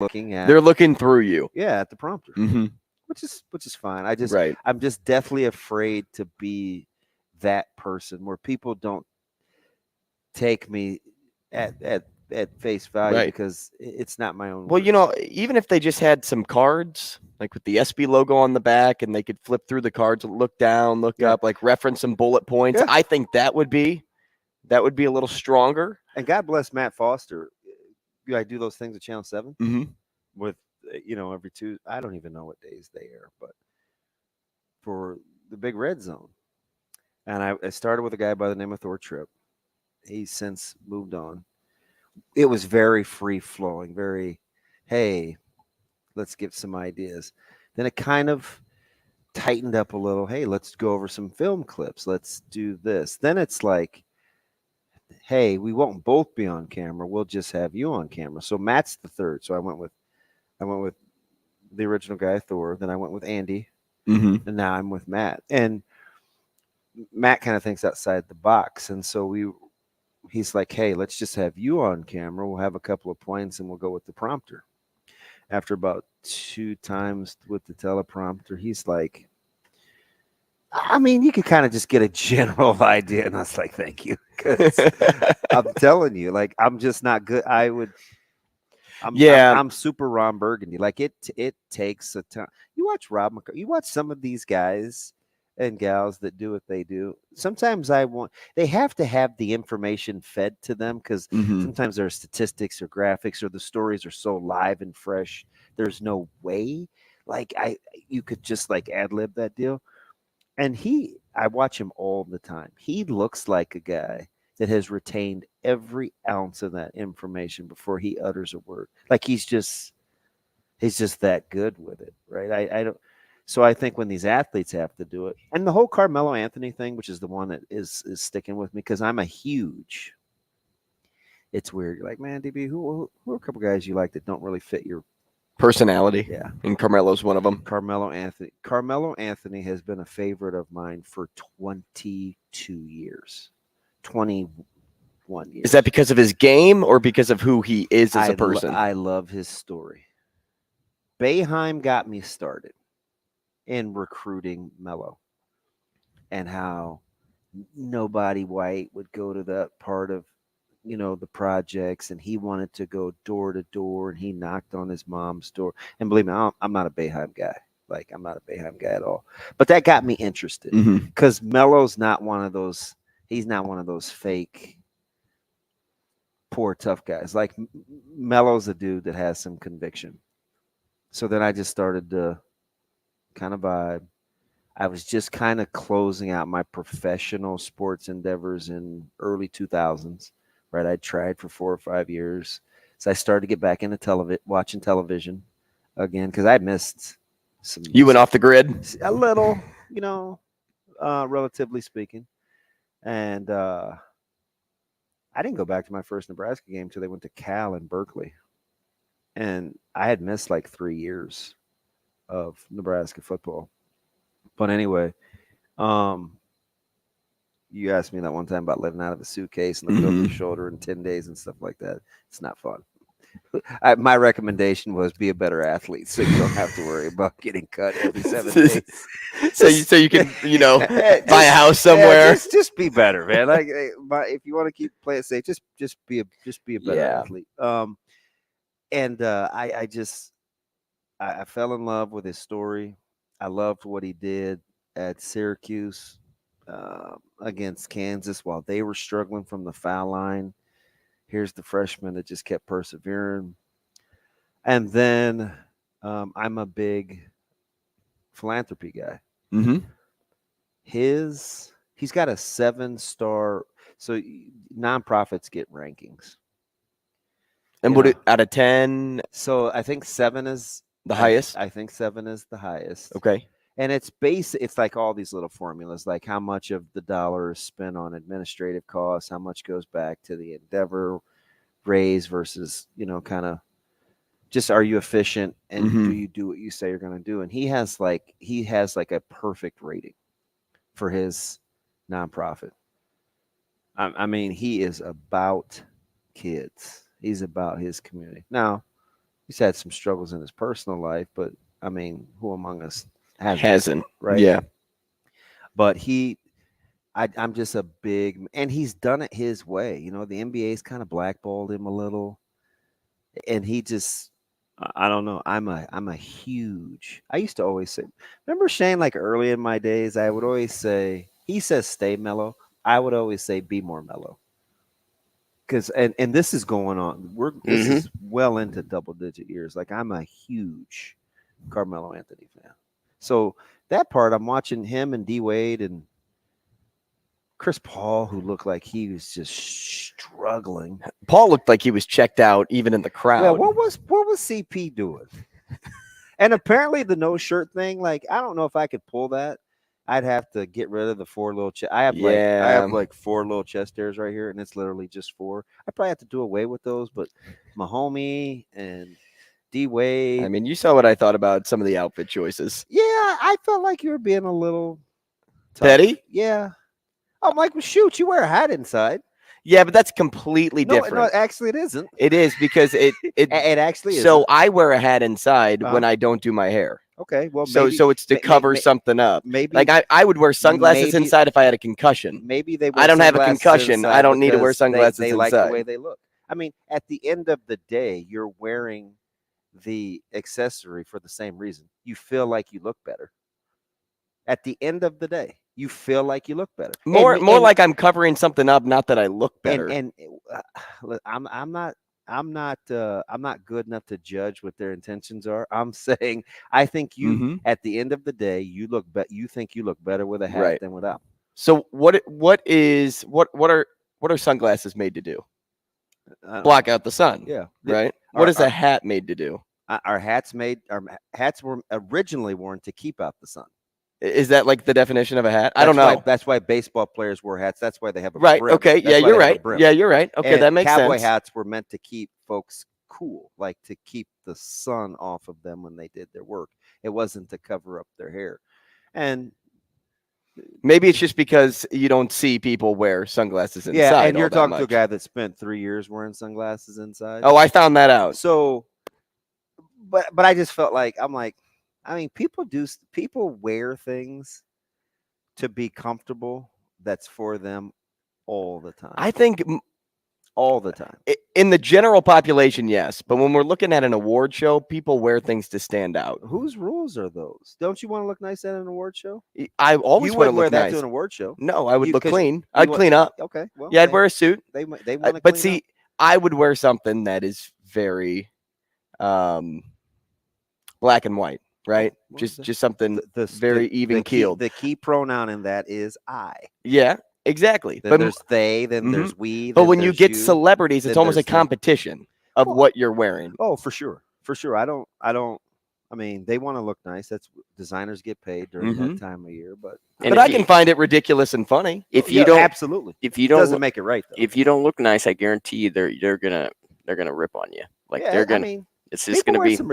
looking at. They're looking through you. Yeah, at the prompter, Mm-hmm. which is fine. Right. I'm just deathly afraid to be that person where people don't take me at face value Right. because it's not my own Well, words. even if they just had some cards, like with the SB logo on the back, and they could flip through the cards, look down, look Yeah. up, like reference some bullet points, Yeah. I think that would be a little stronger. And God bless Matt Foster. I do those things at Channel 7 Mm-hmm. with, every Tuesday. I don't even know what days they air, but for the Big Red Zone. And I started with a guy by the name of Thor Tripp. He's since moved on. It was very free flowing, very, hey, let's give some ideas. Then it kind of tightened up a little. Hey, let's go over some film clips. Let's do this. Then it's like, hey, we won't both be on camera. We'll just have you on camera. So Matt's the third. So I went with the original guy, Thor. Then I went with Andy, Mm-hmm. and now I'm with Matt. And Matt kind of thinks outside the box, and so he's like, hey, let's just have you on camera. We'll have a couple of points, and we'll go with the prompter. After about 2 times with the teleprompter, he's like, I mean, you could kind of just get a general idea. And I was like, thank you. 'Cause I'm telling you, like, I'm just not good. Yeah. I'm super Ron Burgundy. Like it takes a time. You watch you watch some of these guys and gals that do what they do. Sometimes they have to have the information fed to them because Mm-hmm. sometimes there are statistics or graphics or the stories are so live and fresh. There's no way like you could just like ad lib that deal. And I watch him all the time. He looks like a guy that has retained every ounce of that information before he utters a word. Like he's just that good with it, right? I don't. So I think when these athletes have to do it, and the whole Carmelo Anthony thing, which is the one that is sticking with me because I'm a huge. It's weird. You're like, man, DB, who are a couple guys you like that don't really fit your Personality. yeah? And Carmelo's one of them. Carmelo Anthony. Carmelo Anthony has been a favorite of mine for 22 years. 21 years. Is that because of his game or because of who he is as a person? I love his story. Boeheim got me started in recruiting Melo and how nobody white would go to that part of the projects, and he wanted to go door to door, and he knocked on his mom's door. And believe me, I'm not a Boeheim guy. Like, I'm not a Boeheim guy at all. But that got me interested because Melo's not one of those. He's not one of those fake, poor, tough guys. Like, Melo's a dude that has some conviction. So then I just started to kind of vibe. I was just kind of closing out my professional sports endeavors in early 2000s, right? I tried for 4 or 5 years. So I started to get back into watching television again because I missed some. You went off the grid? A little, relatively speaking. And I didn't go back to my first Nebraska game until they went to Cal in Berkeley. And I had missed like 3 years of Nebraska football. But anyway, you asked me that one time about living out of a suitcase and looking over your shoulder in 10 days and stuff like that. It's not fun. My recommendation was be a better athlete so you don't have to worry about getting cut every 7 days. so you can, buy a house somewhere. Yeah, just be better, man. Like, if you want to play it safe, just be a better athlete. And I fell in love with his story. I loved what he did at Syracuse against Kansas while they were struggling from the foul line. Here's the freshman that just kept persevering. And then I'm a big philanthropy guy. Mm-hmm. He's got a 7-star. So nonprofits get rankings. And would it out of 10? So I think 7 is the highest. I think 7 is the highest. Okay. And it's like all these little formulas, like how much of the dollar is spent on administrative costs, how much goes back to the endeavor raise versus, kind of just are you efficient and do you do what you say you're going to do? And he has like a perfect rating for his nonprofit. I mean, he is about kids. He's about his community. Now, He's had some struggles in his personal life, but I mean, who among us Hasn't. right? Yeah. But I'm just a big, and he's done it his way. You know, the NBA's kind of blackballed him a little, and he just, I don't know. I'm a huge. I used to always say, remember Shane? Like early in my days, I would always say, he says stay mellow. I would always say be more mellow. Because and this is going on. This Mm-hmm. is well into double digit years. Like I'm a huge Carmelo Anthony fan. So that part, I'm watching him and D Wade and Chris Paul, who looked like he was just struggling. Paul looked like he was checked out even in the crowd. Well, what was CP doing? And apparently the no shirt thing, like I don't know if I could pull that. I'd have to get rid of the four little chest. I have like four little chest hairs right here, and it's literally just four. I probably have to do away with those, but Mahomie and D Wade. I mean, you saw what I thought about some of the outfit choices. Yeah, I felt like you were being a little tough. Petty? Yeah. I'm like, well, shoot, you wear a hat inside. Yeah, but that's completely No, different. actually, it isn't. It is because it actually is. So I wear a hat inside when I don't do my hair. Okay, well, so it's to cover something up. Maybe like I would wear sunglasses inside if I had a concussion. Maybe they. I don't have a concussion. I don't need to wear sunglasses they inside. like the way they look. I mean, at the end of the day, you're wearing the accessory for the same reason. You feel like you look better. At the end of the day, you feel like you look better. More like I'm covering something up, not that I look better. And I'm not good enough to judge what their intentions are. I'm saying I think you at the end of the day you think you look better with a hat than without. So what are sunglasses made to do? Block out the sun. Yeah. Right. What is a hat made to do? Our hats were originally worn to keep out the sun. Is that like the definition of a hat? I don't know. That's why baseball players wear hats. That's why they have a brim. Okay. That's you're right. Yeah, you're right. Okay, and that makes sense. Cowboy hats were meant to keep folks cool, like to keep the sun off of them when they did their work. It wasn't to cover up their hair. And maybe it's just because you don't see people wear sunglasses inside. Yeah, and you're talking to a guy that spent 3 years wearing sunglasses inside. Oh, I found that out. So, but I just felt like I mean, people wear things to be comfortable. That's for them all the time. I think all the time. In the general population, yes. But when we're looking at an award show, people wear things to stand out. Whose rules are those? Don't you want to look nice at an award show? I always want to look wear that nice to an award show. No, I would look clean. I'd clean up. Okay. Well, yeah, I'd wear a suit. They want to clean but see, I would wear something that is very black and white. Right, just something very even keeled. The key pronoun in that is I. Yeah, exactly. Then there's they. Then there's we. But when you get celebrities, it's almost a competition of what you're wearing. Oh, for sure. I don't. I mean, they want to look nice. That's designers get paid during that time of year. But I can find it ridiculous and funny. If you don't, absolutely. If you don't, doesn't make it right. Though. If you don't look nice, I guarantee you they're gonna rip on you. Like they're gonna. I mean, it's just gonna be some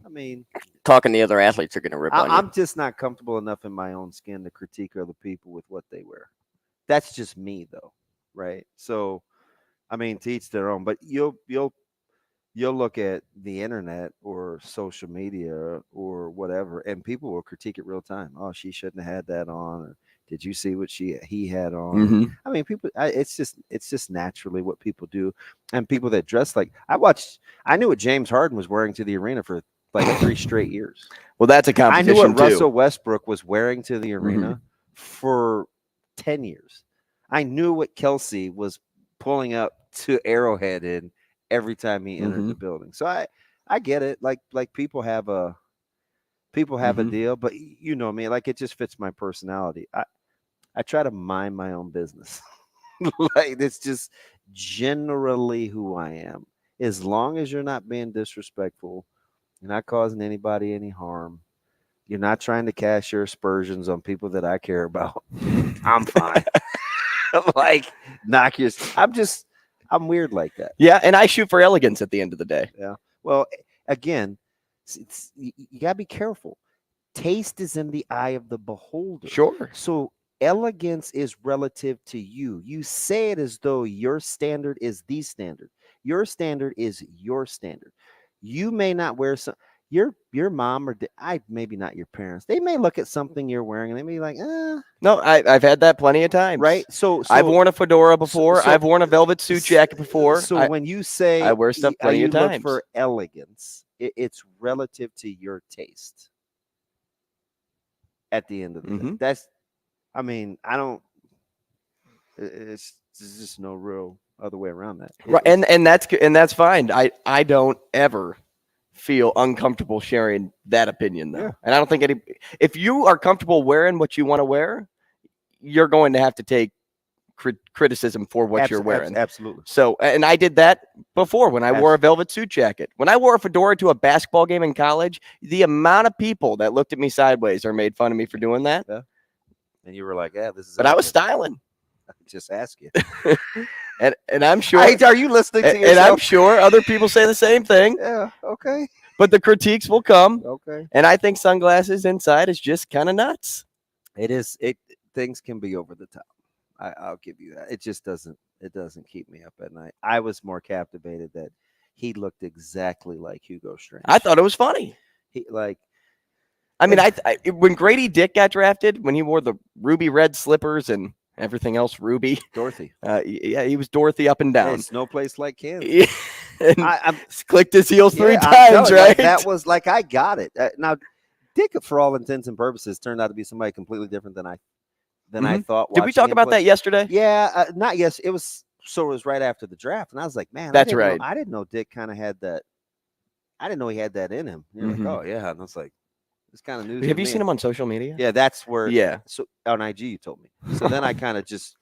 I mean, talking the other athletes are going to rip on you. I'm just not comfortable enough in my own skin to critique other people with what they wear. That's just me, though, right? So, I mean, to each their own. But you'll look at the internet or social media or whatever, and people will critique it real time. Oh, she shouldn't have had that on. Or, did you see what he had on? I mean, people. It's just naturally what people do, and people that dress like I knew what James Harden was wearing to the arena for like 3 straight years. Well, that's a competition. I knew what Russell Westbrook was wearing to the arena for 10 years. I knew what Kelsey was pulling up to Arrowhead in every time he entered the building. So I get it. Like people have a deal, but you know me, like it just fits my personality. I try to mind my own business. Like it's just generally who I am. As long as you're not being disrespectful, you're not causing anybody any harm. You're not trying to cast your aspersions on people that I care about. I'm fine. Like, knock your. I'm weird like that. Yeah, and I shoot for elegance at the end of the day. Yeah. Well, again, you gotta be careful. Taste is in the eye of the beholder. Sure. So elegance is relative to you. You say it as though your standard is the standard. Your standard is your standard. You may not wear some. Your mom or maybe not your parents. They may look at something you're wearing and they may be like, No, I've had that plenty of times. right. So I've worn a fedora before. so- I've worn a velvet suit jacket before. So when you say I wear stuff plenty you of look times. for elegance, it's relative to your taste. At the end of the day, that's. I mean, I don't. It's there's just no real other way around that. Right, and that's fine. I don't ever feel uncomfortable sharing that opinion though. Yeah. And I don't think if you are comfortable wearing what you want to wear, you're going to have to take criticism for what you're wearing. Absolutely. So, and I did that before when I wore a velvet suit jacket. When I wore a fedora to a basketball game in college, the amount of people that looked at me sideways or made fun of me for doing that. Yeah. And you were like, "Yeah, this is." But I was styling. I could just ask you. and I'm sure. Are you listening to yourself? And I'm sure other people say the same thing. Yeah. Okay. But the critiques will come. Okay. And I think sunglasses inside is just kind of nuts. It is. Things can be over the top. I'll give you that. It just doesn't. It doesn't keep me up at night. I was more captivated that he looked exactly like Hugo Strange. I thought it was funny. I mean, when Grady Dick got drafted, when he wore the ruby red slippers and everything else ruby, Dorothy. Yeah, he was Dorothy up and down. It's no place like Kansas. And I clicked his heels 3 I'm times, telling you, right? that was like I got it. Now, Dick, for all intents and purposes, turned out to be somebody completely different than I thought. Did we talk about that yesterday? Yeah, not yes. It was right after the draft, and I was like, man, that's right. I didn't know Dick kind of had that. I didn't know he had that in him. You're like, oh yeah, and I was like, it's kind of news. Have you seen him on social media? Yeah, that's where. Yeah. So on IG, you told me. So then I kind of just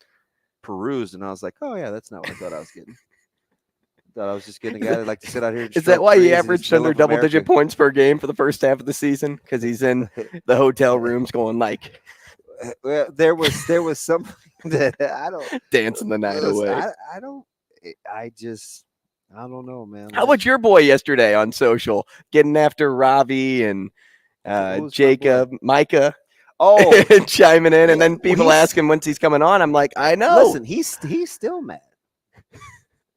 perused, and I was like, oh yeah, that's not what I thought I was getting. I thought I was just getting a guy that like to sit out here. And is that why he averaged under America. double-digit points per game for the first half of the season? Because he's in the hotel rooms going like. Well, there was something that I don't dancing the night away. I don't know, man. How about your boy yesterday on social getting after Ravi and Jacob, Micah? Oh, chiming in, and then people ask him when's he's coming on. I'm like, I know. Listen, he's still mad.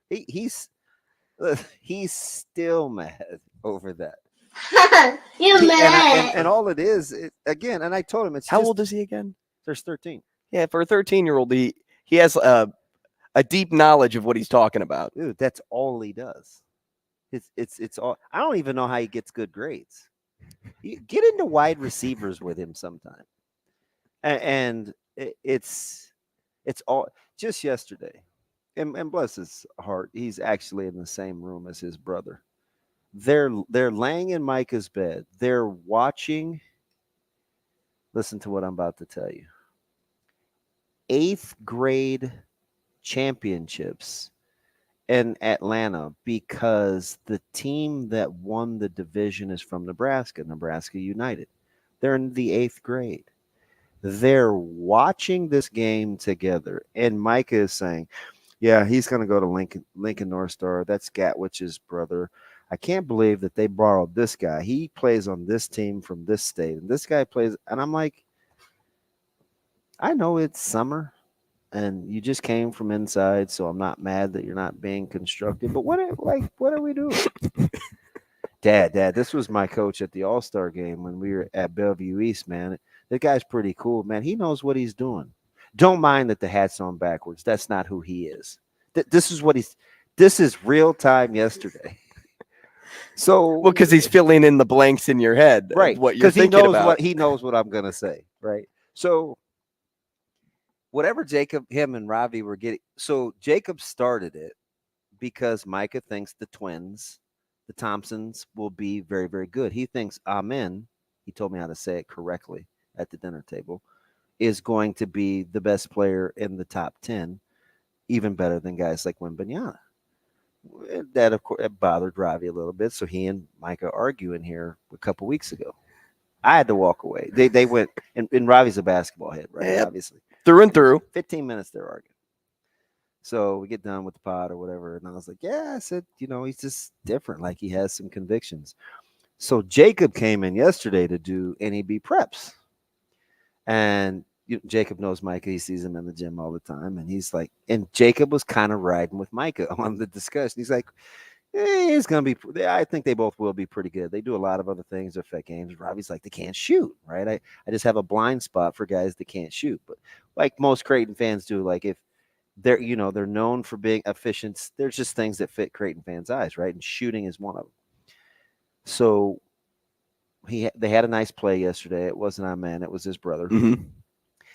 He's still mad over that. You're mad. And all it is, again, and I told him it's how old is he again? There's 13. Yeah, for a 13-year-old, he has a deep knowledge of what he's talking about. Dude, that's all he does. It's all. I don't even know how he gets good grades. You get into wide receivers with him sometime, and it's all just yesterday. And bless his heart, he's actually in the same room as his brother. They're laying in Micah's bed. They're watching. Listen to what I'm about to tell you. 8th grade championships in Atlanta because the team that won the division is from Nebraska United. They're in the 8th grade. They're watching this game together, and Micah is saying, yeah, he's going to go to Lincoln North Star. That's Gatwich's brother. I can't believe that they borrowed this guy. He plays on this team from this state, and this guy plays. And I'm like, I know it's summer, and you just came from inside, so I'm not mad that you're not being constructive. But what are we doing? Dad, this was my coach at the All-Star game when we were at Bellevue East, man. The guy's pretty cool, man. He knows what he's doing. Don't mind that the hat's on backwards. That's not who he is. This is real time yesterday. So, well, because he's filling in the blanks in your head, right? What you're thinking about. He knows what I'm gonna say, right? So, whatever him and Ravi were getting. So Jacob started it because Micah thinks the twins, the Thompsons, will be very, very good. He thinks Amen. He told me how to say it correctly at the dinner table. Is going to be the best player in the top 10, even better than guys like Wembanyama. That, of course, it bothered Ravi a little bit, so he and Micah arguing here a couple weeks ago. I had to walk away. They went, and Ravi's a basketball head, right? Yep. Obviously. Through and through. 15 minutes they're arguing. So we get done with the pod or whatever, and I was like, yeah, I said, he's just different. Like, he has some convictions. So Jacob came in yesterday to do NEB preps. And Jacob knows Micah. He sees him in the gym all the time, and he's like, and Jacob was kind of riding with Micah on the discussion. He's like, it's gonna be. I think they both will be pretty good. They do a lot of other things that affect games. Ravi's like, they can't shoot, right? I just have a blind spot for guys that can't shoot, but like most Creighton fans do, like if they're they're known for being efficient. There's just things that fit Creighton fans' eyes, right? And shooting is one of them. So they had a nice play yesterday. It wasn't our man. It was his brother. Mm-hmm.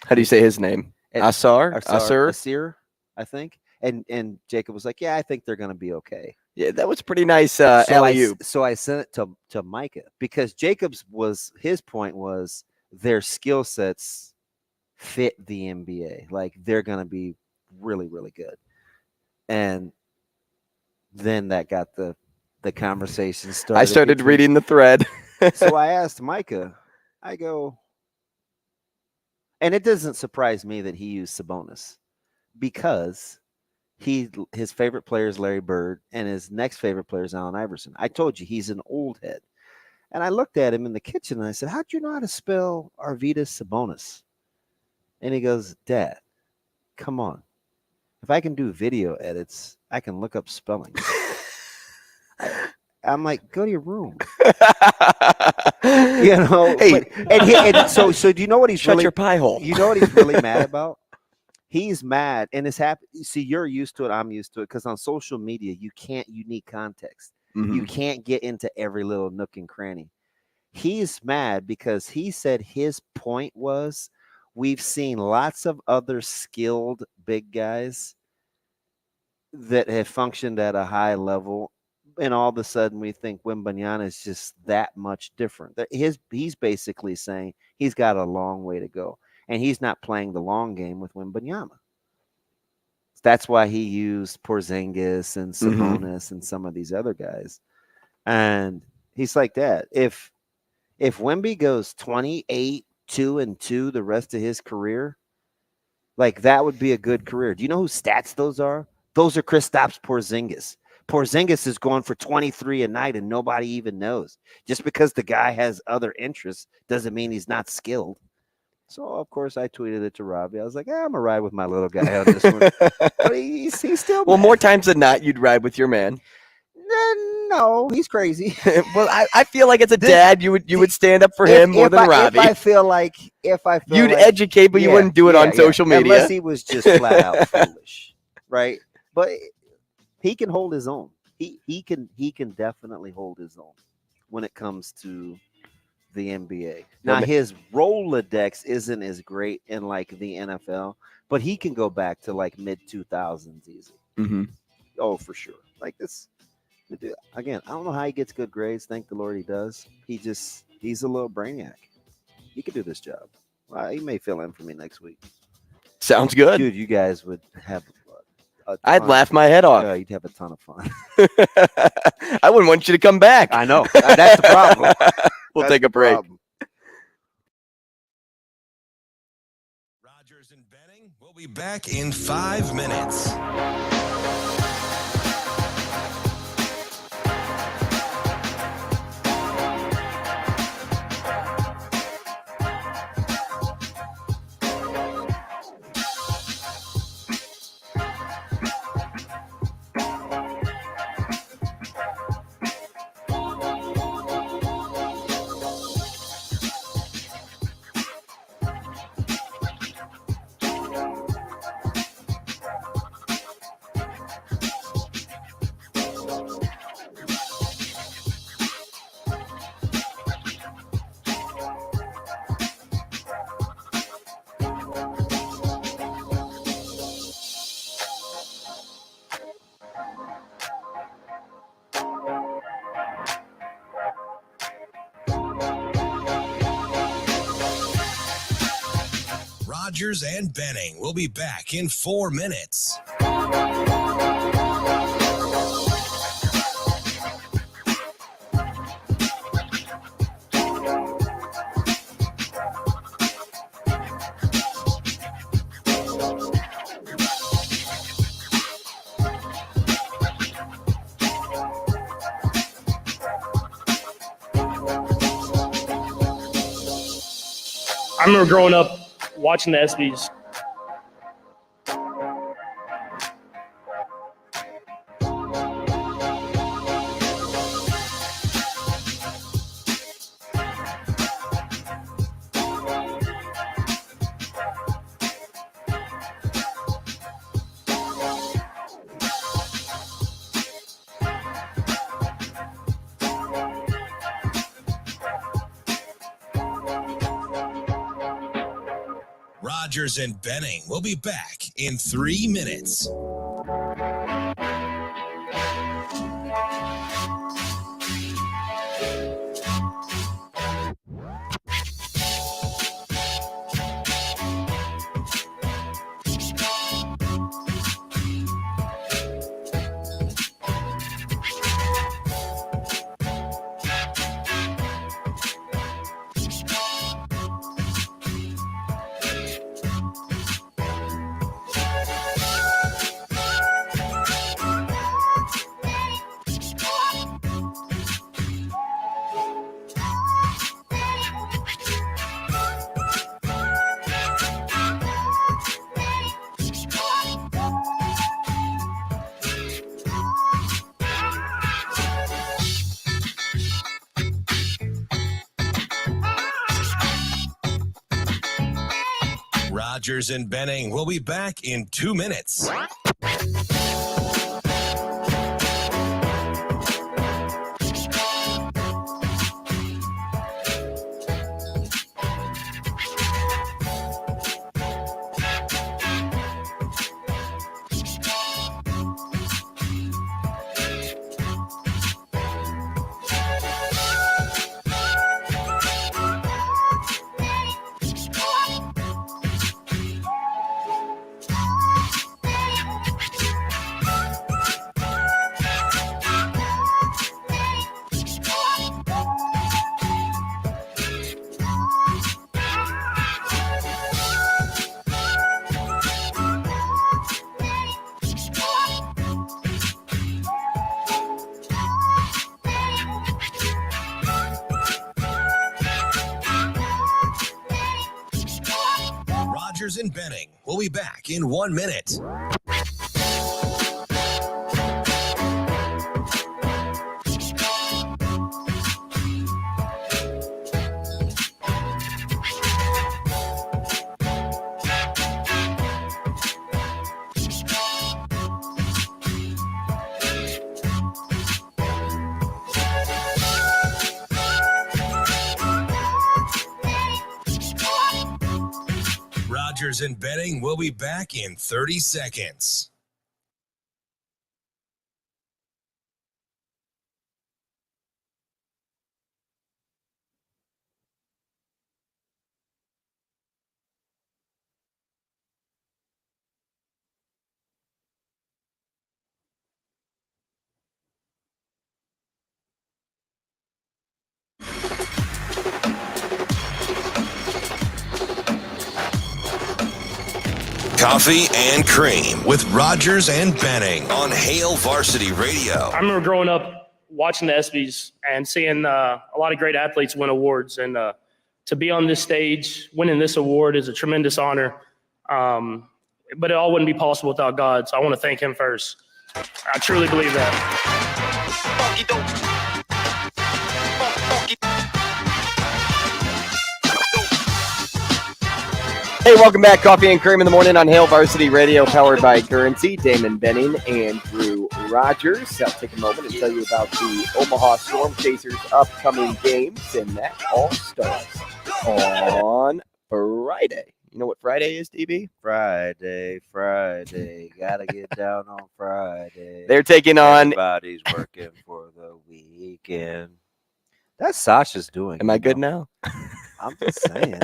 How do you say his name? Asar, I think. And Jacob was like, yeah, I think they're going to be okay. Yeah, that was pretty nice alley-oop. So I sent it to Micah because his point was their skill sets fit the NBA. Like they're going to be really, really good. And then that got the conversation started. I started reading the thread. So I asked Micah, I go, and it doesn't surprise me that he used Sabonis because his favorite player is Larry Bird and his next favorite player is Allen Iverson. I told you he's an old head. And I looked at him in the kitchen and I said, how'd you know how to spell Arvydas Sabonis? And he goes, Dad, come on. If I can do video edits, I can look up spelling. I'm like, go to your room. Hey, so do you know what he's shut your pie hole? You know what he's really mad about? He's mad and it's happy. See, you're used to it. I'm used to it because on social media, you need context. Mm-hmm. You can't get into every little nook and cranny. He's mad because he said his point was we've seen lots of other skilled big guys that have functioned at a high level. And all of a sudden we think Wembanyama is just that much different. He's basically saying he's got a long way to go. And he's not playing the long game with Wembanyama. That's why he used Porzingis and Sabonis and some of these other guys. And he's like that. If Wemby goes 28, 2-2 the rest of his career, like that would be a good career. Do you know whose stats those are? Those are Kristaps Porzingis. Porzingis is going for 23 a night and nobody even knows. Just because the guy has other interests doesn't mean he's not skilled. So, of course, I tweeted it to Ravi. I was like, I'm going to ride with my little guy on this one. But he's still Well, mad. more times than not, you'd ride with your man. No, he's crazy. Well, I feel like as a dad, you would stand up for him more than Ravi. If I feel like you'd educate, but you wouldn't do it on social media. Unless he was just flat out foolish, right? But he can hold his own. He can definitely hold his own when it comes to the NBA. Now his Rolodex isn't as great in like the NFL, but he can go back to like mid 2000s easy. Mm-hmm. Oh, for sure. Like this. Again, I don't know how he gets good grades. Thank the Lord he does. He's a little brainiac. He could do this job. He may fill in for me next week. Sounds good. Dude, you guys would have I'd laugh my head off. You'd have a ton of fun. I wouldn't want you to come back. I know. That's the problem. We'll take a break. Rogers and Benning will be back in 5 minutes. Rogers and Benning will be back in 4 minutes. I remember growing up watching the ESPYs. Rogers and Benning will be back in 3 minutes. Rogers and Benning will be back in 2 minutes. Rogers and Benning will be back in 1 minute. Rogers and Benning will be back in 30 seconds. Coffee and Cream with Rogers and Benning on Hale Varsity Radio. I remember growing up watching the ESPYs and seeing a lot of great athletes win awards. And to be on this stage, winning this award is a tremendous honor. But it all wouldn't be possible without God. So I want to thank him first. I truly believe that. Hey, welcome back. Coffee and Cream in the morning on Hale Varsity Radio, powered by Currency. Damon, Benning, and Drew Rogers. I'll take a moment and tell you about the Omaha Storm Chasers' upcoming games, and that all starts on Friday. You know what Friday is, DB? Friday. Gotta get down on Friday. They're taking on... Everybody's working for the weekend. That's Sasha's doing. Am I good now? I'm just saying.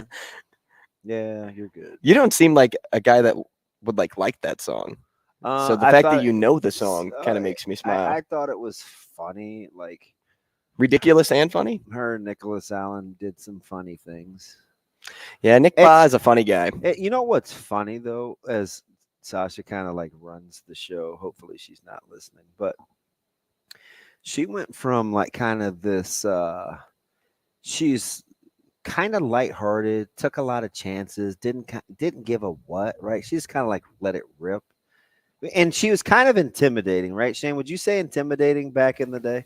Yeah, you're good. You don't seem like a guy that would like that song. So the fact that you know the song kind of makes me smile. I thought it was funny, like ridiculous and funny. Her and Nicholas Allen did some funny things. Yeah, Nick Ba is a funny guy. You know what's funny though, as Sasha kind of like runs the show. Hopefully she's not listening, but she went from like kind of this. She's kind of lighthearted, took a lot of chances, didn't give a what, right? She just kind of like let it rip. And she was kind of intimidating, right, Shane? Would you say intimidating back in the day?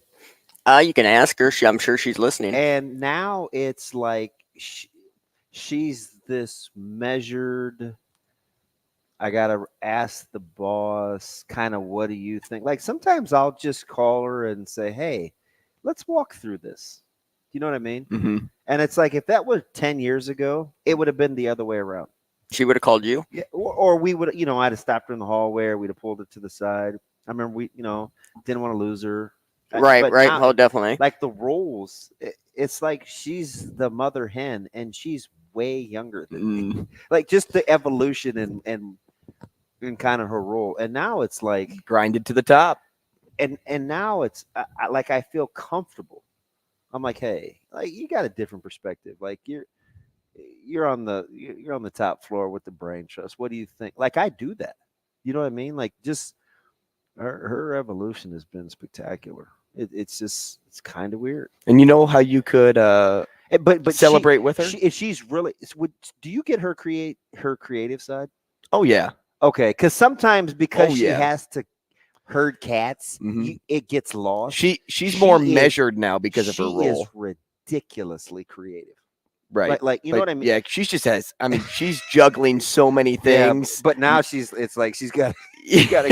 You can ask her. I'm sure she's listening. And now it's like she's this measured. I gotta ask the boss, kind of, what do you think? Like sometimes I'll just call her and say, "Hey, let's walk through this." You know what I mean? Mm-hmm. And it's like if that was 10 years ago, it would have been the other way around. She would have called you. Yeah, or we would, I'd have stopped her in the hallway, or we'd have pulled her to the side. I remember we, didn't want to lose her. Right. But Right. now, Oh, definitely. like the roles, it's like she's the mother hen, and she's way younger than me. Like just the evolution and kind of her role. And now it's like Grinded to the top. and now it's like I feel comfortable. I'm like, hey, like you got a different perspective. Like you're on the top floor with the brain trust. What do you think? Like I do that. You know what I mean? Like just her evolution has been spectacular. It's kind of weird. And you know how you could But celebrate with her? She's really. Do you get her creative side? Oh yeah. Okay, because sometimes because Oh, she yeah. has to herd cats, Mhm. it gets lost. She's more She is- measured now because of her She is role. ridiculously creative. Right. Like you know what I mean? Yeah, she just has. I mean, she's juggling so many Yeah, things. but now it's like she's got gotta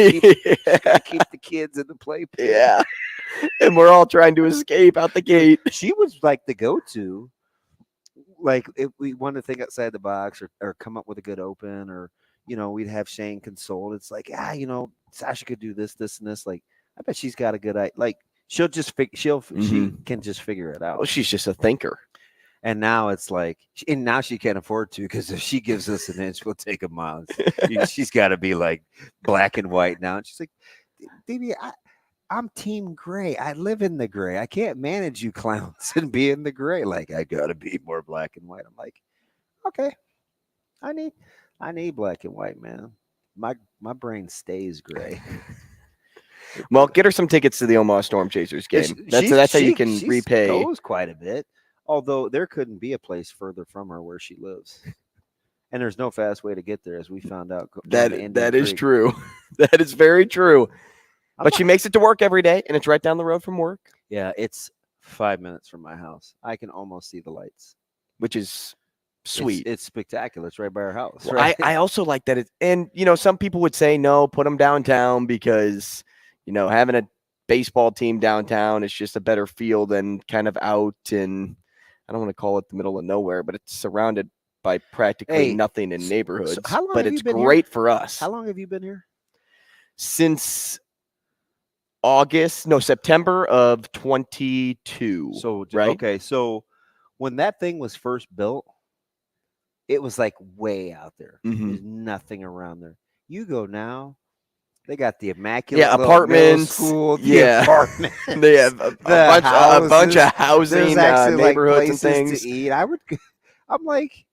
keep the kids in the play pen. Yeah. And we're all trying to escape out the gate. She was like the go-to. Like if we want to think outside the box or come up with a good open, or we'd have Shane consult. It's like, Sasha could do this, and this. Like, I bet she's got a good idea. Like, she'll just she can just figure it out. Well, she's just a thinker. And now it's like, and now she can't afford to, because if she gives us an inch, we'll take a mile. She's got to be like black and white now. And she's like, Dee, I'm team gray. I live in the gray. I can't manage you clowns and be in the gray. Like, I got to be more black and white. I'm like, okay, I need black and white, man. My brain stays gray. Well, get her some tickets to the Omaha Storm Chasers game. That's how you can repay. She goes quite a bit. Although there couldn't be a place further from her where she lives. And there's no fast way to get there, as we found out. That is true. That is very true. But she makes it to work every day, and it's right down the road from work. Yeah, it's 5 minutes from my house. I can almost see the lights, which is sweet. It's spectacular. It's right by our house. Well, right? I also like that. And some people would say, no, put them downtown because, having a baseball team downtown is just a better feel than kind of out in, I don't want to call it the middle of nowhere, but it's surrounded by practically nothing in neighborhoods. So how long but have it's you been great here? for us. How long have you been here? Since September of 22. So, right? Okay. So when that thing was first built, it was like way out there. There's nothing around there. You go now, they got the immaculate apartments, school, apartments. They have a bunch of housing, neighborhoods, and things to eat. I'm like,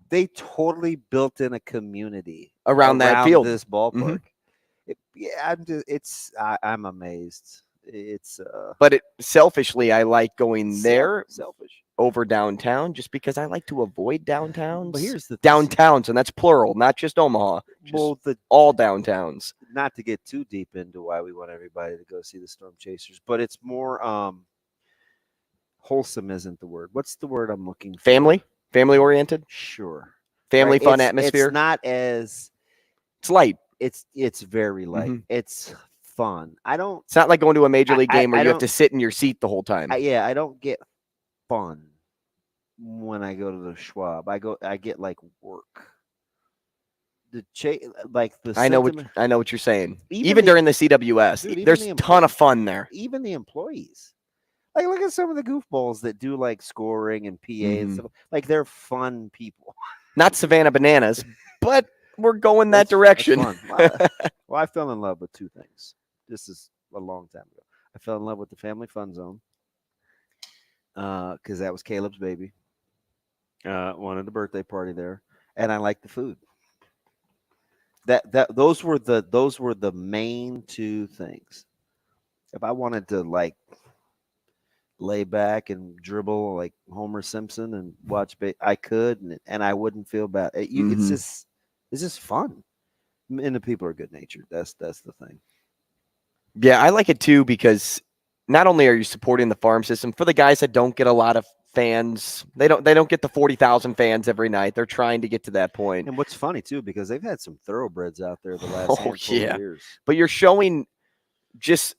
they totally built in a community around that field, this ballpark. I'm amazed. But selfishly, I like going there selfish over downtown, just because I like to avoid downtowns. But here's the downtowns, and that's plural, not just Omaha. All downtowns. Not to get too deep into why we want everybody to go see the Storm Chasers, but it's more wholesome isn't the word. What's the word I'm looking for? Family oriented. Sure. Family fun atmosphere. It's not as. It's light. It's very light. It's fun. It's not like going to a major league game where you have to sit in your seat the whole time. I don't get fun when I go to the Schwab. I get like work. I know what you're saying. Even during the CWS, there's a ton of fun there. Even the employees. Like, look at some of the goofballs that do like scoring and PA and stuff. Like, they're fun people. Not Savannah Bananas, but we're going that direction. Well, I fell in love with two things. This is a long time ago. I fell in love with the Family Fun Zone because that was Caleb's baby. Wanted a birthday party there, and I liked the food. Those were the main two things. If I wanted to like lay back and dribble like Homer Simpson and watch. I could, and I wouldn't feel bad. It's just fun, and the people are good natured. That's the thing. Yeah, I like it too because not only are you supporting the farm system for the guys that don't get a lot of fans, they don't get the 40,000 fans every night. They're trying to get to that point. And what's funny too, because they've had some thoroughbreds out there the last handful of years. But you're showing just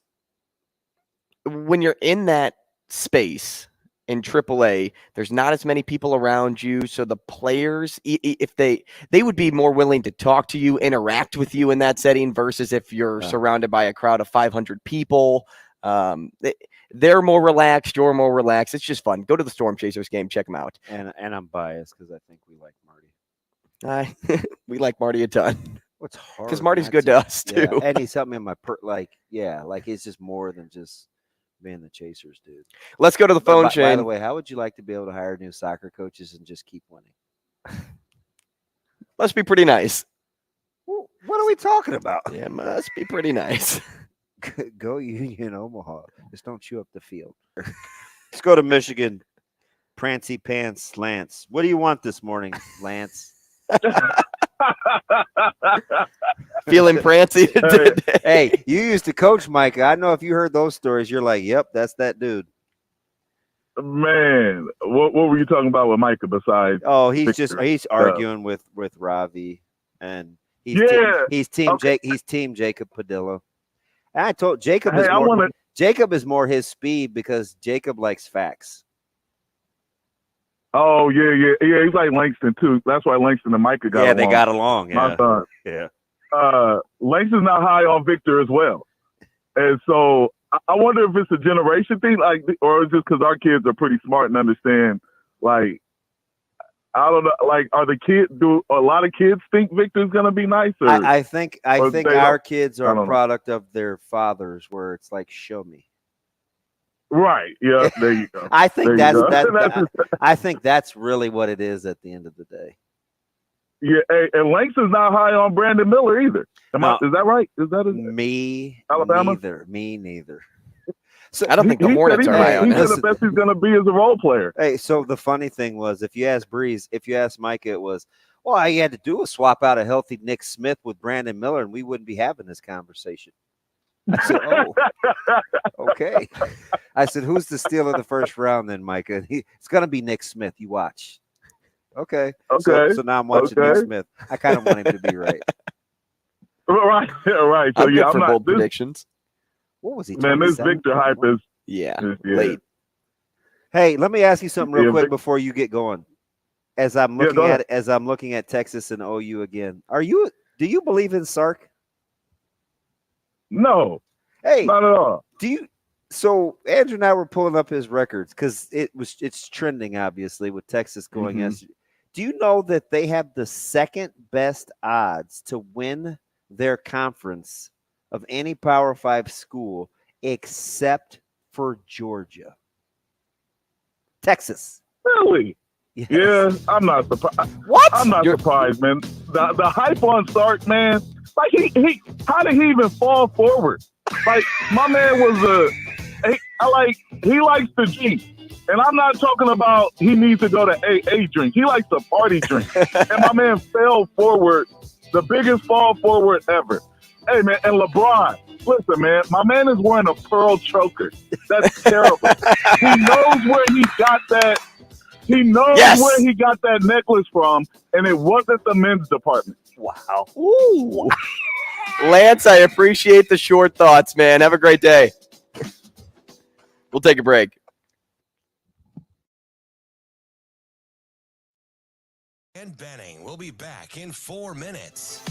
when you're in that space in AAA, there's not as many people around you. So the players, if they would be more willing to talk to you, interact with you in that setting versus if you're surrounded by a crowd of 500 people. They're more relaxed. You're more relaxed. It's just fun. Go to the Storm Chasers game. Check them out. And I'm biased because I think we like Marty. We like Marty a ton. What's hard? Because Marty's good to us too. Yeah. And he's helped me in my like it's just more than just being the Chasers, dude. Let's go to the phone chain. By the way, how would you like to be able to hire new soccer coaches and just keep winning? Must be pretty nice. Well, what are we talking about? Yeah, must be pretty nice. Go Union Omaha. Just don't chew up the field. Let's go to Michigan. Prancy Pants Lance. What do you want this morning, Lance? Feeling prancy today. Hey, you used to coach Micah. I know if you heard those stories, you're like, yep, that's that dude. Man, what were you talking about with Micah besides? Oh, he's arguing with Ravi, and he's team Jacob Padilla. And I told Jacob Jacob is more his speed because Jacob likes facts. Oh yeah. He's like Langston too. That's why Langston and Micah got along. They got along. My son. Yeah. Langston's not high on Victor as well, and so I wonder if it's a generation thing, like, or it's just because our kids are pretty smart and understand. Like, I don't know. Like, do a lot of kids think Victor's gonna be nice? I think our kids are a product of their fathers, where it's like, show me. Right. Yeah. There you go. I think I think that's really what it is at the end of the day. Yeah. And Langston's not high on Brandon Miller either. Is that right? Is that me? Alabama? Me neither. So I don't think the Hornets are high on him. He's the best he's going to be as a role player. Hey, so the funny thing was, if you ask Micah, it was, well, all you had to do was swap out a healthy Nick Smith with Brandon Miller, and we wouldn't be having this conversation. I said, oh, okay. I said, who's the steal of the first round then, Micah? It's going to be Nick Smith. You watch. Okay. So now I'm watching Nick Smith. I kind of want him to be right. Right. So, I'm good for bold predictions. What was he? Man, this Victor hype is late. Hey, let me ask you something real quick before you get going. As I'm looking at Texas and OU again, do you believe in Sark? No. Hey, not at all. So Andrew and I were pulling up his records because it's trending obviously with Texas going yesterday. Do you know that they have the second best odds to win their conference of any Power 5 school except for Georgia? Texas. Really? Yes. Yeah, I'm not surprised. What? I'm not surprised, man. The hype on Sark, man. Like he how did he even fall forward? Like my man was he likes to drink. And I'm not talking about he needs to go to AA drink. He likes to party drink. And my man fell forward, the biggest fall forward ever. Hey, man, and LeBron, listen, man, my man is wearing a pearl choker. That's terrible. He knows where he got that. He knows where he got that necklace from, and it wasn't the men's department. Wow. Ooh. Lance, I appreciate the short thoughts, man. Have a great day. We'll take a break. And Benning will be back in 4 minutes.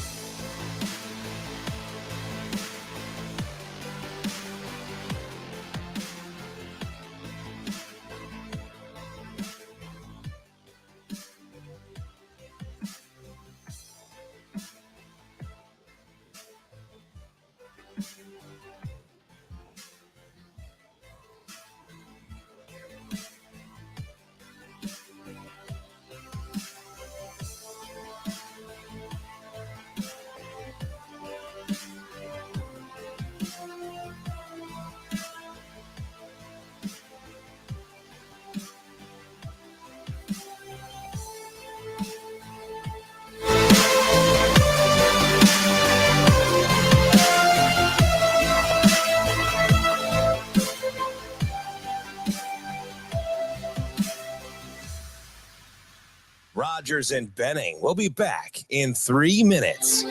Rogers and Benning will be back in 3 minutes.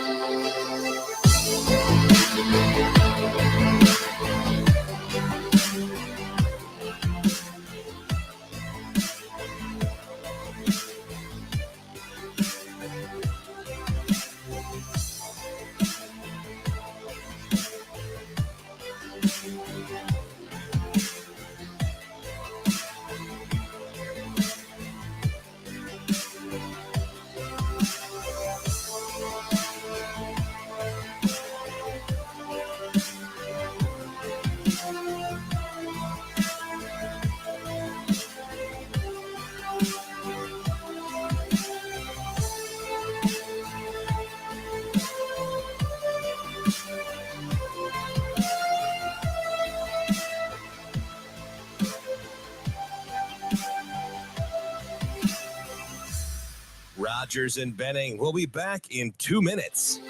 Rogers and Benning will be back in 2 minutes.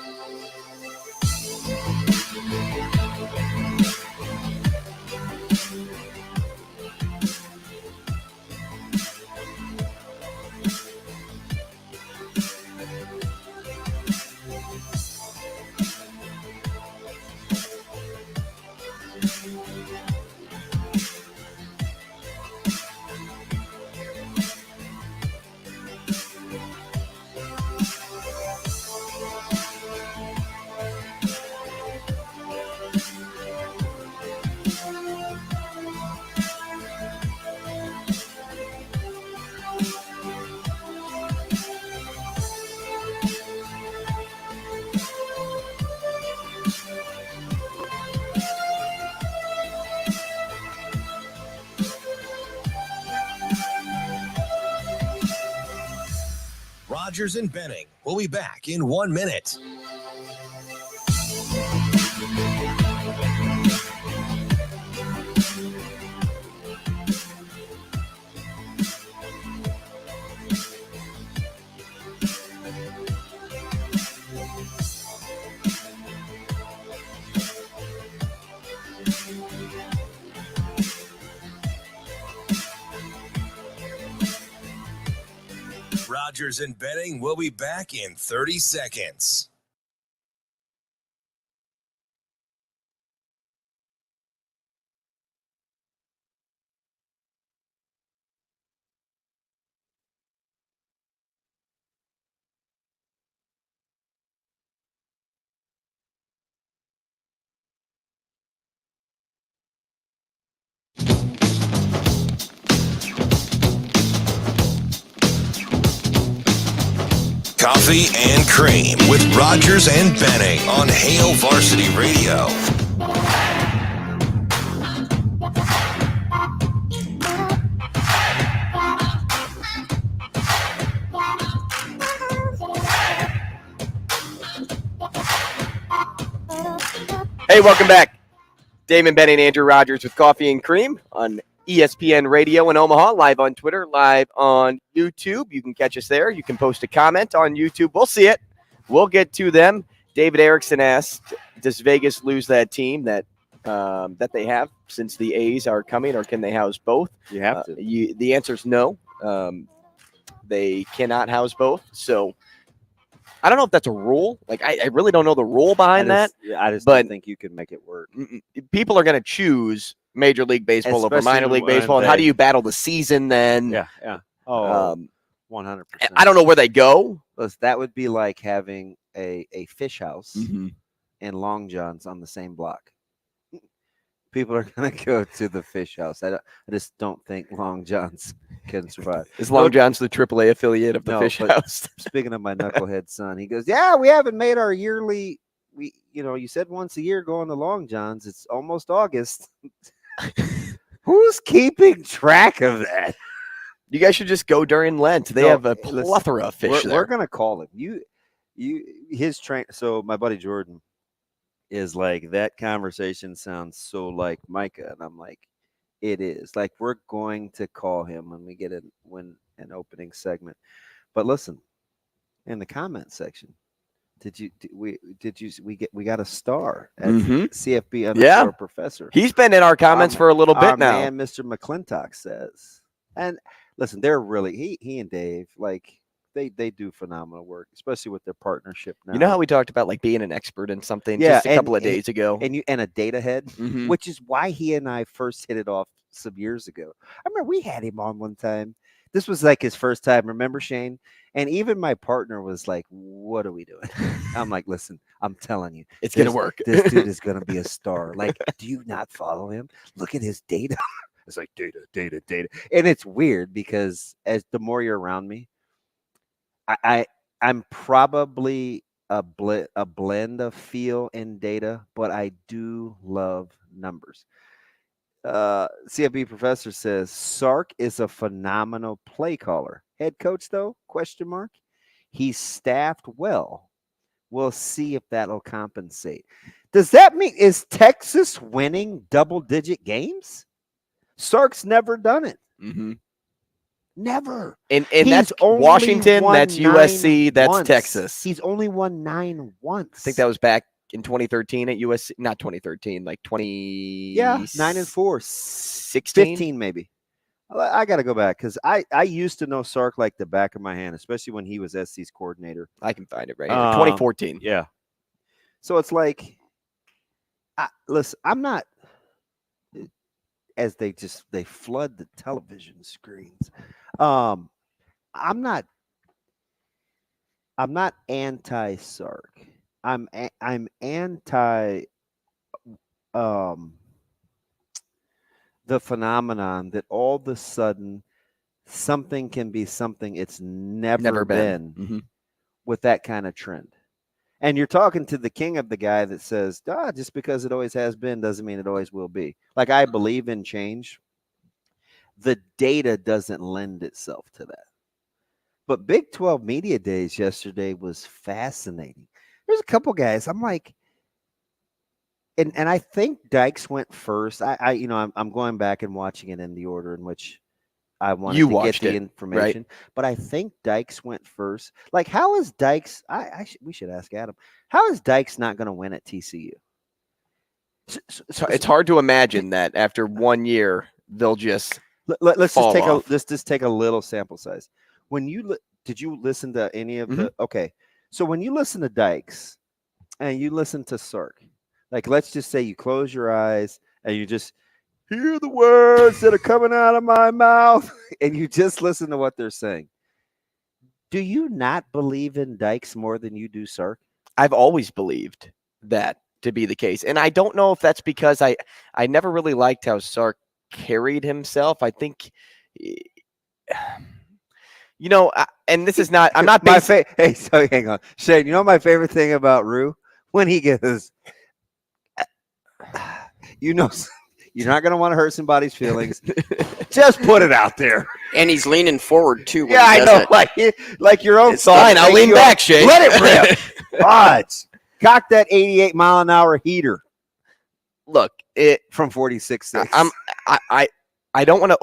Rogers and Benning will be back in 1 minute. Rogers and Benning will be back in 30 seconds. Coffee and Cream with Rogers and Benning on Hale Varsity Radio. Hey, welcome back. Damon, Benning, Andrew Rogers with Coffee and Cream on ESPN Radio in Omaha, live on Twitter, live on YouTube. You can catch us there. You can post a comment on YouTube. We'll see it. We'll get to them. David Erickson asked, does Vegas lose that team that they have since the A's are coming, or can they house both? You have to. The answer is no. They cannot house both. So I don't know if that's a rule. Like, I really don't know the rule behind that. I just don't think you can make it work. People are going to choose Major League Baseball over minor league baseball. And how do you battle the season then? Yeah. Oh, 100%. I don't know where they go. That would be like having a fish house and Long John's on the same block. People are going to go to the fish house. I just don't think Long John's can survive. Is Long John's the AAA affiliate of the fish house? Speaking of my knucklehead son, he goes, yeah, we haven't made our yearly, you said once a year going to Long John's. It's almost August. Who's keeping track of that? You guys should just go during Lent. They have a plethora of fish there. We're going to call him. His train. So my buddy Jordan is like, that conversation sounds so like Micah. And I'm like, it is. Like, we're going to call him when we get an opening segment. But listen, in the comment section, we got a star at CFB _ professor. He's been in our comments for a little bit now. And Mr. McClintock says, and listen, they're really he and Dave, like, They do phenomenal work, especially with their partnership now. You know how we talked about like being an expert in something Yeah, just a couple of days ago? And a data head, Mhm. which is why he and I first hit it off some years ago. I remember we had him on one time. This was like his first time. Remember, Shane? And even my partner was like, "What are we doing?" I'm like, "Listen, I'm telling you, It's going to this- work. This dude is going to be a star. Like, do you not follow him? Look at his data." It's like data, and it's weird because as the more you're around me, I'm probably a blend of feel and data, but I do love numbers. CFB professor says Sark is a phenomenal play caller. Head coach though? Question mark. He's staffed well. We'll see if that'll compensate. Does that mean is Texas winning double-digit games? Sark's never done it. Mm-hmm. Never. And He's that's only Washington, won that's 9 USC, that's once. Texas. He's only won 9 once. I think that was back in 2013 at USC, not 2013, like 20. Yeah, 9-4, 16, 15 maybe. I got to go back because I used to know Sark like the back of my hand, especially when he was SC's coordinator. I can find it right here. 2014. Yeah. So it's like, listen, I'm not. As they flood the television screens. I'm not anti-Sark. I'm anti the phenomenon that all of a sudden something can be something it's never been Mm-hmm. with that kind of trend. And you're talking to the king of the guy that says, just because it always has been doesn't mean it always will be. Like, I believe in change. The data doesn't lend itself to that. But Big 12 Media Days yesterday was fascinating. There's a couple guys. I'm like, and I think Dykes went first. I'm going back and watching it in the order in which I wanted to get the information, but I think Dykes went first. Like, how is Dykes? We should ask Adam. How is Dykes not going to win at TCU? So it's hard to imagine that after 1 year they'll just let's fall just take off. let's just take a little sample size. When did you listen to any of the? Okay, so when you listen to Dykes and you listen to Sark, like let's just say you close your eyes and you just hear the words that are coming out of my mouth, and you just listen to what they're saying. Do you not believe in Dykes more than you do Sark? I've always believed that to be the case. And I don't know if that's because I never really liked how Sark carried himself. I think, and this is not, I'm not basing. Hey, so hang on. Shane, you know my favorite thing about Rue? When he goes, you're not going to want to hurt somebody's feelings. Just put it out there. And he's leaning forward too. When Yeah, he I does know. it. Like your own It's fine. I'll lean back, Shane. Let it rip. Odds. Cock that 88-mile-an-hour heater. Look, from 46.6. I don't want to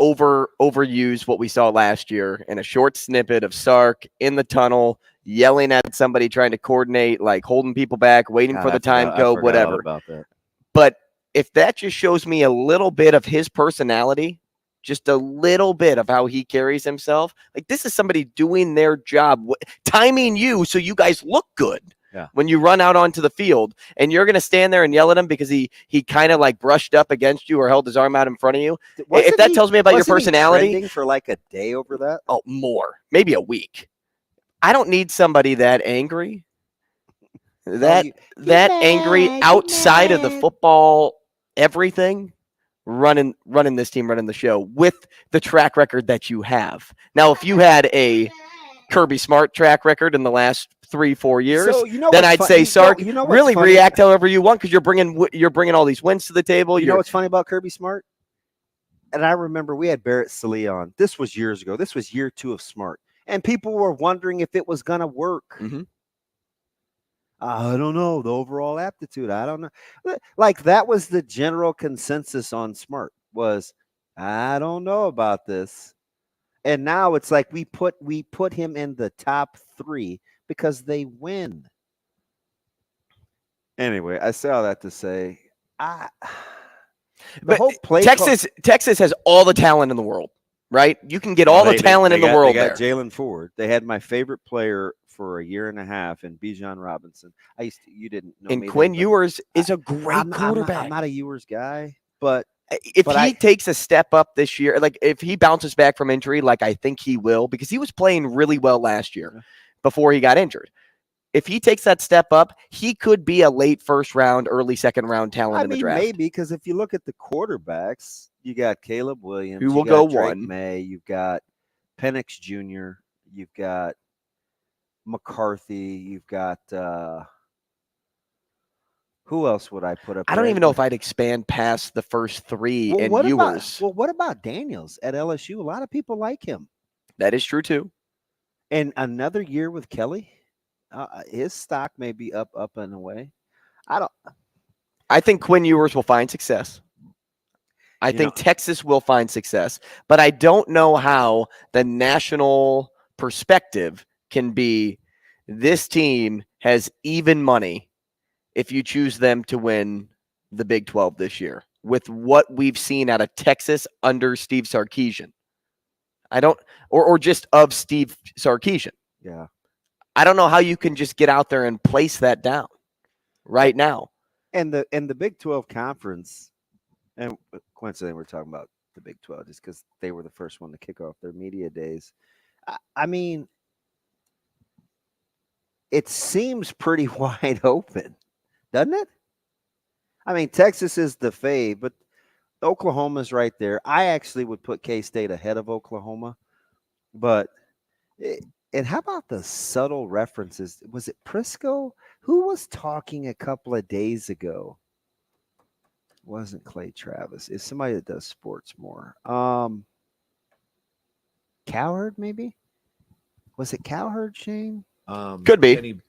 overuse what we saw last year in a short snippet of Sark in the tunnel yelling at somebody, trying to coordinate, like holding people back, waiting for the time code, whatever. About that. But if that just shows me a little bit of his personality, just a little bit of how he carries himself, like this is somebody doing their job, timing you so you guys look good. Yeah. When you run out onto the field, and you're going to stand there and yell at him because he kind of like brushed up against you or held his arm out in front of you. If that tells me about your personality, he trending for like a day over that. Oh, more, maybe a week. I don't need somebody that angry. That angry outside of the football, everything, running this team, running the show with the track record that you have. Now, if you had a Kirby Smart track record in the last 3-4 years, So, then I'd say, Sark, really react however you want because you're bringing all these wins to the table. You know what's funny about Kirby Smart? And I remember we had Barrett Sallee on. This was years ago. This was year 2 of Smart. And people were wondering if it was going to work. Mm-hmm. I don't know. The overall aptitude. I don't know. Like that was the general consensus on Smart was, I don't know about this. And now it's like we put him in the top 3 because they win. Anyway, I say all that to say, Texas has all the talent in the world. right? You can get all the talent in the world They got there. Jalen Ford. They had my favorite player for a year and a half in Bijan Robinson. You didn't know And me Quinn then, but Ewers is a great quarterback. I'm not a Ewers guy, but if he takes a step up this year, like if he bounces back from injury, like I think he will, because he was playing really well last year before he got injured. If he takes that step up, he could be a late first round, early second round talent in the draft. Maybe, because if you look at the quarterbacks, you got Caleb Williams, who will you got go Drake one. May, you've got Penix Jr., you've got McCarthy, you've got who else would I put up? I don't even know if I'd expand past the first three and Ewers. What about Daniels at LSU? A lot of people like him. That is true too. And another year with Kelly, his stock may be up and away. I think Quinn Ewers will find success. I think Texas will find success, but I don't know how the national perspective can be this team has even money if you choose them to win the Big 12 this year with what we've seen out of Texas under Steve Sarkisian. I don't, or just of Steve Sarkisian. Yeah. I don't know how you can just get out there and place that down right now. And the Big 12 conference, and coincidentally, we're talking about the Big 12 just because they were the first one to kick off their media days. I mean, it seems pretty wide open, doesn't it? I mean, Texas is the fave, but Oklahoma's right there. I actually would put K-State ahead of Oklahoma, but and how about the subtle references? Was it Prisco? Who was talking a couple of days ago? It wasn't Clay Travis. It's somebody that does sports more. Cowherd, maybe? Was it Cowherd, Shane? Could be.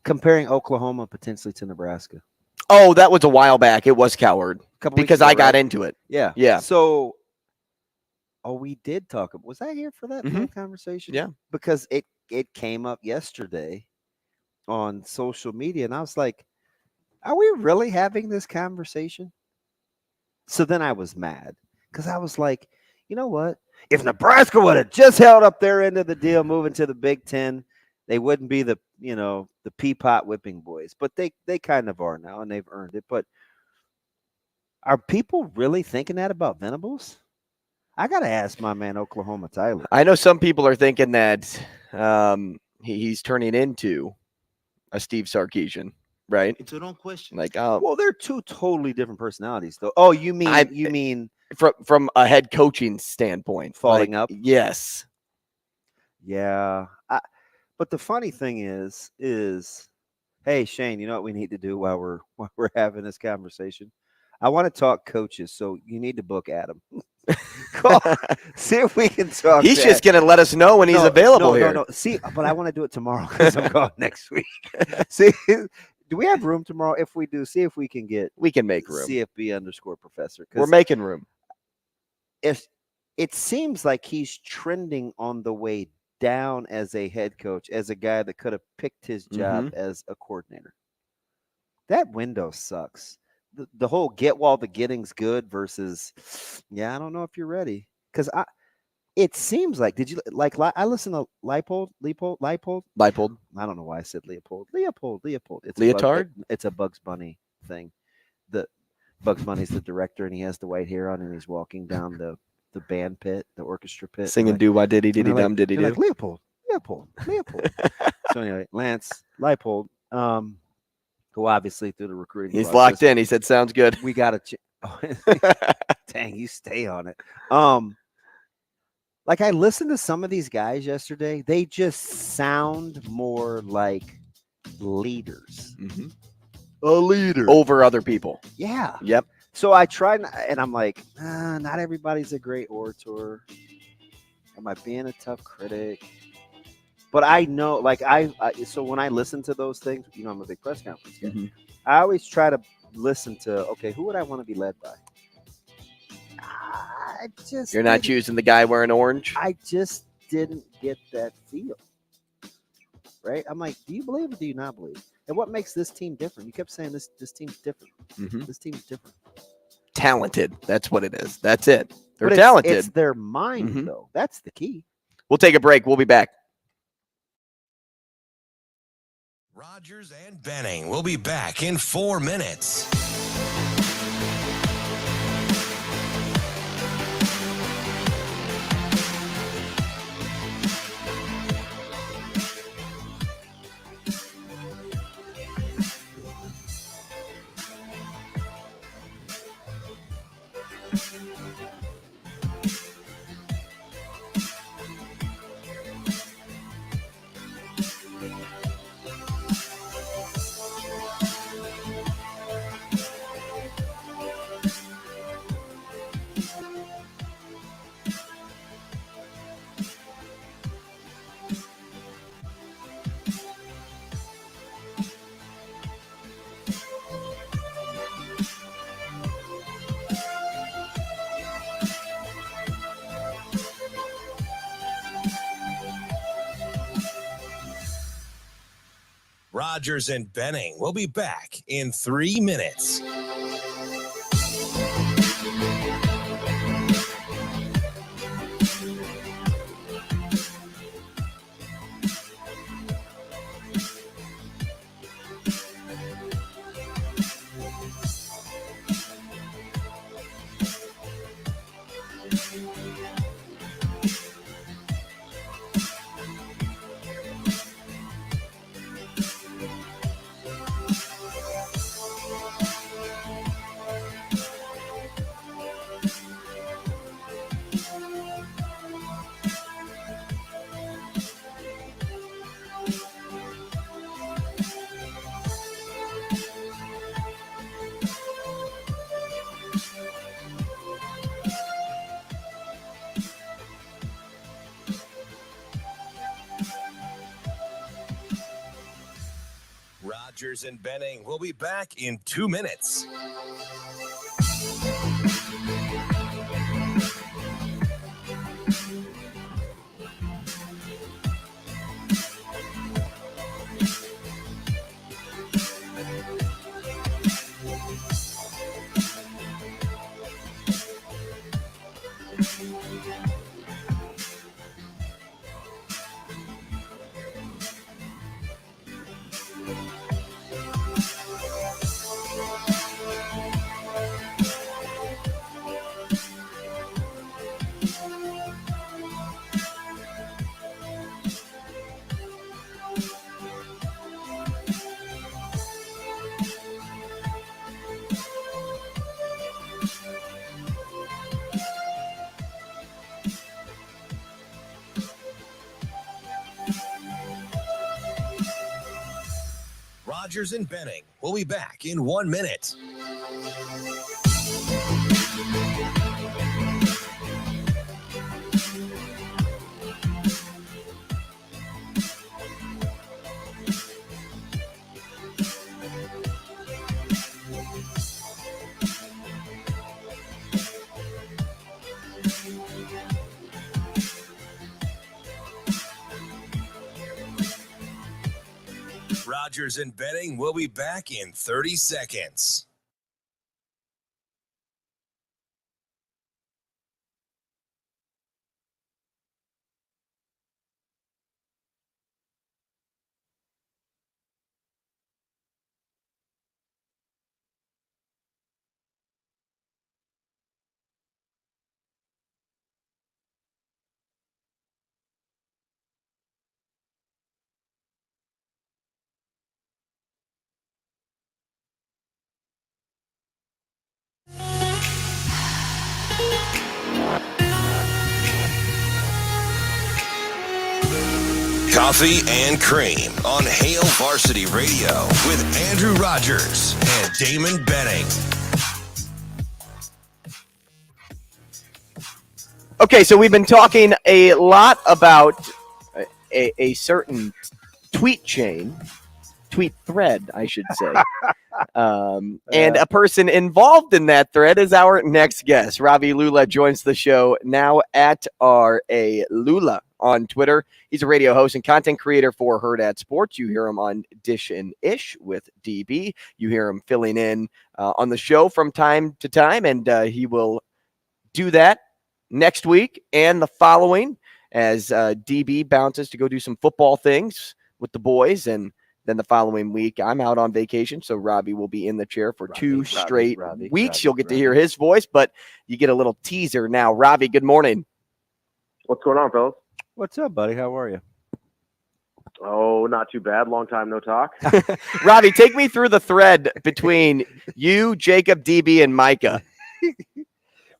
Comparing Oklahoma potentially to Nebraska. Oh, that was a while back. It was Cowherd because I got into it. Yeah. Yeah. So, we did talk. Was I here for that Mhm. conversation? Yeah. Because it came up yesterday on social media, and I was like, are we really having this conversation? So then I was mad because I was like, you know what? If Nebraska would have just held up their end of the deal, moving to the Big Ten, they wouldn't be the Peapot whipping boys. But they kind of are now, and they've earned it. But are people really thinking that about Venables? I got to ask my man Oklahoma Tyler. I know some people are thinking that he's turning into a Steve Sarkisian, right? It's a wrong question. Like, well, they're two totally different personalities, though. Oh, you mean from a head coaching standpoint, falling up? Yes. Yeah. But the funny thing is, hey Shane, you know what we need to do while we're having this conversation? I want to talk coaches, so you need to book Adam. Call, see if we can talk. He's just going to let us know when he's available here. No. See, but I want to do it tomorrow because I'm going next week. See, do we have room tomorrow? If we do, see if we can make room. CFB_professor. We're making room. If it seems like he's trending on the way down as a head coach, as a guy that could have picked his job as a coordinator. That window sucks. The whole get while the getting's good versus, I don't know if you're ready. Because it seems like, did you like, I listened to Leipold? I don't know why I said Leopold. It's Leotard? It's a Bugs Bunny thing. The Bugs Bunny's the director, and he has the white hair on, and he's walking down the band pit, the orchestra pit. Singing do-wah diddy diddy dum diddy do. Like, Leopold. So anyway, Lance Leipold, who obviously through the recruiting He's process, locked in. He said, sounds good. We got to dang, you stay on it. Like I listened to some of these guys yesterday. They just sound more like leaders. Mm-hmm. A leader. Over other people. Yeah. Yep. So I tried, and I'm like, not everybody's a great orator. Am I being a tough critic? But I know, like so when I listen to those things, I'm a big press conference guy. Mm-hmm. I always try to listen to, okay, who would I want to be led by? You're not choosing the guy wearing orange? I just didn't get that feel. Right? I'm like, do you believe or do you not believe? And what makes this team different? You kept saying this team's different. Mm-hmm. This team's different. talented. That's what it is. That's it. They're But talented. It's their mind, Mhm. though. That's the key. We'll take a break. We'll be back. Rogers and Benning will be back in 4 minutes. Rogers and Benning will be back in 3 minutes. Rogers and Benning will be back in 2 minutes. Rogers and Benning will be back in 1 minute. Rogers and Benning will be back in 30 seconds. Coffee and Cream on Hail Varsity Radio with Andrew Rogers and Damon Benning. Okay, so we've been talking a lot about a certain tweet thread, I should say. And a person involved in that thread is our next guest. Ravi Lulla joins the show now at RA Lulla on Twitter. He's a radio host and content creator for Hurrdat Sports. You hear him on Dish and Ish with DB. You hear him filling in on the show from time to time, and he will do that next week and the following as DB bounces to go do some football things with the boys. And then the following week, I'm out on vacation, so Ravi will be in the chair for two straight weeks. You'll get to hear his voice, but you get a little teaser now. Ravi, good morning. What's going on, fellas? What's up, buddy? How are you? Oh, not too bad. Long time no talk. Ravi, take me through the thread between you, Jacob, DB, and Micah.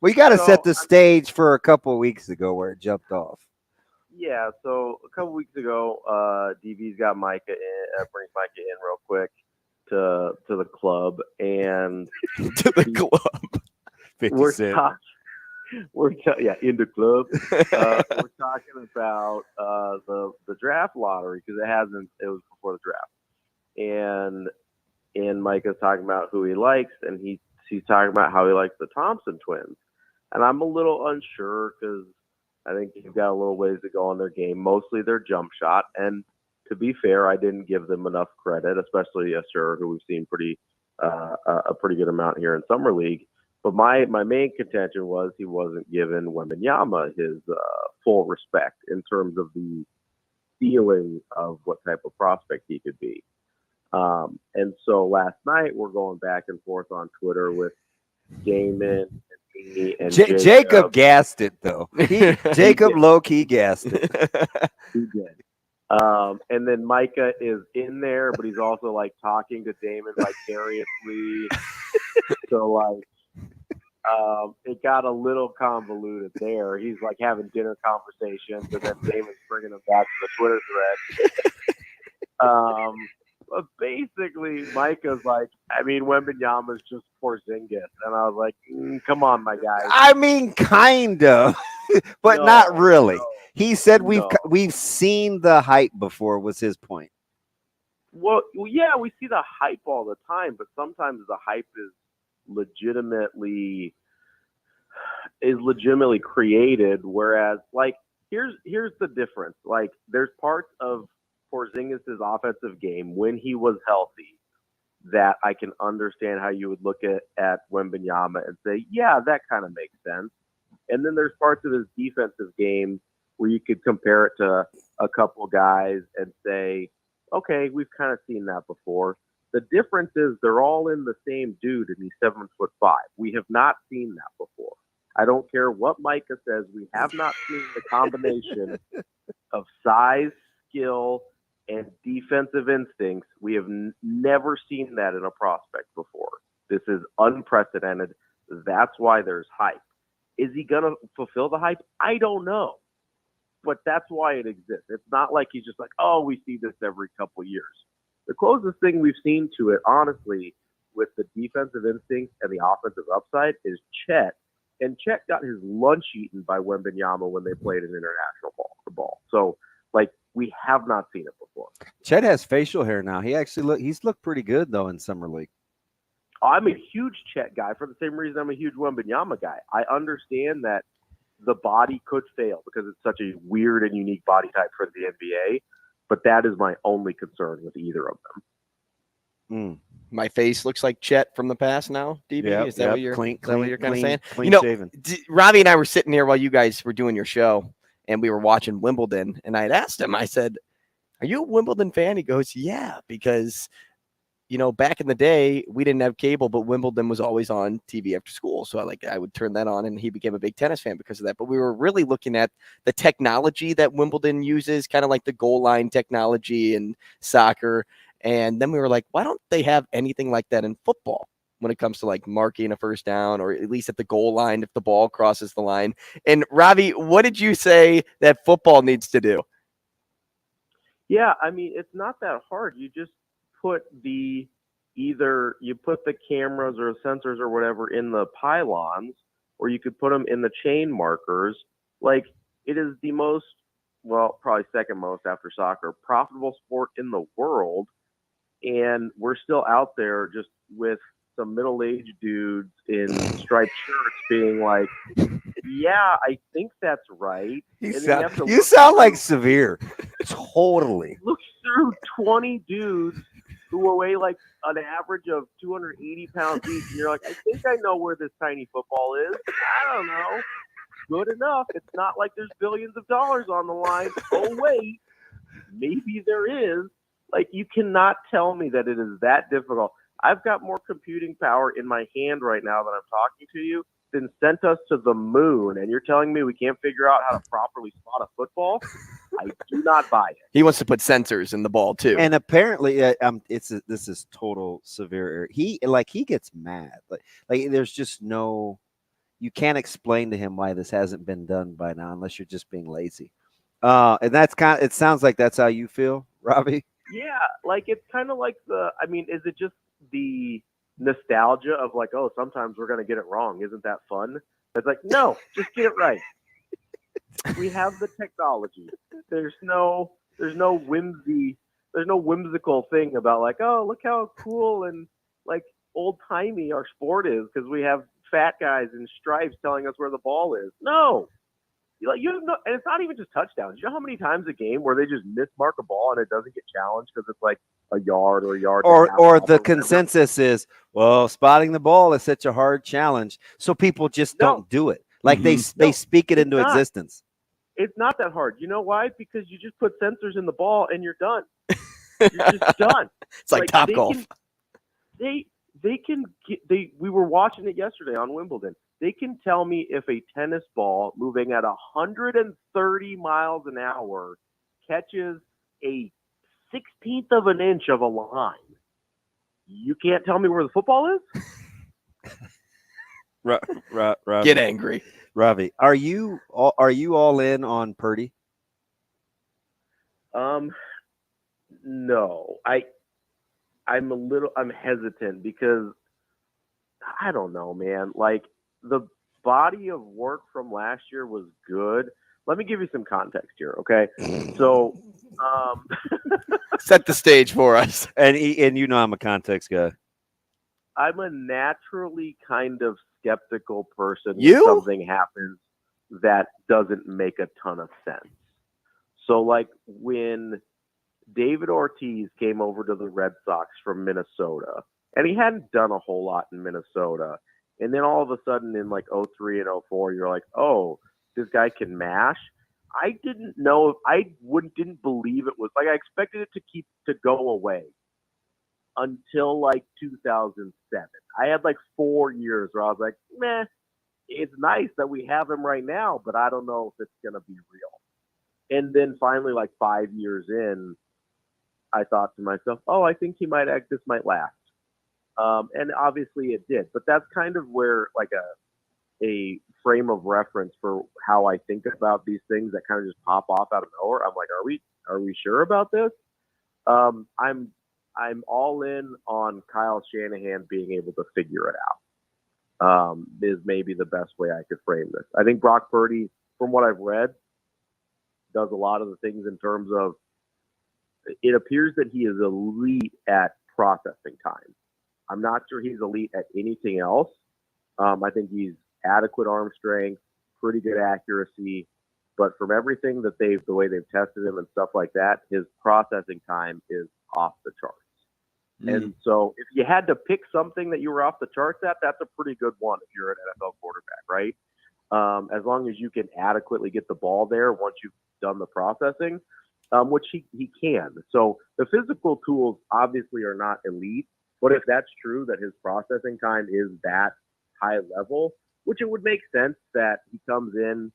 We got to set the stage for a couple of weeks ago where it jumped off. Yeah, so a couple weeks ago, DB's got Micah in, brings Micah in real quick to the club, and to the club. In the club. We're talking about the draft lottery because it was before the draft, and Micah's talking about who he likes, and he's talking about how he likes the Thompson twins, and I'm a little unsure because I think they've got a little ways to go on their game, mostly their jump shot. And to be fair, I didn't give them enough credit, especially Asher, who we've seen a pretty good amount here in Summer League. But my main contention was he wasn't giving Wembanyama his full respect in terms of the ceiling of what type of prospect he could be. And so last night we're going back and forth on Twitter with Damon and Jacob gassed it though. Jacob low key gassed it. He did. And then Micah is in there, but he's also like talking to Damon vicariously. So like, it got a little convoluted there. He's like having dinner conversations, and then Damon's bringing him back to the Twitter thread. But basically, Micah's like, I mean, Wembanyama's just Porzingis. And I was like, come on, my guy. I mean, kind of, but not really. He said we've seen the hype before, was his point. Well, yeah, we see the hype all the time, but sometimes the hype is legitimately created, whereas, like, here's the difference. Like, there's parts of Porzingis' offensive game when he was healthy that I can understand how you would look at Wembanyama and say, yeah, that kind of makes sense. And then there's parts of his defensive game where you could compare it to a couple guys and say, okay, we've kind of seen that before. The difference is they're all in the same dude and he's 7'5". We have not seen that before. I don't care what Micah says. We have not seen the combination of size, skill, and defensive instincts. We have never seen that in a prospect before. This is unprecedented. That's why there's hype. Is he going to fulfill the hype? I don't know. But that's why it exists. It's not like he's just like, oh, we see this every couple years. The closest thing we've seen to it, honestly, with the defensive instincts and the offensive upside is Chet. And Chet got his lunch eaten by Wembanyama when they played an international ball. So, like, we have not seen it before. Chet has facial hair now. He's looked pretty good though in Summer League. I'm a huge Chet guy for the same reason I'm a huge Wembanyama guy. I understand that the body could fail because it's such a weird and unique body type for the NBA, but that is my only concern with either of them. My face looks like Chet from the past now, DB? Yep, is that what you're kind of saying? Clean shaven. Ravi and I were sitting here while you guys were doing your show, and we were watching Wimbledon, and I had asked him, I said, are you a Wimbledon fan? He goes, yeah, because, back in the day, we didn't have cable, but Wimbledon was always on TV after school. So I would turn that on, and he became a big tennis fan because of that. But we were really looking at the technology that Wimbledon uses, kind of like the goal line technology in soccer. And then we were like, why don't they have anything like that in football when it comes to like marking a first down, or at least at the goal line if the ball crosses the line? And Ravi, what did you say that football needs to do? Yeah, I mean, it's not that hard. You just put either you put the cameras or sensors or whatever in the pylons, or you could put them in the chain markers. Like, it is the most, well, probably second most after soccer, profitable sport in the world. And we're still out there just with some middle-aged dudes in striped shirts being like, yeah, I think that's right. You And then sound like Severe. Totally. Look through 20 dudes who weigh like an average of 280 pounds each, and you're like, I think I know where this tiny football is. I don't know. Good enough. It's not like there's billions of dollars on the line. Oh, wait. Maybe there is. Like, you cannot tell me that it is that difficult. I've got more computing power in my hand right now that I'm talking to you than sent us to the moon, and you're telling me we can't figure out how to properly spot a football? I do not buy it. He wants to put sensors in the ball too. And apparently, this is total Severe error. He gets mad. Like there's just no. You can't explain to him why this hasn't been done by now unless you're just being lazy. And that's it sounds like that's how you feel, Ravi. Yeah, like it's kind of like is it just the nostalgia of like, oh, sometimes we're going to get it wrong. Isn't that fun? It's like, no, just get it right. We have the technology. There's no whimsy. There's no whimsical thing about like, oh, look how cool and like old timey our sport is because we have fat guys in stripes telling us where the ball is. No, you don't know, and it's not even just touchdowns. You know how many times a game where they just mismark a ball and it doesn't get challenged because it's like a yard or a yard or the consensus is, well, spotting the ball is such a hard challenge, so people just don't do it. Like they speak it into existence. It's not that hard. You know why? Because you just put sensors in the ball and you're done. You're just done. It's like Topgolf. We were watching it yesterday on Wimbledon. They can tell me if a tennis ball moving at 130 miles an hour catches a 16th of an inch of a line. You can't tell me where the football is? Ravi. Get angry. Ravi, are you all in on Purdy? No. I'm hesitant because I don't know, man. Like the body of work from last year was good. Let me give you some context here, okay? So, set the stage for us. And you know I'm a context guy. I'm a naturally kind of skeptical person when something happens that doesn't make a ton of sense. So, like when David Ortiz came over to the Red Sox from Minnesota, and he hadn't done a whole lot in Minnesota, and then all of a sudden in like 03 and 04, you're like, oh, this guy can mash. I didn't know. Didn't believe it was like I expected it to go away until like 2007. I had like 4 years where I was like, meh, it's nice that we have him right now, but I don't know if it's going to be real. And then finally, like 5 years in, I thought to myself, oh, I think this might last. And obviously it did, but that's kind of where like a frame of reference for how I think about these things that kind of just pop off out of nowhere. I'm like, are we sure about this? I'm all in on Kyle Shanahan being able to figure it out. Is maybe the best way I could frame this. I think Brock Purdy, from what I've read, does a lot of the things in terms of it appears that he is elite at processing time. I'm not sure he's elite at anything else. I think he's adequate arm strength, pretty good accuracy, but from everything that the way they've tested him and stuff like that, his processing time is off the charts. And so if you had to pick something that you were off the charts at, that's a pretty good one if you're an NFL quarterback, right? As long as you can adequately get the ball there once you've done the processing, which he can. So the physical tools obviously are not elite, but if that's true that his processing time is that high level, which it would make sense that he comes in,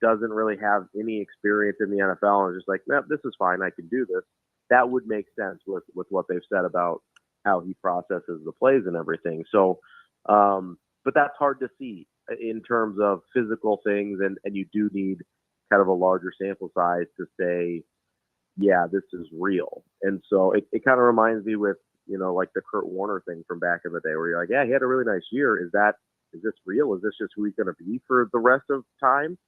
doesn't really have any experience in the NFL and just like, nah, this is fine, I can do this. That would make sense with what they've said about how he processes the plays and everything. So, but that's hard to see in terms of physical things, and you do need kind of a larger sample size to say, yeah, this is real. And so it kind of reminds me with, like the Kurt Warner thing from back in the day where you're like, yeah, he had a really nice year. Is this real? Is this just who he's going to be for the rest of time?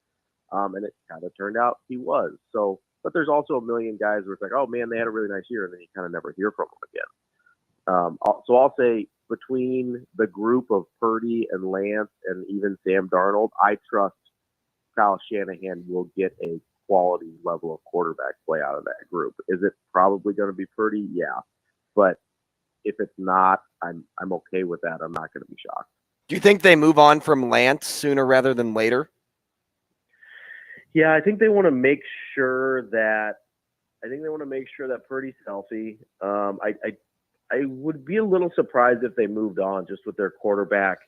And it kind of turned out he was. So, but there's also a million guys where it's like, oh man, they had a really nice year, and then you kind of never hear from them again. So I'll say between the group of Purdy and Lance and even Sam Darnold, I trust Kyle Shanahan will get a quality level of quarterback play out of that group. Is it probably going to be Purdy? Yeah. But if it's not, I'm okay with that. I'm not going to be shocked. Do you think they move on from Lance sooner rather than later? Yeah, I think they want to make sure that Purdy's healthy. I would be a little surprised if they moved on just with their quarterback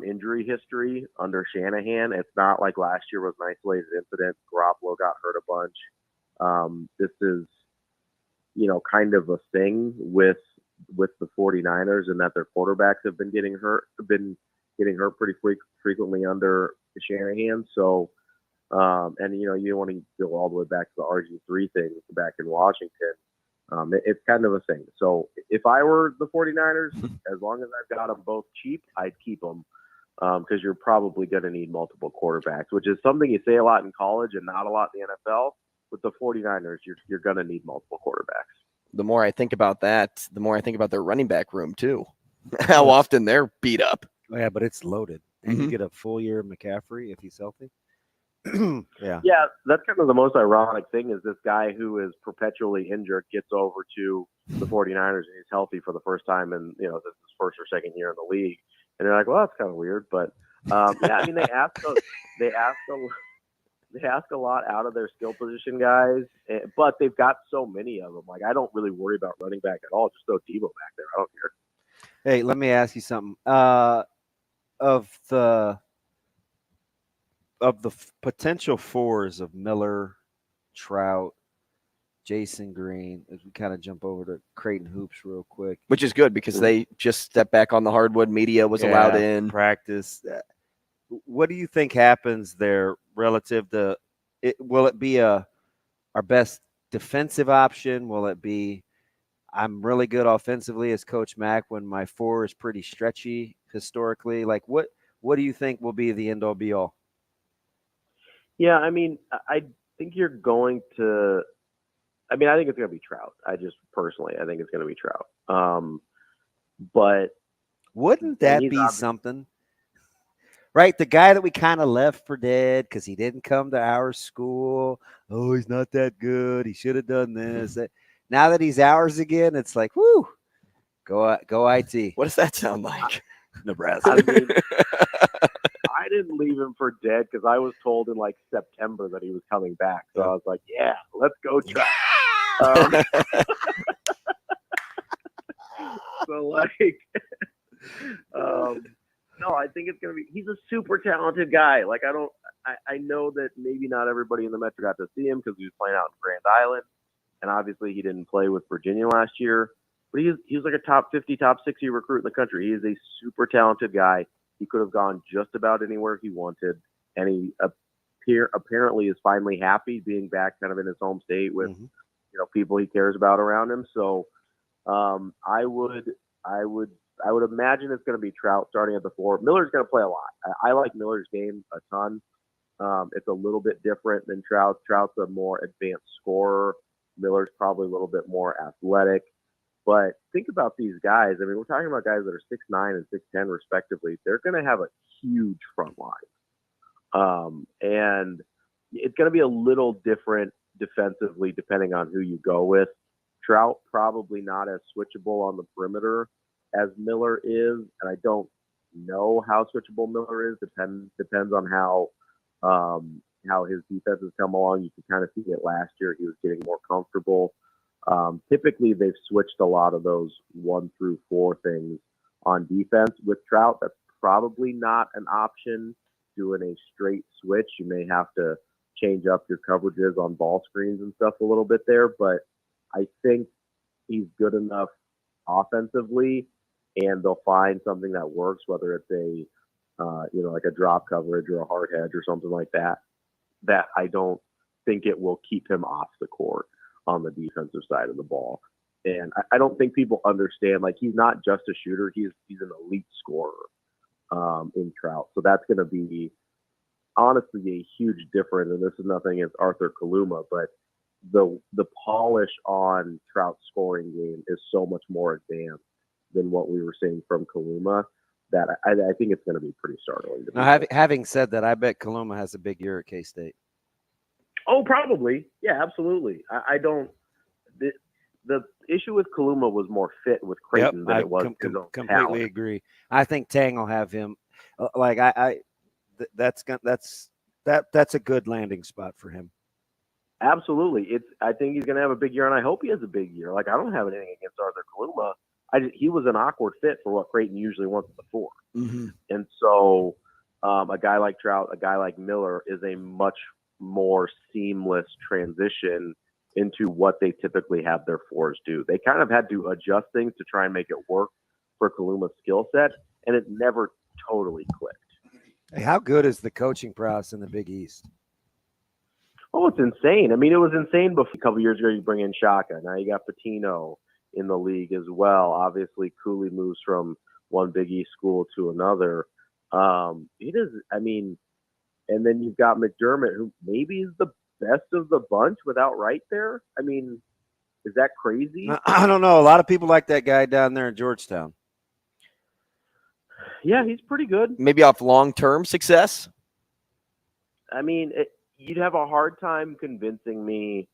injury history under Shanahan. It's not like last year was an isolated incident. Garoppolo got hurt a bunch. This is, kind of a thing with the 49ers, and that their quarterbacks have been getting hurt pretty frequently under Shanahan. So, and you don't want to go all the way back to the RG3 thing back in Washington. It's kind of a thing. So if I were the 49ers, as long as I've got them both cheap, I'd keep them because you're probably going to need multiple quarterbacks, which is something you say a lot in college and not a lot in the NFL. With the 49ers, you're going to need multiple quarterbacks. The more I think about that, the more I think about their running back room too. How often they're beat up. Oh, yeah, but it's loaded. And you get a full year of McCaffrey if he's healthy. Yeah, that's kind of the most ironic thing is this guy who is perpetually injured gets over to the 49ers and he's healthy for the first time in this is his first or second year in the league, and they're like, well, that's kind of weird, but they ask a lot out of their skill position guys, but they've got so many of them. Like, I don't really worry about running back at all. Just throw Debo back there. I don't care. Hey, let me ask you something. Of the potential fours of Miller, Trout, Jason Green, as we kind of jump over to Creighton Hoops real quick. Which is good because they just stepped back on the hardwood. Media was allowed in. Practice. What do you think happens there relative to it? Will it be our best defensive option? Will it be I'm really good offensively as Coach Mack when my four is pretty stretchy historically? Like what do you think will be the end-all be-all? Yeah, I mean, I think you're going to – I think it's going to be Trout. I think it's going to be Trout. But wouldn't that be something? Right? The guy that we kind of left for dead because he didn't come to our school. Oh, he's not that good. He should have done this. Now that he's ours again, it's like, whoo, go IT. What does that sound like? Nebraska. I didn't leave him for dead because I was told in like September that he was coming back. So I was like, yeah, let's go try. No, I think it's going to be – he's a super talented guy. Like, I know that maybe not everybody in the Metro got to see him because he was playing out in Grand Island. And obviously he didn't play with Virginia last year. But he was like a top 50, top 60 recruit in the country. He is a super talented guy. He could have gone just about anywhere he wanted. And he apparently is finally happy being back kind of in his home state with, people he cares about around him. So I would imagine it's going to be Trout starting at the 4. Miller's going to play a lot. I like Miller's game a ton. It's a little bit different than Trout. Trout's a more advanced scorer. Miller's probably a little bit more athletic. But think about these guys. I mean, we're talking about guys that are 6'9" and 6'10", respectively. They're going to have a huge front line. And it's going to be a little different defensively depending on who you go with. Trout probably not as switchable on the perimeter as Miller is. And I don't know how switchable Miller is. Depends on how his defense has come along. You can kind of see it last year. He was getting more comfortable. Typically, they've switched a lot of those 1 through 4 things on defense. With Trout, that's probably not an option. Doing a straight switch, you may have to change up your coverages on ball screens and stuff a little bit there. But I think he's good enough offensively, and they'll find something that works, whether it's like a drop coverage or a hard hedge or something like that. That I don't think it will keep him off the court on the defensive side of the ball. And I don't think people understand, like, he's not just a shooter. He's an elite scorer in Trout. So that's going to be honestly a huge difference. And this is nothing against Arthur Kaluma, but the polish on Trout's scoring game is so much more advanced than what we were seeing from Kaluma, that I think it's going to be pretty startling. Now, having said that, I bet Kaluma has a big year at K-State. Oh, probably. Yeah, absolutely. I don't. The issue with Kaluma was more fit with Creighton than it was his own completely talent. agree. I think Tang will have him. That's a good landing spot for him. Absolutely. I think he's going to have a big year, and I hope he has a big year. Like, I don't have anything against Arthur Kaluma. He was an awkward fit for what Creighton usually wants at the 4. Mm-hmm. And so a guy like Trout, a guy like Miller is a much more seamless transition into what they typically have their 4s do. They kind of had to adjust things to try and make it work for Kaluma's skill set, and it never totally clicked. Hey, how good is the coaching prowess in the Big East? Oh, it's insane. I mean, it was insane before a couple years ago. You bring in Shaka. Now you got Patino in the league as well. Obviously, Cooley moves from one Big East school to another. It is, I mean, and then you've got McDermott, who maybe is the best of the bunch without Wright there. I mean, is that crazy? I don't know. A lot of people like that guy down there in Georgetown. Yeah, he's pretty good. Maybe off long-term success? I mean, you'd have a hard time convincing me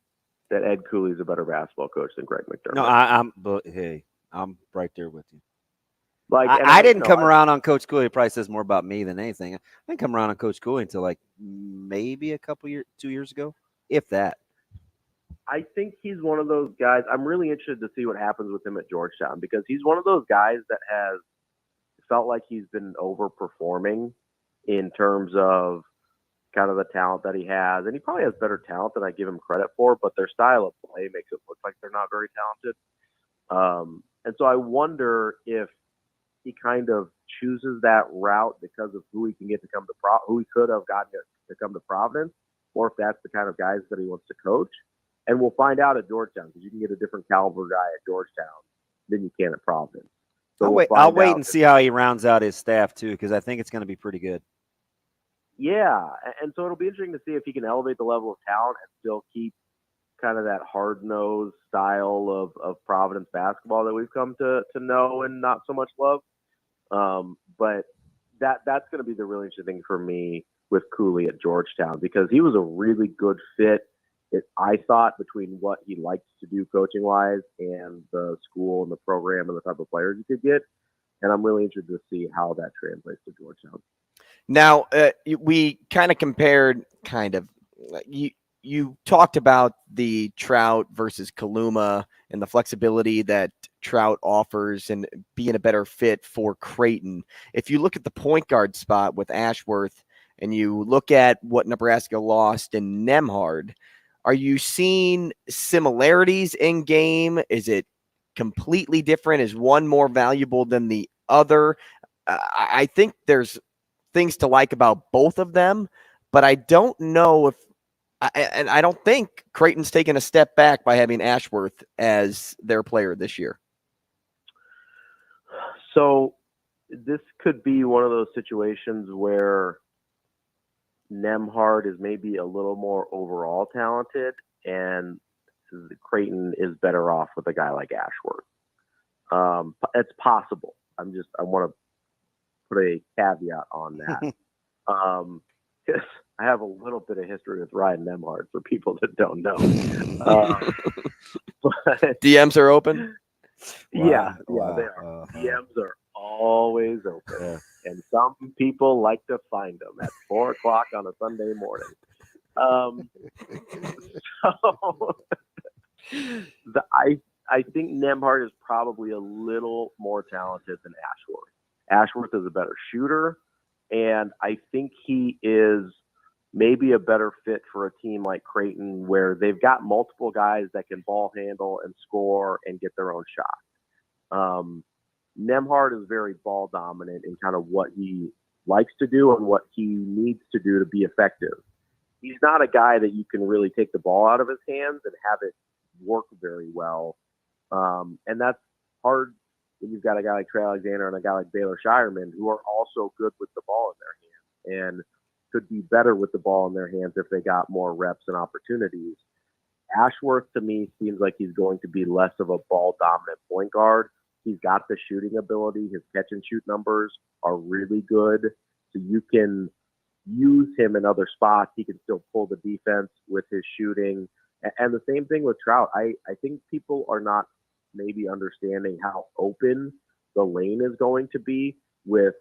that Ed Cooley's a better basketball coach than Greg McDermott. No, but hey, I'm right there with you. Like, I didn't come around on Coach Cooley. It probably says more about me than anything. I didn't come around on Coach Cooley until like maybe 2 years ago, if that. I think he's one of those guys. I'm really interested to see what happens with him at Georgetown, because he's one of those guys that has felt like he's been overperforming in terms of kind of the talent that he has. And he probably has better talent than I give him credit for, but their style of play makes it look like they're not very talented. And so I wonder if he kind of chooses that route because of who he can get to come to who he could have gotten to come to Providence, or if that's the kind of guys that he wants to coach. And we'll find out at Georgetown, because you can get a different caliber guy at Georgetown than you can at Providence. So I'll wait and see how he rounds out his staff too, because I think it's going to be pretty good. Yeah, and so it'll be interesting to see if he can elevate the level of talent and still keep kind of that hard-nosed style of Providence basketball that we've come to know and not so much love. But that's going to be the really interesting thing for me with Cooley at Georgetown, because he was a really good fit, I thought, between what he likes to do coaching-wise and the school and the program and the type of players he could get. And I'm really interested to see how that translates to Georgetown. Now, we kind of compared you talked about the Trout versus Kaluma and the flexibility that Trout offers and being a better fit for Creighton. If you look at the point guard spot with Ashworth and you look at what Nebraska lost in Nembhard, are you seeing similarities in game? Is it completely different? Is one more valuable than the other? I think there's things to like about both of them, but I don't know if and I don't think Creighton's taken a step back by having Ashworth as their player this year. So this could be one of those situations where Nembhard is maybe a little more overall talented, and Creighton is better off with a guy like Ashworth. It's possible. I want to put a caveat on that. I have a little bit of history with Ryan Nembhard for people that don't know. But DMs are open? Yeah, they are. DMs are always open. Yeah. And some people like to find them at 4 o'clock on a Sunday morning. I think Nembhard is probably a little more talented than Ashworth. Ashworth is a better shooter, and I think he is maybe a better fit for a team like Creighton, where they've got multiple guys that can ball handle and score and get their own shot. Nembhard is very ball dominant in kind of what he likes to do and what he needs to do to be effective. He's not a guy that you can really take the ball out of his hands and have it work very well. And that's hard when you've got a guy like Trey Alexander and a guy like Baylor Shireman, who are also good with the ball in their hands and could be better with the ball in their hands if they got more reps and opportunities. Ashworth, to me, seems like he's going to be less of a ball-dominant point guard He's got the shooting ability. His catch and shoot numbers are really good. So you can use him in other spots. He can still pull the defense with his shooting. And the same thing with Trout. I think people are not maybe understanding how open the lane is going to be with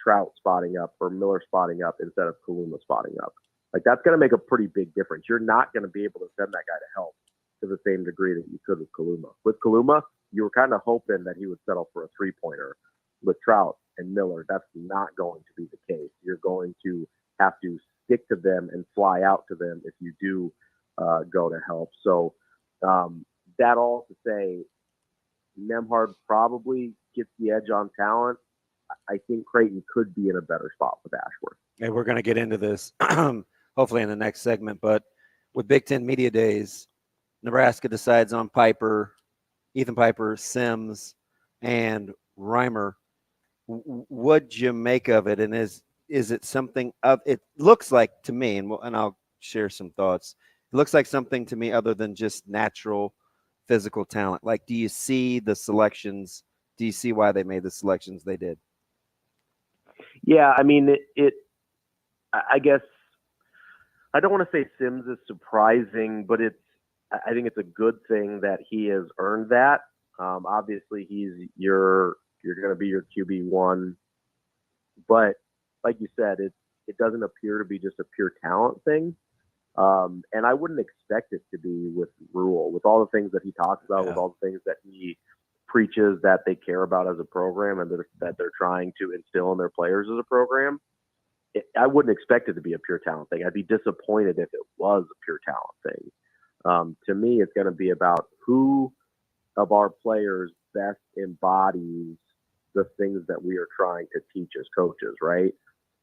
Trout spotting up or Miller spotting up instead of Kaluma spotting up. Like, that's going to make a pretty big difference. You're not going to be able to send that guy to help to the same degree that you could with Kaluma. With Kaluma, you were kind of hoping that he would settle for a three-pointer. With Trout and Miller, that's not going to be the case. You're going to have to stick to them and fly out to them if you do go to help. So that all to say, Nembhard probably gets the edge on talent. I think Creighton could be in a better spot with Ashworth. And we're going to get into this hopefully in the next segment. But with Big Ten Media Days, Nebraska decides on Piper, Ethan Piper, Sims, and Reimer. What'd you make of it? And is it something of it looks like to me, and I'll share some thoughts. It looks like something to me other than just natural physical talent. Like, do you see the selections? Do you see why they made the selections they did? Yeah, I mean, I guess I don't want to say Sims is surprising, but I think it's a good thing that he has earned that. Obviously, you're going to be your QB1, but like you said, it doesn't appear to be just a pure talent thing. And I wouldn't expect it to be with Rule, with all the things that he talks about, with all the things that he preaches that they care about as a program and that they're trying to instill in their players as a program. I wouldn't expect it to be a pure talent thing. I'd be disappointed if it was a pure talent thing. To me, it's going to be about who of our players best embodies the things that we are trying to teach as coaches, right?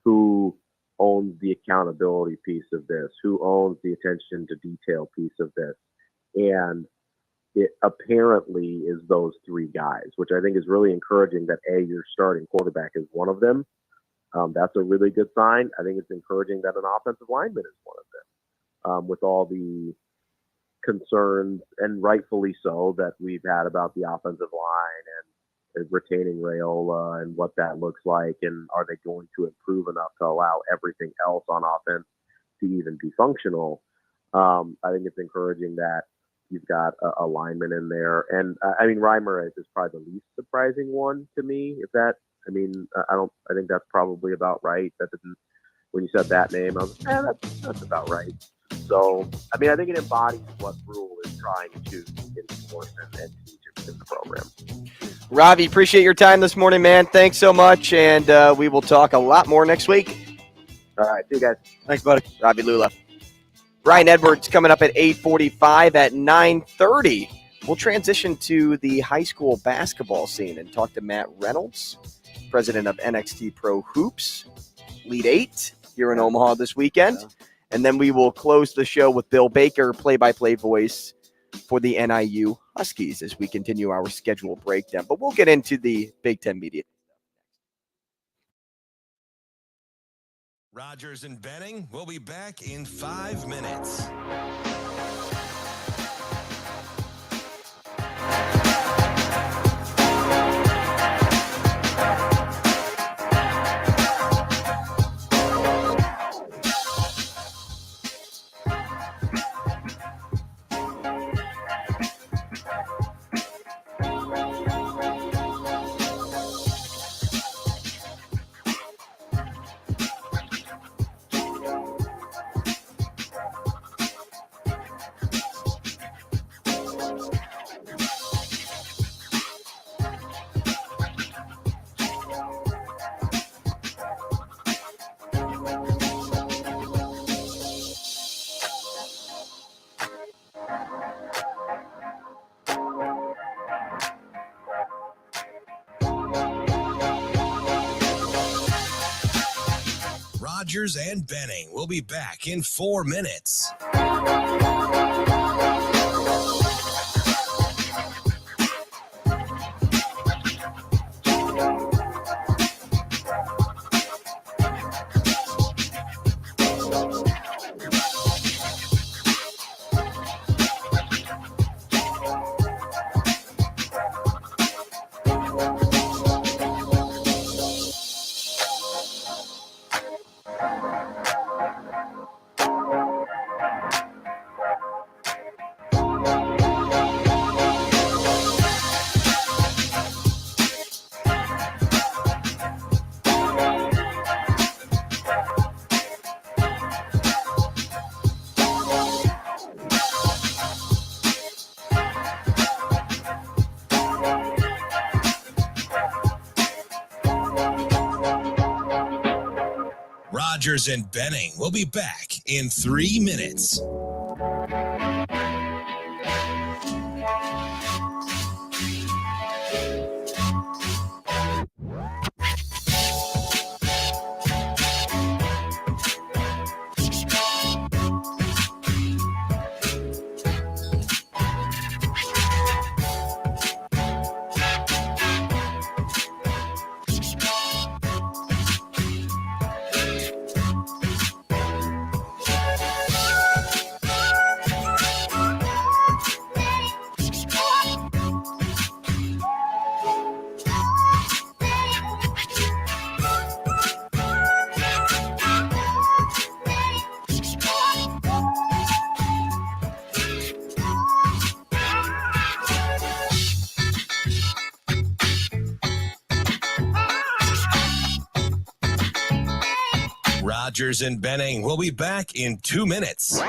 Who owns the accountability piece of this? Who owns the attention to detail piece of this? And it apparently is those three guys, which I think is really encouraging that your starting quarterback is one of them. That's a really good sign. I think it's encouraging that an offensive lineman is one of them, with all the concerns, and rightfully so, that we've had about the offensive line and retaining Rayola and what that looks like, and are they going to improve enough to allow everything else on offense to even be functional. I think it's encouraging that you've got a lineman in there. And I mean, Reimer is probably the least surprising one to me. I think that's probably about right. When you said that name, I was like, that's about right. So, I mean, I think it embodies what Rule is trying to enforce and teach in the program. Ravi, appreciate your time this morning, man. Thanks so much, and we will talk a lot more next week. All right, see you guys. Thanks, buddy. Ravi Lulla. Brian Edwards coming up at 8:45. At 9:30, we'll transition to the high school basketball scene and talk to Matt Reynolds, president of NXT Pro Hoops, Elite 8 here in Omaha this weekend. And then we will close the show with Bill Baker, play-by-play voice for the NIU Huskies, as we continue our schedule breakdown. But we'll get into the Big Ten media. Rogers and Benning will be back in 5 minutes. Rogers and Benning will be back in 4 minutes. Rogers and Benning will be back in 3 minutes. Rogers and Benning will be back in 2 minutes.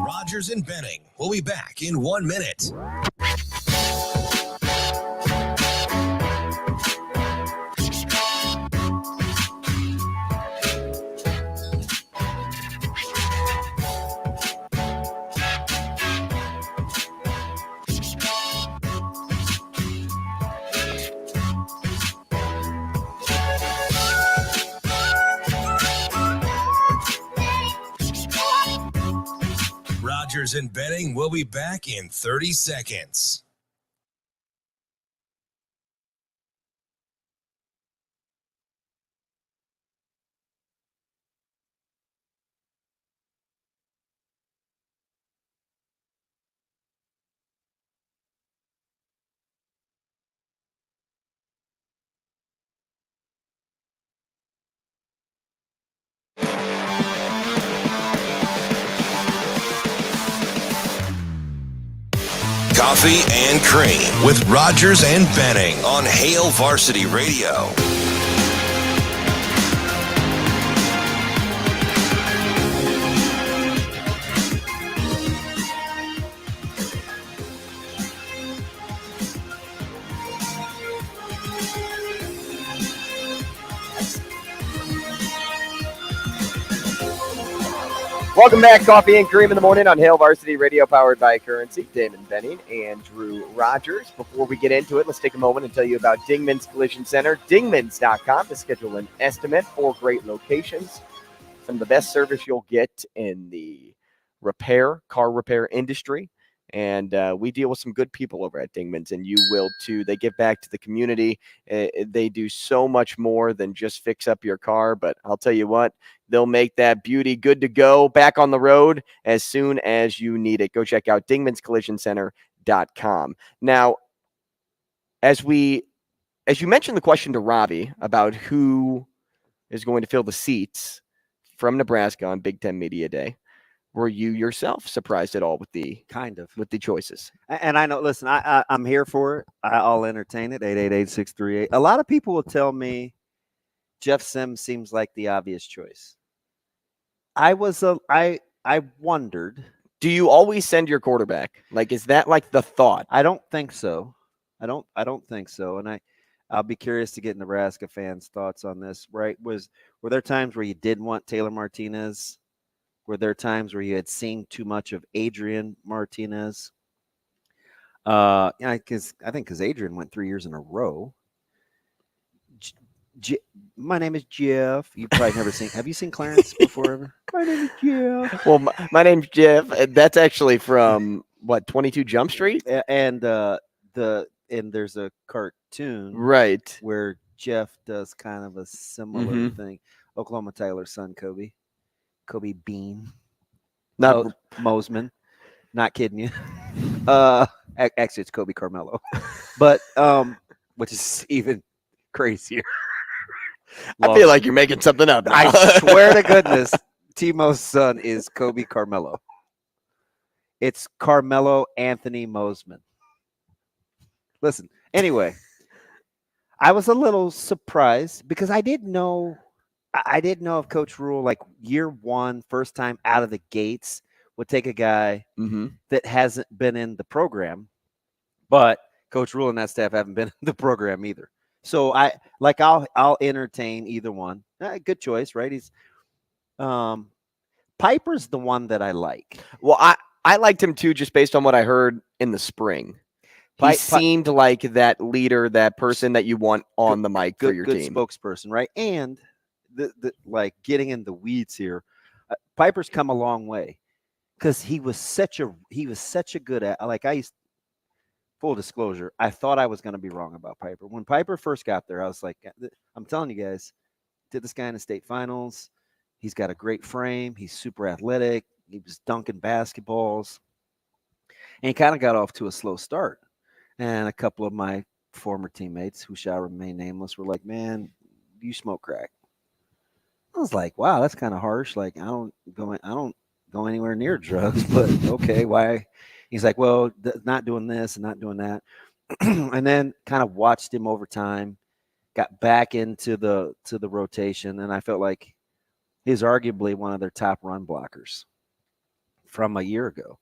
Rogers and Benning will be back in 1 minute. Rogers and Benning will be back in 30 seconds. Coffee and Cream with Rogers and Benning on Hail Varsity Radio. Welcome back, Coffee and Cream in the morning on Hail Varsity Radio, powered by Currency. Damon Benning and Drew Rogers. Before we get into it, let's take a moment and tell you about Dingman's Collision Center, dingmans.com, to schedule an estimate. 4 great locations. Some of the best service you'll get in the car repair industry. And we deal with some good people over at Dingman's, and you will too. They give back to the community. They do so much more than just fix up your car. But I'll tell you what, they'll make that beauty good to go, back on the road as soon as you need it. Go check out dingmanscollisioncenter.com. Now, as you mentioned the question to Ravi about who is going to fill the seats from Nebraska on Big Ten Media Day, were you yourself surprised at all with the choices? And I know, listen, I'm here for it. I'll entertain it. 888-638. A lot of people will tell me Jeff Sims seems like the obvious choice. I wondered. Do you always send your quarterback? Like, is that like the thought? I don't think so. I don't think so. And I'll be curious to get Nebraska fans' thoughts on this. Right? Were there times where you did want Taylor Martinez? Were there times where you had seen too much of Adrian Martinez? Because Adrian went 3 years in a row. My name is Jeff. You've probably never seen. Have you seen Clarence before ever? My name is Jeff. Well, my name's Jeff. That's actually from what 22 Jump Street, And there's a cartoon right? where Jeff does kind of a similar thing. Oklahoma Tyler's son, Kobe Bean, Not Mosman. Not kidding you. Actually, it's Kobe Carmelo, but which is even crazier. I feel like you're making something up now. I swear to goodness, Timo's son is Kobe Carmelo. It's Carmelo Anthony Mosman. Listen, anyway, I was a little surprised because I didn't know if Coach Rule, like year one, first time out of the gates, would take a guy that hasn't been in the program, but Coach Rule and that staff haven't been in the program either. So I'll entertain either one. Good choice, right? He's Piper's the one that I like. Well, I liked him too, just based on what I heard in the spring. He seemed like that leader, that person that you want on the mic for your team. Good spokesperson, right? And the like getting in the weeds here, Piper's come a long way because he was such a good full disclosure, I thought I was going to be wrong about Piper. When Piper first got there, I was like, I'm telling you guys, did this guy in the state finals. He's got a great frame. He's super athletic. He was dunking basketballs. And he kind of got off to a slow start. And a couple of my former teammates, who shall remain nameless, were like, man, you smoke crack. I was like, wow, that's kind of harsh. Like, I don't go anywhere near drugs, but okay, why? He's like, well, not doing this and not doing that. And then kind of watched him over time, got back into the rotation, and I felt like he's arguably one of their top run blockers from a year ago.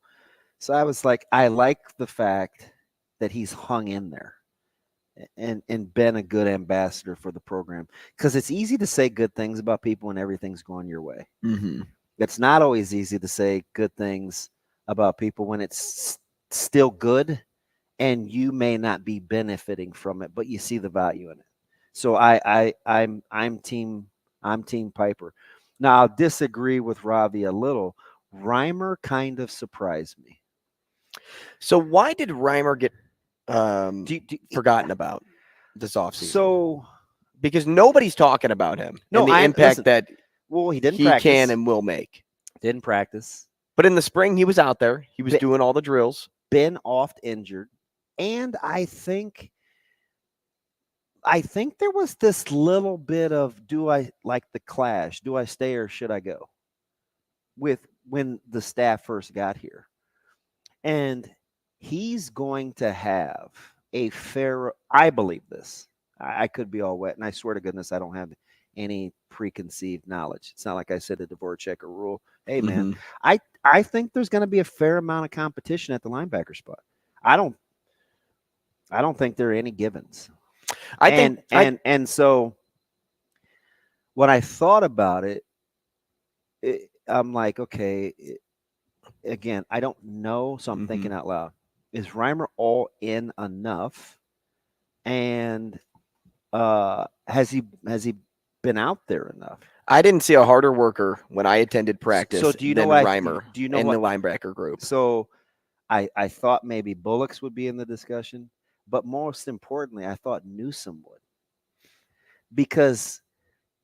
So I was like, I like the fact that he's hung in there and been a good ambassador for the program, because it's easy to say good things about people when everything's going your way. It's not always easy to say good things about people when it's still good and you may not be benefiting from it, but you see the value in it. So I'm team Piper. Now I'll disagree with Ravi a little. Reimer kind of surprised me. So why did Reimer get forgotten about this offseason? So because nobody's talking about him and the impact that he didn't he practice. Can and will make. Didn't practice. But in the spring, he was out there. He was doing all the drills. Been oft injured. And I think there was this little bit of, do I like the clash? Do I stay or should I go? With when the staff first got here. And he's going to have a fair, I believe this. I could be all wet. And I swear to goodness, I don't have any preconceived knowledge. It's not like I said a Dvorak or Rule. Hey, man, I think there's going to be a fair amount of competition at the linebacker spot. I don't think there are any givens. And so when I thought about it, I'm like, okay, again, I don't know. So I'm thinking out loud. Is Reimer all in enough? And has he been out there enough? I didn't see a harder worker when I attended practice so do you than know Reimer in the linebacker group. So I thought maybe Bullocks would be in the discussion, but most importantly, I thought Newsom would, because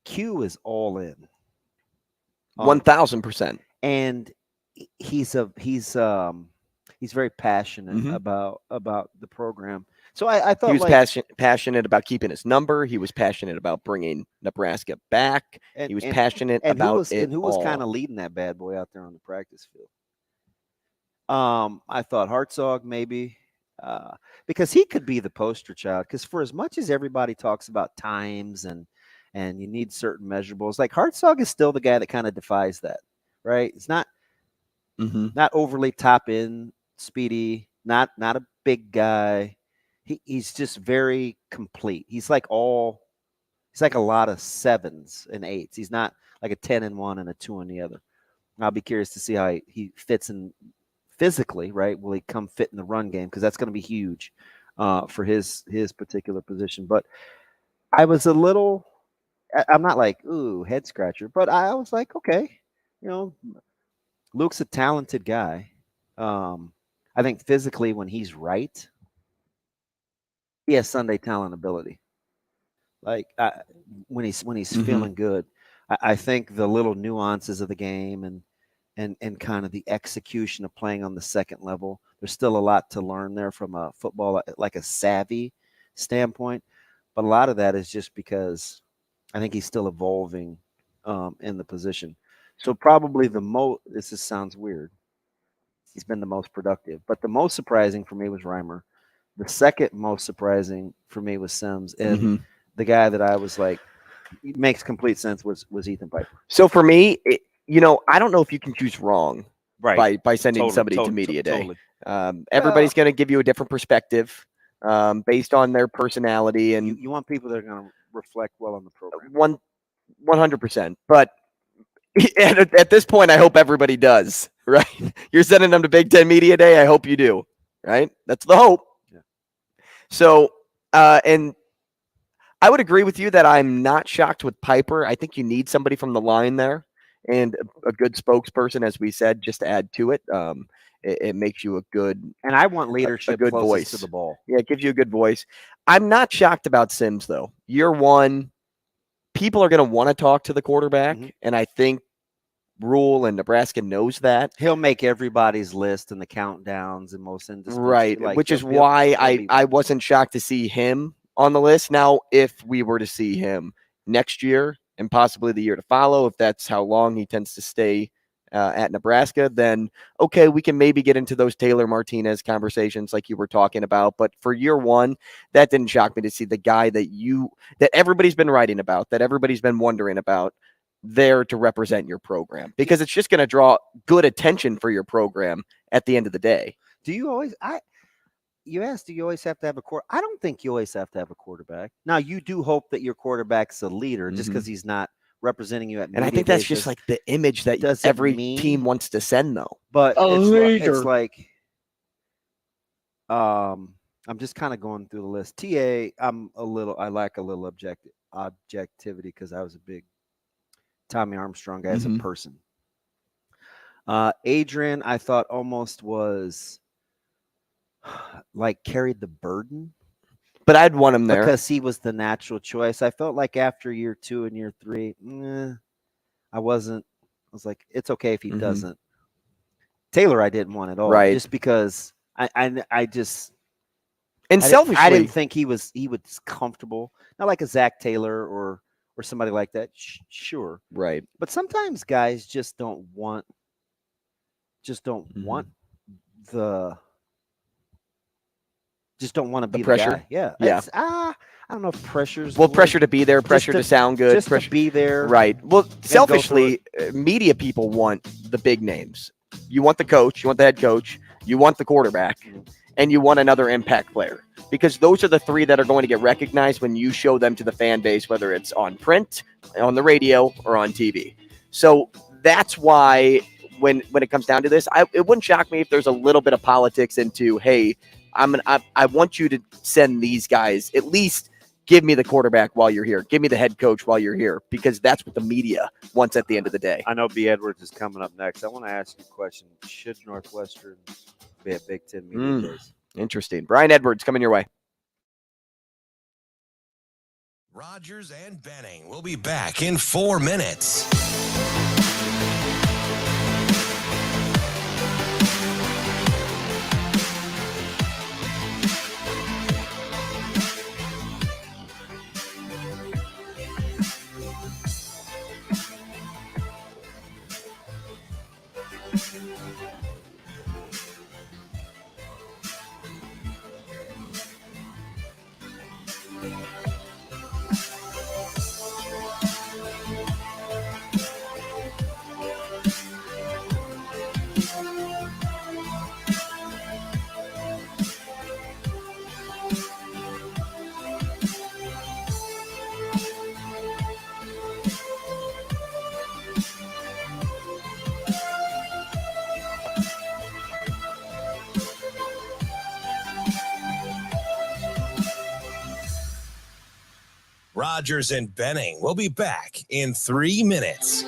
Q is all in. 1,000%. And he's very passionate about the program. So I thought he was passionate about keeping his number. He was passionate about bringing Nebraska back. He was passionate about it. And who was kind of leading that bad boy out there on the practice field? I thought Hartzog maybe, because he could be the poster child. Because for as much as everybody talks about times and you need certain measurables, like Hartzog is still the guy that kind of defies that, right? It's not overly top end, speedy, not a big guy. He's just very complete. He's like a lot of 7s and 8s. He's not like a 10 in one and a 2 in the other. I'll be curious to see how he fits in physically, right? Will he come fit in the run game? Because that's going to be huge for his particular position. But I was a little I'm not like, ooh, head scratcher, but I was like, okay, Luke's a talented guy. I think physically, when he's right, he has Sunday talent ability. Like when he's feeling good, I think the little nuances of the game and kind of the execution of playing on the second level, there's still a lot to learn there from a football, like a savvy standpoint. But a lot of that is just because I think he's still evolving in the position. So probably sounds weird. He's been the most productive. But the most surprising for me was Reimer. The second most surprising for me was Sims. And the guy that I was like, it makes complete sense was Ethan Piper. So for me, I don't know if you can choose wrong by sending somebody to media day. Totally. Everybody's going to give you a different perspective based on their personality. And you want people that are going to reflect well on the program. 100%. But at this point, I hope everybody does, right? You're sending them to Big Ten Media Day. I hope you do, right? That's the hope. Yeah. So, and I would agree with you that I'm not shocked with Piper. I think you need somebody from the line there and a good spokesperson, as we said, just to add to it. It makes you a good, and I want leadership, a good voice to the ball. Yeah, it gives you a good voice. I'm not shocked about Sims though. Year one, people are going to want to talk to the quarterback, and I think Rule and Nebraska knows that. He'll make everybody's list and the countdowns and most industries. Right, which is why I wasn't shocked to see him on the list. Now, if we were to see him next year and possibly the year to follow, if that's how long he tends to stay at Nebraska, then okay, we can maybe get into those Taylor Martinez conversations like you were talking about. But for year one, that didn't shock me to see the guy that everybody's been writing about, that everybody's been wondering about, there to represent your program, because it's just going to draw good attention for your program at the end of the day. You asked, do you always have to have a quarterback? I don't think you always have to have a quarterback. Now, you do hope that your quarterback's a leader just because he's not representing you at media. And I think that's just like the image that every team wants to send, though. But it's like I'm just kind of going through the list. TA, I lack a little objectivity because I was a big Tommy Armstrong guy as a person. Adrian, I thought almost was like carried the burden. But I'd want him there because he was the natural choice. I felt like after year 2 and year 3, I was like, it's okay if he doesn't. Taylor, I didn't want at all. Right. Just because I just. And selfishly, I didn't think he was comfortable. Not like a Zach Taylor or somebody like that. Sure. Right. But sometimes guys just don't want just don't want to be the pressure. guy. Yeah. Yeah. I don't know if pressure's pressure to be there, pressure to sound good, just pressure to be there. Right. Well, selfishly, media people want the big names. You want the coach, you want the head coach, you want the quarterback, and you want another impact player, because those are the three that are going to get recognized when you show them to the fan base, whether it's on print, on the radio, or on TV. So that's why when it comes down to this, it wouldn't shock me if there's a little bit of politics into, hey, I want you to send these guys, at least give me the quarterback while you're here. Give me the head coach while you're here, because that's what the media wants at the end of the day. I know B. Edwards is coming up next. I want to ask you a question. Should Northwestern be at Big Ten Media Days? Interesting. Brian Edwards coming your way. Rogers and Benning will be back in 4 minutes. Rogers and Benning will be back in 3 minutes.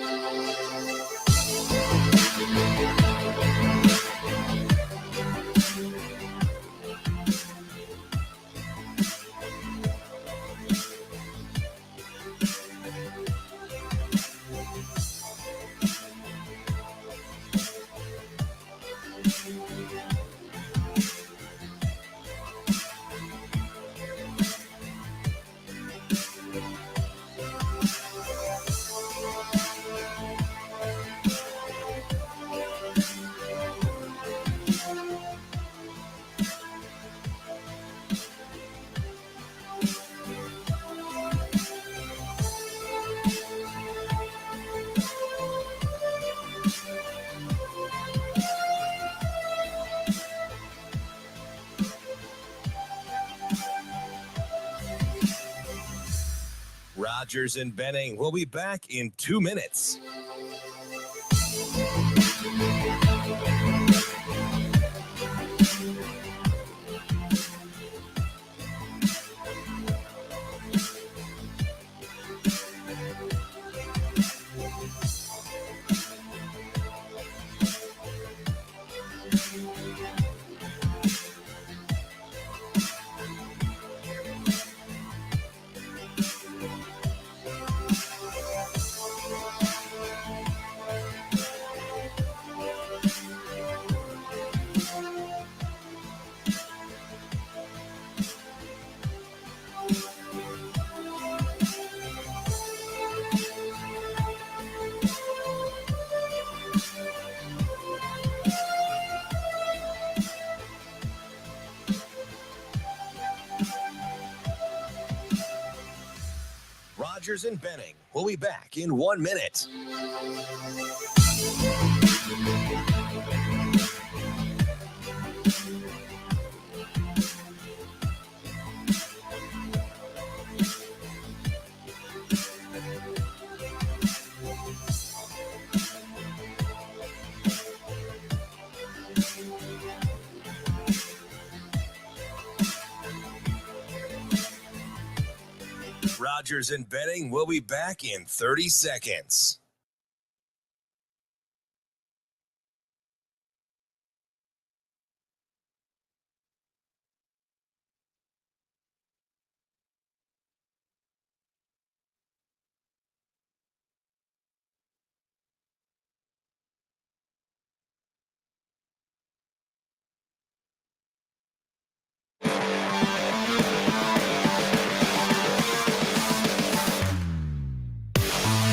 Rogers and Benning will be back in 2 minutes. Rogers and Benning will be back in 1 minute. Rogers and Benning will be back in 30 seconds.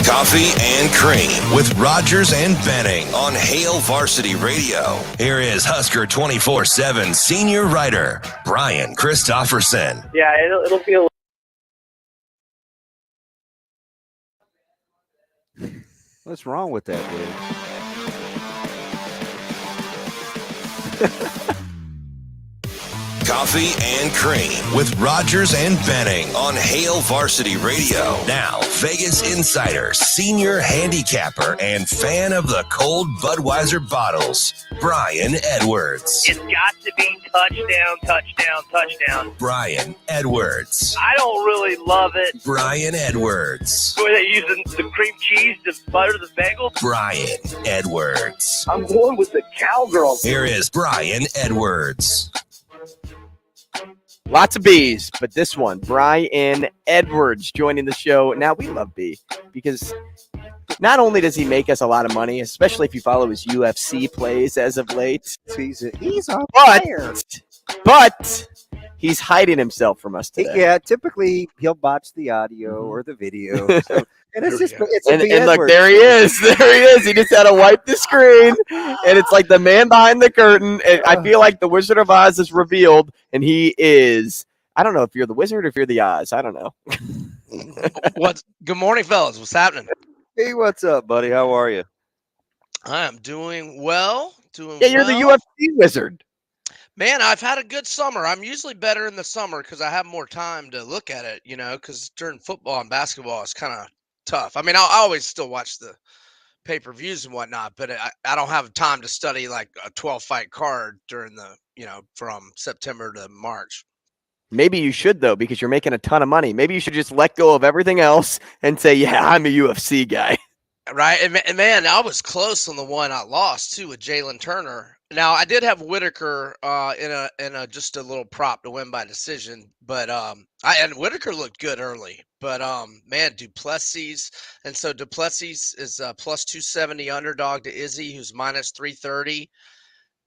Coffee and Cream with Rogers and Benning on Hail Varsity Radio. Here is Husker 24/7 senior writer Brian Christopherson. Yeah, it'll be a What's wrong with that, dude? Coffee and Cream with Rogers and Benning on Hail Varsity Radio. Now, Vegas Insider, senior handicapper, and fan of the cold Budweiser bottles, Brian Edwards. It's got to be touchdown, touchdown, touchdown. Brian Edwards. I don't really love it. Brian Edwards. Were they using the cream cheese to butter the bagel? Brian Edwards. I'm going with the cowgirl. Here is Brian Edwards. Lots of B's, but this one, Brian Edwards, joining the show. Now, we love B because not only does he make us a lot of money, especially if you follow his UFC plays as of late, He's a player. but he's hiding himself from us today. Yeah, typically he'll botch the audio or the video. So, and it's just And look, there he is. There he is. He just had to wipe the screen, and it's like the man behind the curtain. And I feel like the Wizard of Oz is revealed, and he is. I don't know if you're the wizard or if you're the Oz. I don't know. Good morning, fellas. What's happening? Hey, what's up, buddy? How are you? I am doing well. Yeah, you're the UFC wizard. Man, I've had a good summer. I'm usually better in the summer because I have more time to look at it, because during football and basketball, it's kind of tough. I mean, I always still watch the pay-per-views and whatnot, but I don't have time to study like a 12-fight card during the, from September to March. Maybe you should, though, because you're making a ton of money. Maybe you should just let go of everything else and say, yeah, I'm a UFC guy. Right, and man, I was close on the one I lost too with Jalen Turner. Now I did have Whitaker in a just a little prop to win by decision, but and Whitaker looked good early, but man, Duplessis, and so Duplessis is plus 270 underdog to Izzy, who's minus 330,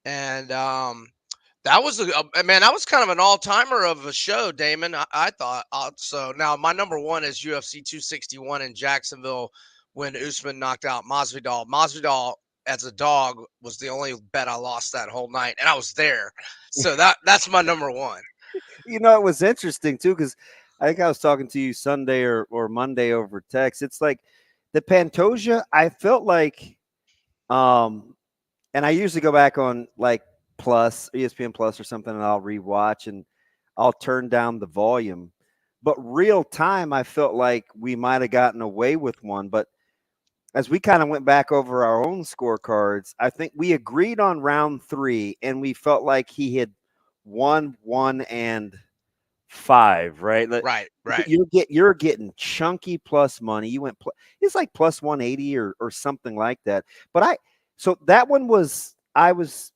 and that was man, that was kind of an all timer of a show, Damon. I thought so. Now my number one is UFC 261 in Jacksonville when Usman knocked out Masvidal. Masvidal as a dog was the only bet I lost that whole night, and I was there. So that's my number one. You know, it was interesting too because I think I was talking to you Sunday or Monday over text. It's like the Pantoja. I felt like, and I usually go back on like Plus, ESPN Plus or something, and I'll rewatch and I'll turn down the volume. But real time, I felt like we might have gotten away with one. But as we kind of went back over our own scorecards, I think we agreed on round 3, and we felt like he had won 1 and 5, right? Right. You're getting chunky plus money. You went it's like plus 180 or something like that. But so that one was obviously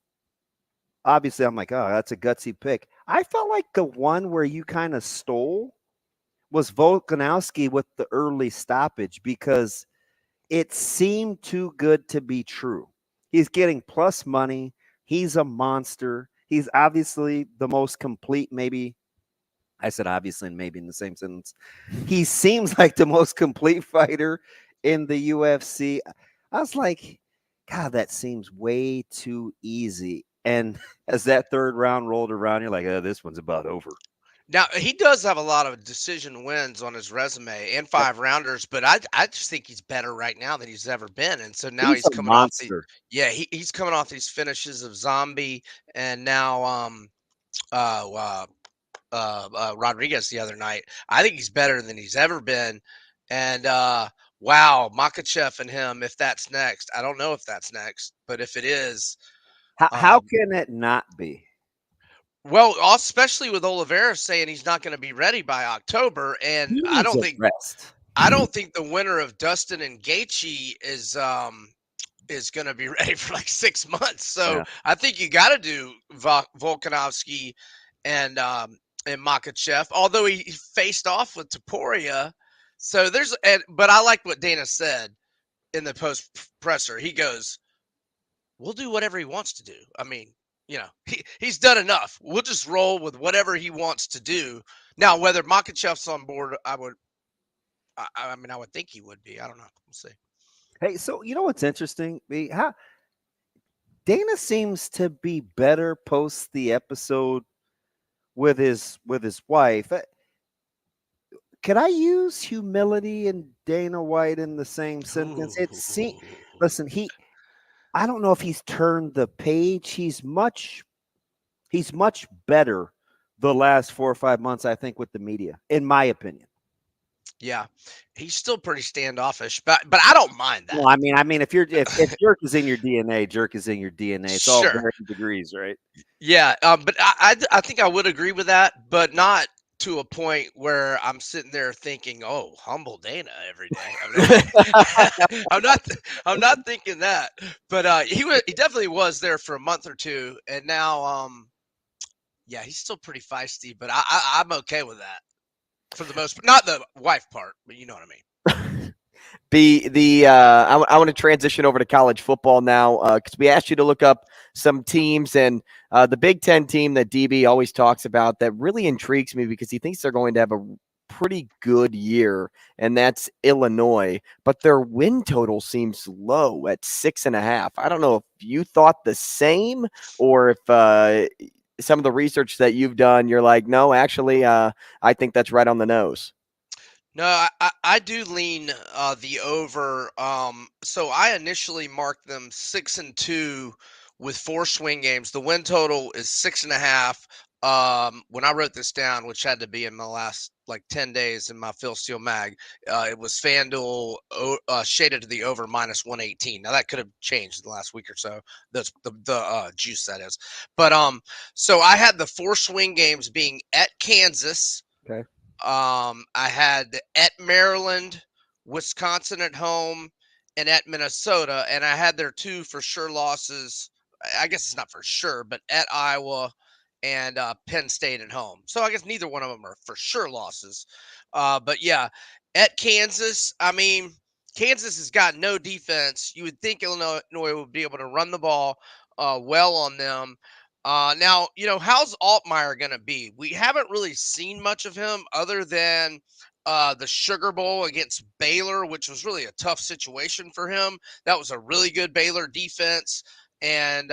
I'm like, oh, that's a gutsy pick. I felt like the one where you kind of stole was Volkanovski with the early stoppage because it seemed too good to be true. He's getting plus money. He's a monster. He's obviously the most complete, maybe. I said obviously and maybe in the same sentence. He seems like the most complete fighter in the UFC. I was like, God, that seems way too easy. And as that third round rolled around, you're like, oh, this one's about over. Now he does have a lot of decision wins on his resume and 5 rounders, but I just think he's better right now than he's ever been, and so now he's a coming off monster. he's coming off these finishes of Zombie and now Rodriguez the other night. I think he's better than he's ever been, and wow, Makachev and him. If that's next, I don't know if that's next, but if it is, how can it not be? Well, especially with Oliveira saying he's not going to be ready by October, and I don't think the winner of Dustin and Gaethje is going to be ready for like 6 months. So I think you got to do Volkanovski and Makachev, although he faced off with Topuria. So but I like what Dana said in the post presser. He goes, "We'll do whatever he wants to do." I mean, he's done enough. We'll just roll with whatever he wants to do. Now, whether Makachev's on board, I would think he would be. I don't know. We'll see. Hey, so you know what's interesting? How Dana seems to be better post the episode with his wife. Can I use humility and Dana White in the same sentence? Listen, I don't know if he's turned the page. He's much better the last 4 or 5 months, I think, with the media, in my opinion. Yeah, he's still pretty standoffish, but I don't mind that. Well, I mean, if jerk is in your DNA, jerk is in your DNA. It's all varying degrees, right? Yeah, but I think I would agree with that, but not to a point where I'm sitting there thinking, "Oh, humble Dana every day." I'm not thinking that, but he definitely was there for a month or two, and now, yeah, he's still pretty feisty, but I'm okay with that for the most part. Not the wife part, but you know what I mean. I want to transition over to college football now because we asked you to look up some teams, and the Big Ten team that DB always talks about that really intrigues me because he thinks they're going to have a pretty good year, and that's Illinois. But their win total seems low at 6.5. I don't know if you thought the same or if some of the research that you've done, you're like, no, actually, I think that's right on the nose. No, I do lean the over. So I initially marked them 6-2 with 4 swing games. The win total is 6.5. When I wrote this down, which had to be in my last like 10 days in my Phil Steele mag. It was FanDuel shaded to the over -118. Now that could have changed in the last week or so. That's the juice, that is. But so I had the 4 swing games being at Kansas. Okay. I had at Maryland, Wisconsin at home, and at Minnesota, and I had their 2 for sure losses. I guess it's not for sure, but at Iowa and Penn State at home. So I guess neither one of them are for sure losses. But yeah, at Kansas, I mean, Kansas has got no defense. You would think Illinois would be able to run the ball well on them. Now, how's Altmaier going to be? We haven't really seen much of him other than the Sugar Bowl against Baylor, which was really a tough situation for him. That was a really good Baylor defense. And,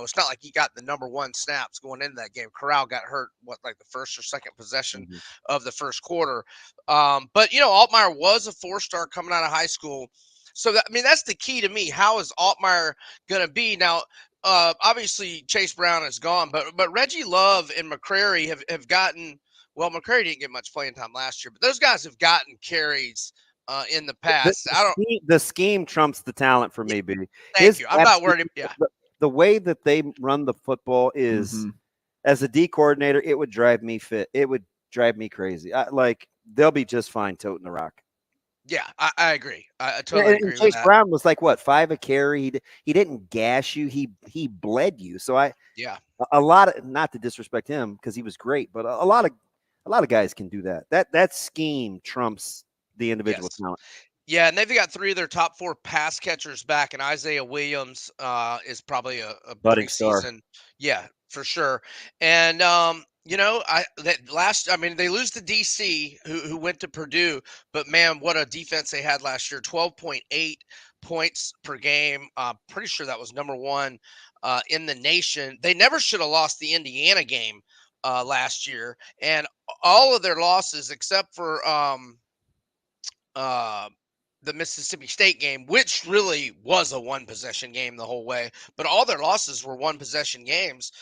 it's not like he got the number 1 snaps going into that game. Corral got hurt, like the first or second possession of the first quarter. But Altmaier was a 4-star coming out of high school. So, that's the key to me. How is Altmaier going to be? Now, obviously, Chase Brown is gone, but Reggie Love and McCrary have gotten – well, McCrary didn't get much playing time last year, but those guys have gotten carries in the past. The scheme trumps the talent for me, B. Thank you. I'm not worried. Yeah. The way that they run the football is, as a D coordinator, it would drive me It would drive me crazy. They'll be just fine toting the rock. Yeah, I agree. I totally agree with Chase that. Brown was like, what, 5 a carry? He didn't gash you. He bled you. So a lot of, not to disrespect him because he was great, but a lot of guys can do that. That scheme trumps the individual talent. Yeah, and they've got 3 of their top 4 pass catchers back, and Isaiah Williams is probably a budding preseason. star. Yeah, for sure. And they lose to DC, who went to Purdue, but man, what a defense they had last year! 12.8 points per game. Pretty sure that was number 1 in the nation. They never should have lost the Indiana game last year, and all of their losses except for the Mississippi State game, which really was a 1-possession game the whole way, but all their losses were 1-possession games.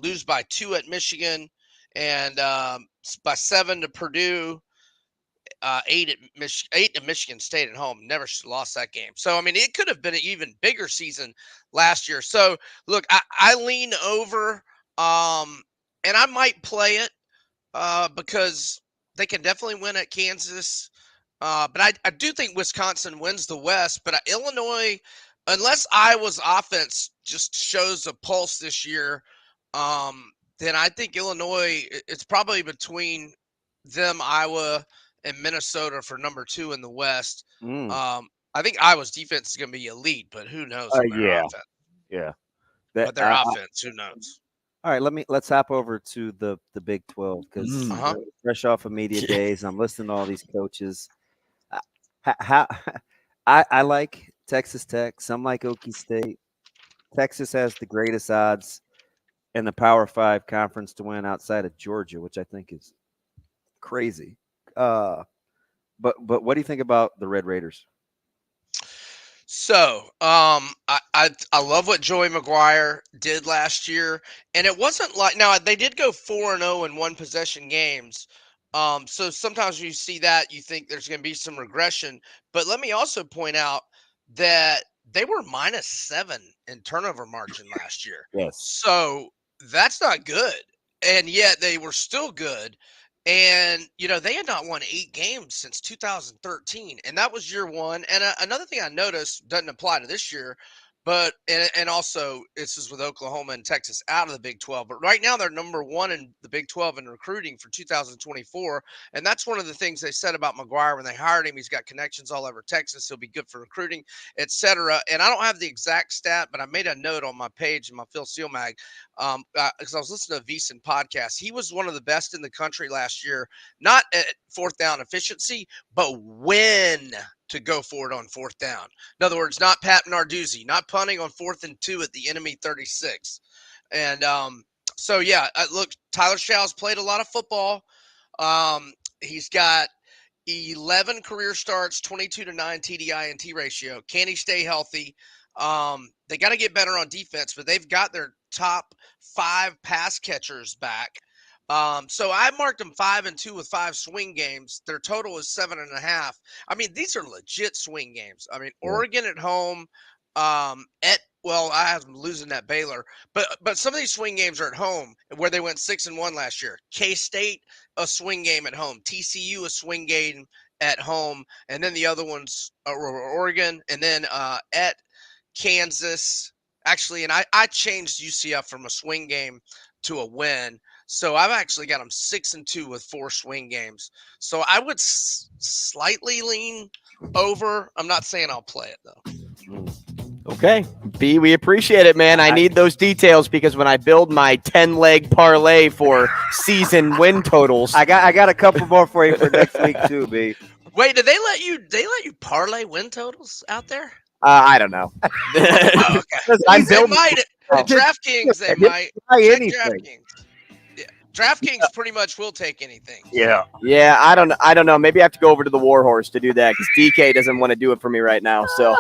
Lose by 2 at Michigan, and by 7 to Purdue, 8 to Michigan State at home. Never lost that game. So it could have been an even bigger season last year. So look, I lean over, and I might play it because they can definitely win at Kansas. But I do think Wisconsin wins the West. But Illinois, unless Iowa's offense just shows a pulse this year, then I think Illinois, it's probably between them, Iowa, and Minnesota for number 2 in the West. I think Iowa's defense is going to be elite, but who knows on their offense? Yeah. But their offense, who knows? All right, let's hop over to the Big 12 because fresh off of media days, I'm listening to all these coaches. I like Texas Tech. Some like Okie State. Texas has the greatest odds in the Power 5 conference to win outside of Georgia, which I think is crazy. But what do you think about the Red Raiders? So, I love what Joey McGuire did last year, and it wasn't like, now they did go 4-0 in 1-possession games. So sometimes when you see that, you think there's going to be some regression. But let me also point out that they were -7 in turnover margin last year. Yes. So that's not good, and yet they were still good. And, they had not won 8 games since 2013, and that was year 1. And another thing I noticed doesn't apply to this year, but and also this is with Oklahoma and Texas out of the Big 12. But right now they're number 1 in the Big 12 in recruiting for 2024, and that's one of the things they said about McGuire when they hired him. He's got connections all over Texas. He'll be good for recruiting, etc. And I don't have the exact stat, but I made a note on my page in my Phil Steele mag because I was listening to a VSiN podcast. He was one of the best in the country last year, not at 4th down efficiency, but when to go for it on 4th down. In other words, not Pat Narduzzi, not punting on 4th and 2 at the enemy 36. And so, yeah, look, Tyler Shaw's played a lot of football. He's got 11 career starts, 22-9 TDI and T ratio. Can he stay healthy? They got to get better on defense, but they've got their top 5 pass catchers back. So I marked them 5-2 with 5 swing games. Their total is 7.5. I mean, these are legit swing games. I mean, Oregon at home, I have them losing at Baylor, but some of these swing games are at home where they went 6-1 last year. K-State, a swing game at home. TCU, a swing game at home, and then the other ones were Oregon, and then at Kansas. Actually, and I changed UCF from a swing game to a win. So I've actually got them 6-2 with 4 swing games. So I would slightly lean over. I'm not saying I'll play it though. Okay, B, we appreciate it, man. I need those details because when I build my 10-leg parlay for season win totals, I got a couple more for you for next week too, B. Wait, did they let you parlay win totals out there? I don't know. Oh, okay. They might. DraftKings, they might. Anything. DraftKings. Yeah. DraftKings pretty much will take anything. Yeah, I don't know. Maybe I have to go over to the Warhorse to do that because DK doesn't want to do it for me right now. So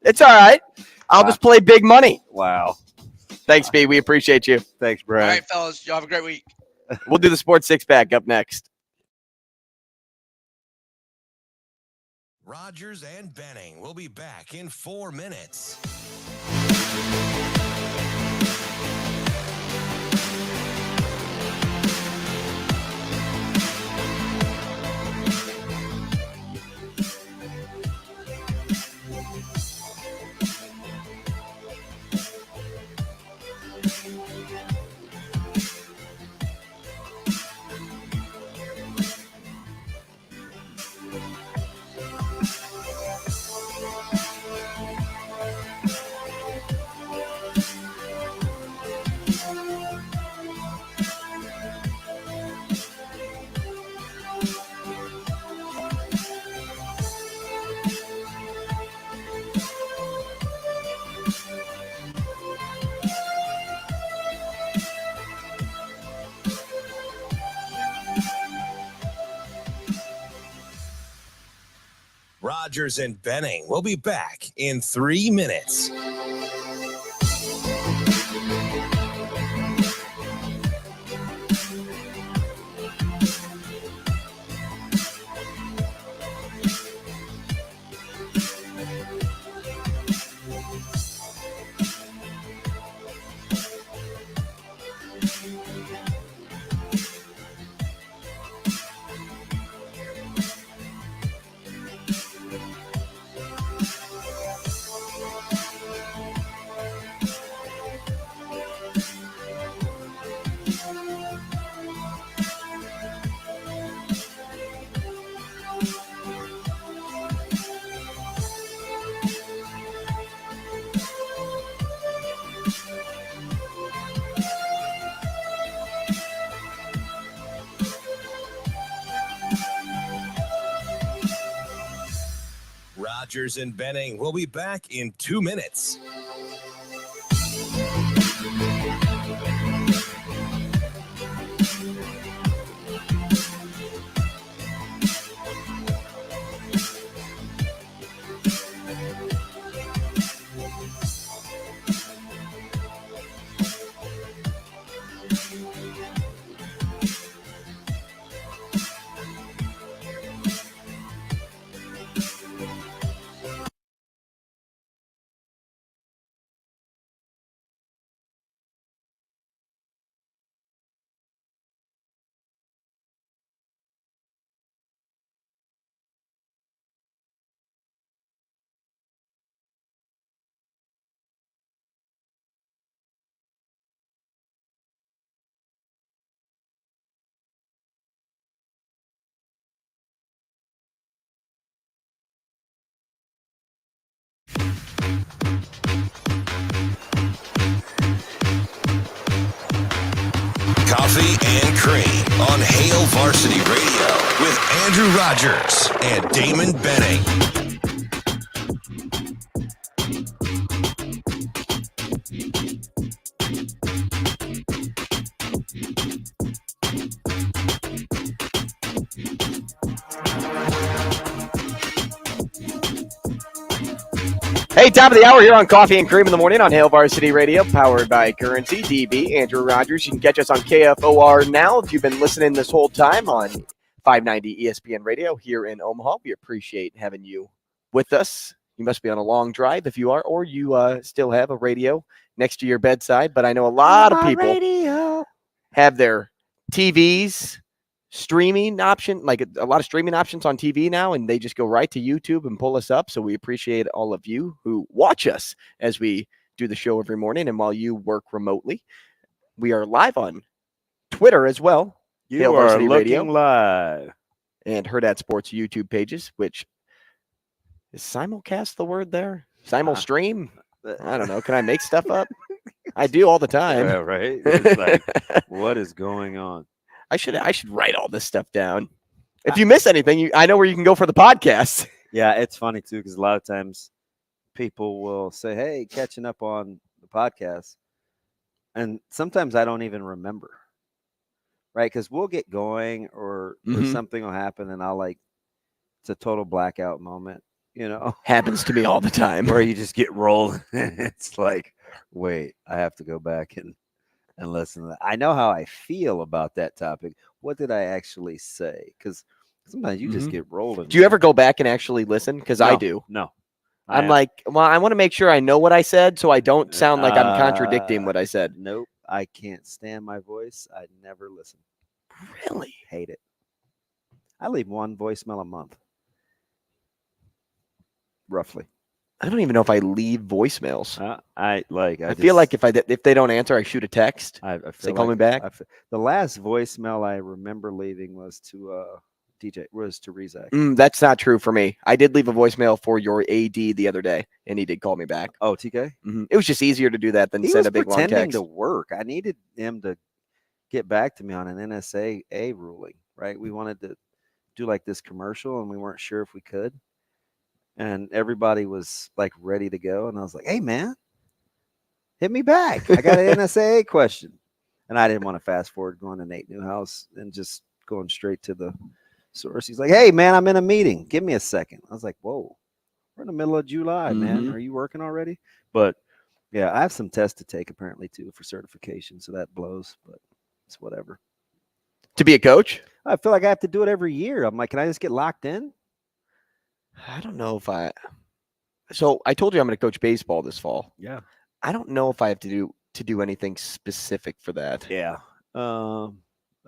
it's all right. I'll just play big money. Wow. Thanks, B. We appreciate you. Thanks, Brian. All right, fellas. Y'all have a great week. We'll do the Sports Six Pack up next. Rogers and Benning will be back in 4 minutes. Rogers and Benning will be back in 3 minutes. Rogers and Benning will be back in 2 minutes. Coffee and Cream on Hail Varsity Radio with Andrew Rogers and Damon Benning. Hey, top of the hour here on Coffee and Cream in the Morning on Hail Varsity Radio, powered by Currency. DB, Andrew Rogers. You can catch us on KFOR now if you've been listening this whole time on 590 ESPN Radio here in Omaha. We appreciate having you with us. You must be on a long drive if you are, or you still have a radio next to your bedside. But I know a lot of people have their TVs streaming option, like a lot of streaming options on TV now, and they just go right to YouTube and pull us up. So we appreciate all of you who watch us as we do the show every morning. And while you work remotely, we are live on Twitter as well. You Hail are Varsity looking Radio live. and Hurrdat Sports YouTube pages, which is simulcast the word there? Simul stream? I don't know. Can I make stuff up? I do all the time. Yeah, right. It's like, what is going on? I should write all this stuff down. If you miss anything, I know where you can go for the podcast. Yeah, it's funny too because a lot of times people will say, "Hey, catching up on the podcast," and sometimes I don't even remember. Right, because we'll get going or something will happen, and I'll it's a total blackout moment. Happens to me all the time. Where you just get rolled. It's like, wait, I have to go back and listen to that. I know how I feel about that topic. What did I actually say? Because sometimes you just get rolled. Do you ever go back and actually listen? Because I do. No. I'm like, well, I want to make sure I know what I said so I don't sound like I'm contradicting what I said. Nope. I can't stand my voice. I never listen. Really? Hate it. I leave one voicemail a month. Roughly. I don't even know if I leave voicemails. I feel like if they don't answer, I shoot a text. I they call me back. The last voicemail I remember leaving was to Rizak. That's not true for me. I did leave a voicemail for your AD the other day, and he did call me back. Oh, TK? It was just easier to do that than send a big long text. He was pretending to work. I needed him to get back to me on an NSA ruling, right? We wanted to do this commercial, and we weren't sure if we could. And everybody was ready to go. And I was like, hey, man, hit me back. I got an NSA question. And I didn't want to fast forward going to Nate Newhouse and just going straight to the source. He's like, hey, man, I'm in a meeting. Give me a second. I was like, whoa, we're in the middle of July, man. Are you working already? But, yeah, I have some tests to take apparently, too, for certification. So that blows, but it's whatever. To be a coach? I feel like I have to do it every year. I'm like, can I just get locked in? I don't know if So I told you I'm going to coach baseball this fall. Yeah. I don't know if I have to do anything specific for that. Yeah. I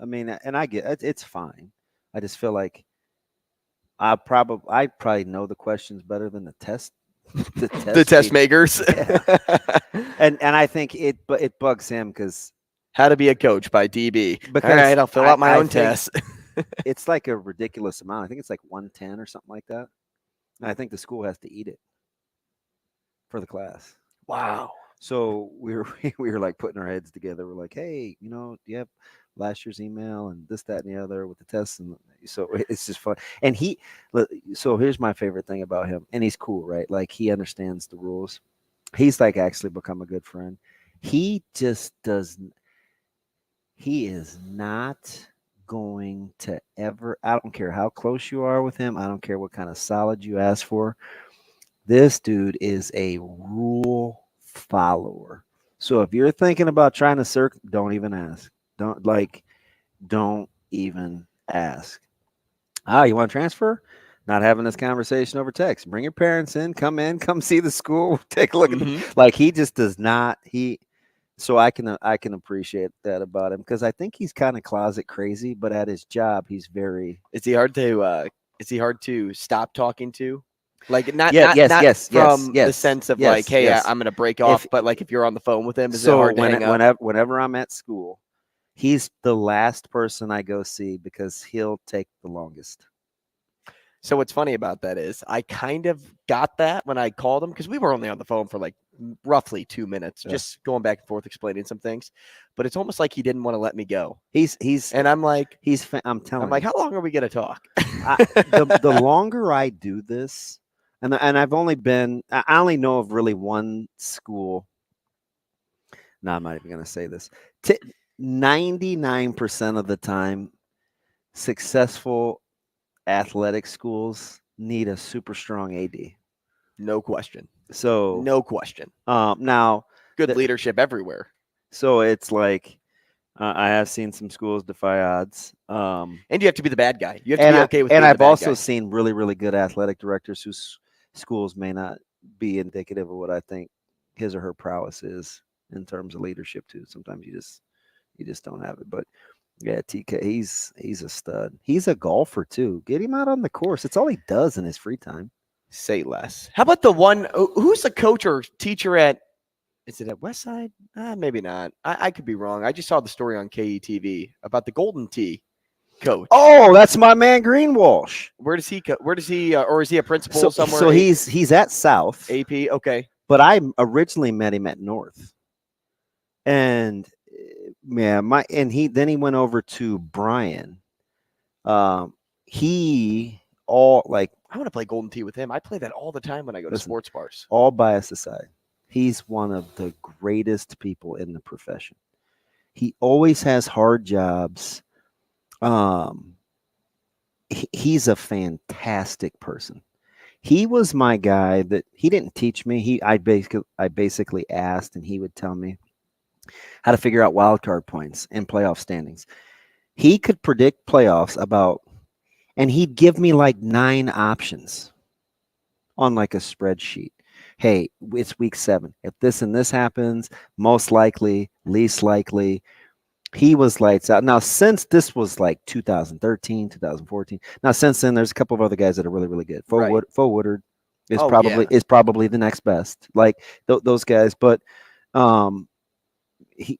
mean, and I get it's fine. I just feel like I probably know the questions better than the test. The test makers. Yeah. and I think it bugs him because How to Be a Coach by DB. Because all right, I'll fill out my own test. It's like a ridiculous amount. I think it's 110 or something like that. And I think the school has to eat it for the class. Wow. So we were putting our heads together. We're like, hey, do you have last year's email and this, that, and the other with the tests? And so it's just fun. And so here's my favorite thing about him. And he's cool, right? He understands the rules. He's actually become a good friend. He just doesn't. He is not going to ever, I don't care how close you are with him. I don't care what kind of solid you ask for. This dude is a rule follower. So if you're thinking about trying to don't even ask. Don't even ask. You want to transfer? Not having this conversation over text. Bring your parents in, come see the school, take a look at he just does not, so I can appreciate that about him because I think he's kind of closet crazy, but at his job he's very. Is he hard to stop talking to? Not from the sense of hey, I'm going to break off, but if you're on the phone with him, is it hard to hang up? Whenever I'm at school, he's the last person I go see because he'll take the longest. So what's funny about that is I kind of got that when I called him because we were only on the phone for roughly 2 minutes, just going back and forth explaining some things. But it's almost like he didn't want to let me go. And I'm like, I'm telling. I'm like, how long are we gonna talk? The longer I do this, and I've only I only know of really one school. No, I'm not even gonna say this. 99% of the time, successful athletic schools need a super strong AD. No question. So no question. Now good leadership everywhere. So it's like I have seen some schools defy odds. And you have to be the bad guy. You have to be okay with being and the I've bad also guy. seen really, really good athletic directors whose schools may not be indicative of what I think his or her prowess is in terms of leadership too. Sometimes you just don't have it. But yeah, TK, he's a stud. He's a golfer too. Get him out on the course. It's all he does in his free time. Say less. How about the one who's the coach or teacher at? Is it at Westside? Maybe not. I could be wrong. I just saw the story on KETV about the Golden Tee coach. Oh, that's my man Greenwalsh. Where does he? Or is he a principal somewhere? So he's at South AP. Okay, but I originally met him at North, and yeah, he went over to Bryan. I want to play Golden Tee with him. I play that all the time when I go to sports bars. All bias aside, he's one of the greatest people in the profession. He always has hard jobs. He's a fantastic person. He was my guy that he didn't teach me. I basically asked, and he would tell me how to figure out wild card points and playoff standings. He could predict playoffs and he'd give me like 9 options on like a spreadsheet. Hey, it's week 7. If this and this happens, most likely, least likely. He was lights out. Now, since this was like 2013, 2014. Now, since then, there's a couple of other guys that are really, really good. Fo Woodard is probably the next best. Like those guys, but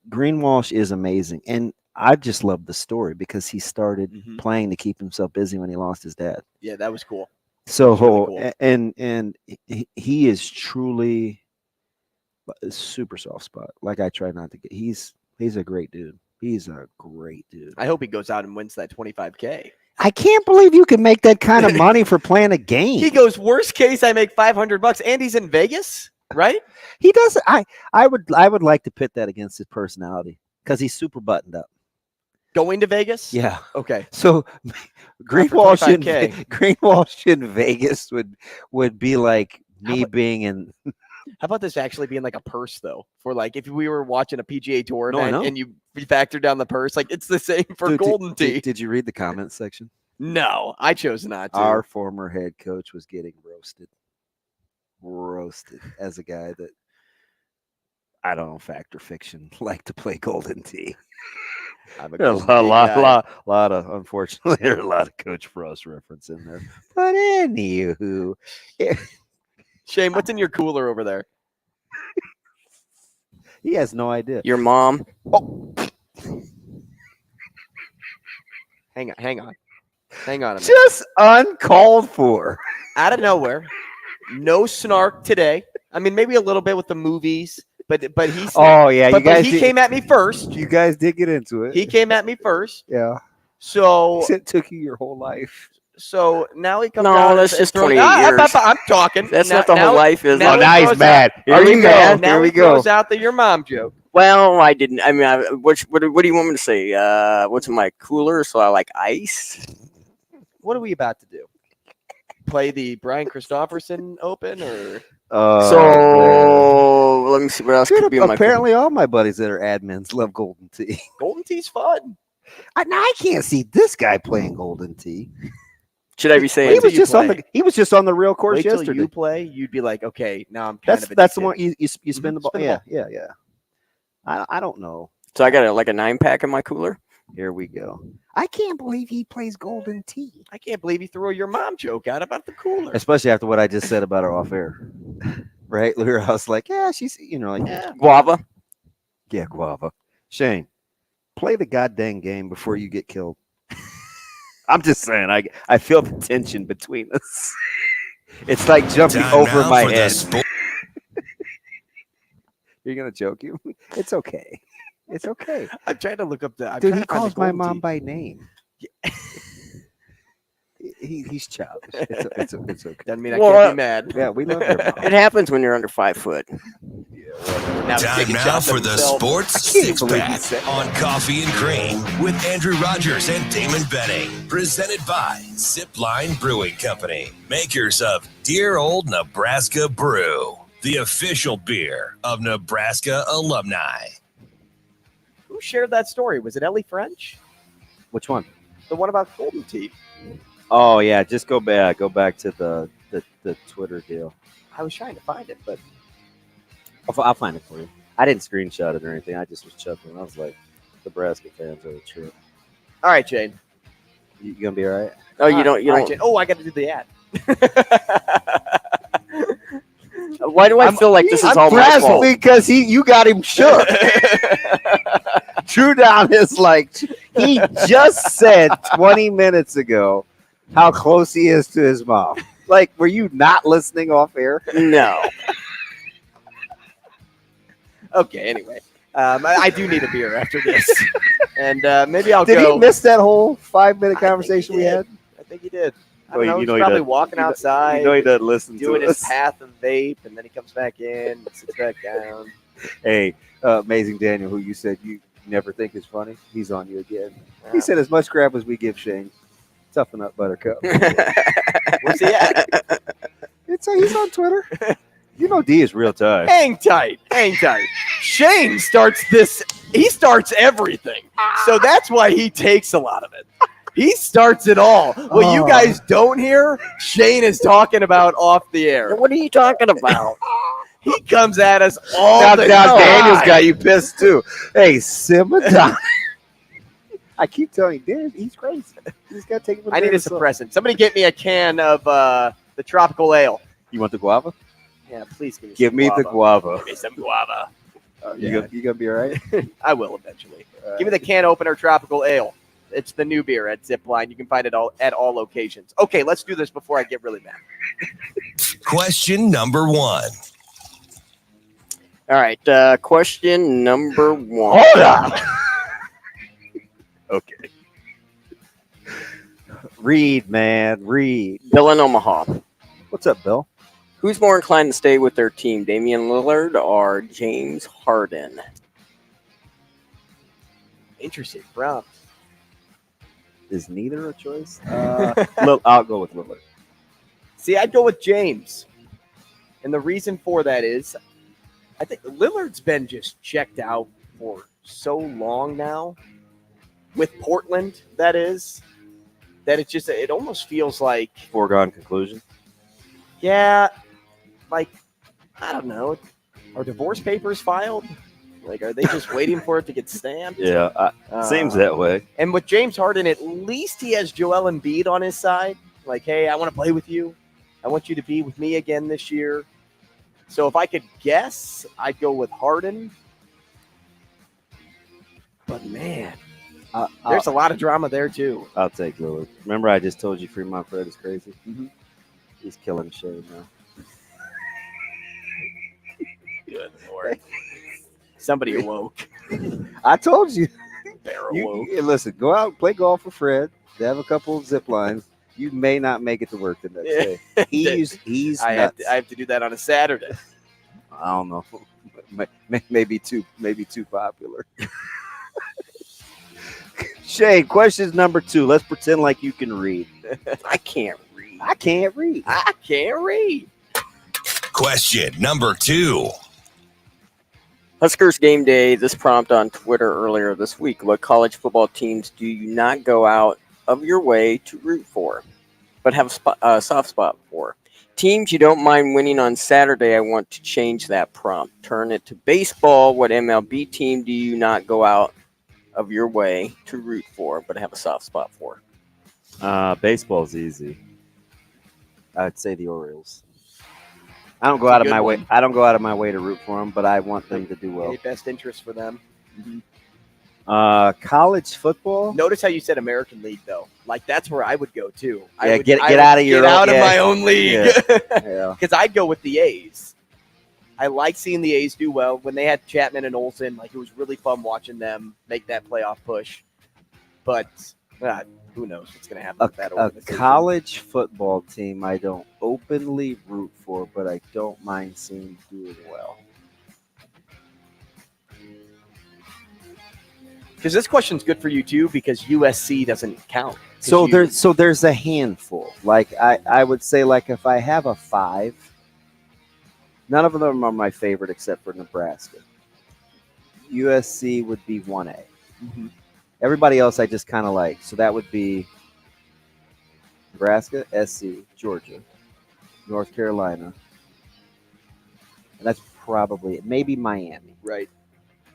Greenwalsh is amazing, and I just love the story because he started playing to keep himself busy when he lost his dad. Yeah, that was cool. So, really cool. and he is truly a super soft spot. Like I try not to get. He's a great dude. He's a great dude. I hope he goes out and wins that $25K. I can't believe you can make that kind of money for playing a game. He goes, worst case, I make $500, and he's in Vegas, right? He does. I would like to pit that against his personality because he's super buttoned up. Going to Vegas? Yeah. Okay. So Greenwalsh in Vegas would be like me being in. How about this actually being like a purse though? For like if we were watching a PGA Tour event and you factor down the purse, like it's the same for Golden Tee. Did you read the comments section? No, I chose not to. Our former head coach was getting roasted as a guy that I don't know, fact or fiction, like to play Golden Tee. A lot of unfortunately there are a lot of Coach Frost reference in there. But anywho, Shane, what's in your cooler over there? He has no idea. Your mom. Oh. Hang on a minute. Just uncalled for. Out of nowhere. No snark today. I mean, maybe a little bit with the movies, but he's. Oh yeah, but he came at me first. You guys did get into it. He came at me first. Yeah. So it took you your whole life. So now he comes No, down. that's just 28 years. I'm talking. That's not the whole life, is it? Now he's mad. Here we go. Now he goes out the your mom joke. Well, I didn't. I mean, what do you want me to say? What's in my cooler? So I like ice. What are we about to do? Play the Brian Christopherson Open or? So let me see what else could be in my. Apparently, all my buddies that are admins love Golden Tee. Golden Tee's fun. I can't see this guy playing Golden Tee. Should I be saying he was just on the real course yesterday? yesterday. You play, you'd be like, okay, now I'm kind of addicted. That's the one you spin the ball. Yeah. I don't know. So I got a 9-pack in my cooler. Here we go. I can't believe he plays Golden Tee. I can't believe he threw your mom joke out about the cooler. Especially after what I just said about her off air. Right? I was like, yeah, she's, Guava. Yeah, guava. Shane, play the goddamn game before you get killed. I'm just saying, I feel the tension between us. It's like jumping over my head. You're going to joke you? It's okay. It's okay. I'm trying to look up the. Dude, he calls my mom by name. Yeah. He's childish. It's okay. Doesn't mean I can't be mad. Yeah, we love your mom. It happens when you're under 5 foot. Time now for the Sports Six Pack on Coffee and Cream with Andrew Rogers and Damon Benning. Presented by Zipline Brewing Company, makers of Dear Old Nebraska Brew. the official beer of Nebraska alumni. Who shared that story? Was it Ellie French? Which one? The one about Golden Teeth. Oh yeah, just go back to the Twitter deal. I was trying to find it, but I'll find it for you. I didn't screenshot it or anything. I just was chuckling. I was like, Nebraska fans are a trip. All right, Jane. You gonna be all right? Oh, you don't. All right, Jane. Oh, I got to do the ad. Why do I feel like this is all my fault? Because you got him shook. Drew Down is like, he just said 20 minutes ago how close he is to his mom. Like, were you not listening off air? No. Okay, anyway. I do need a beer after this. And maybe I'll Did go. he miss that whole 5-minute conversation we had? I think he did. I Well, don't know, you know he's he probably doesn't- walking outside, You know he doesn't listen doing to his us. path and vape, and then he comes back in, sits back down. Hey, Amazing Daniel, who you said you never think is funny, he's on you again. He said as much crap as we give Shane. Toughen up, Buttercup. Where's he at? He's on Twitter. You know D is real tough. Hang tight. Hang tight. Shane starts this. He starts everything. So that's why he takes a lot of it. He starts it all. What you guys don't hear, Shane is talking about off the air. What are you talking about? He comes at us all Now the time. Daniel's got you pissed too. Hey, simmer down. I keep telling you, Dan, he's crazy. He's got to take him. I need a suppressant. Somebody get me a can of the tropical ale. You want the guava? Yeah, please give me Give some me guava. the guava. Give me some guava. You gonna be all right? I will eventually. Give me the can opener tropical ale. It's the new beer at Zipline. You can find it at all locations. Okay, let's do this before I get really mad. Question number 1. All right. Question number 1. Hold on. Okay. Read, man. Read. Bill in Omaha. What's up, Bill? Who's more inclined to stay with their team, Damian Lillard or James Harden? Interesting, bro. Is neither a choice? I'll go with Lillard. See, I'd go with James. And the reason for that is I think Lillard's been just checked out for so long now. With Portland, that is. That it almost feels like Foregone conclusion. yeah, like I don't know. Are divorce papers filed? Like, are they just waiting for it to get stamped? Yeah, seems that way. And with James Harden, at least he has Joel Embiid on his side. Like, hey, I want to play with you. I want you to be with me again this year. So if I could guess, I'd go with Harden. But man, there's a lot of drama there too. I'll take Lillard. Remember, I just told you Fremont Fred is crazy. Mm-hmm. He's killing Shea now. Good Lord. Somebody awoke. I told you. Bear awoke. Listen, go out and play golf with Fred. They have a couple of zip lines. You may not make it to work the next day. He's I nuts. have to do that on a Saturday. I don't know. Maybe too popular. Shay, question number 2. Let's pretend like you can read. I can't read. I can't read. I can't read. Question number 2. Huskers game day. This prompt on Twitter earlier this week. What college football teams do you not go out of your way to root for, but have a soft spot for? Teams you don't mind winning on Saturday. I want to change that prompt. Turn it to baseball. What MLB team do you not go out of your way to root for, but have a soft spot for? Baseball's easy. I'd say the Orioles. I don't go out of my way. I don't go out of my way to root for them, but I want them to do well. Any best interest for them? College football. Notice how you said American League, though. Like, that's where I would go, too. Yeah, get out of your get own, out of yeah. my own league. Yeah. Because I'd go with the A's. I like seeing the A's do well. When they had Chapman and Olsen, like, it was really fun watching them make that playoff push. But who knows what's going to happen with that A organization. college football team I don't openly root for, but I don't mind seeing doing well. Because this question's good for you, too, because USC doesn't count. So there's a handful. Like I would say, like if I have a 5, None of them are my favorite except for Nebraska. USC would be 1A. Mm-hmm. Everybody else I just kind of like. So that would be Nebraska, SC, Georgia, North Carolina. And that's probably it. Maybe Miami. Right.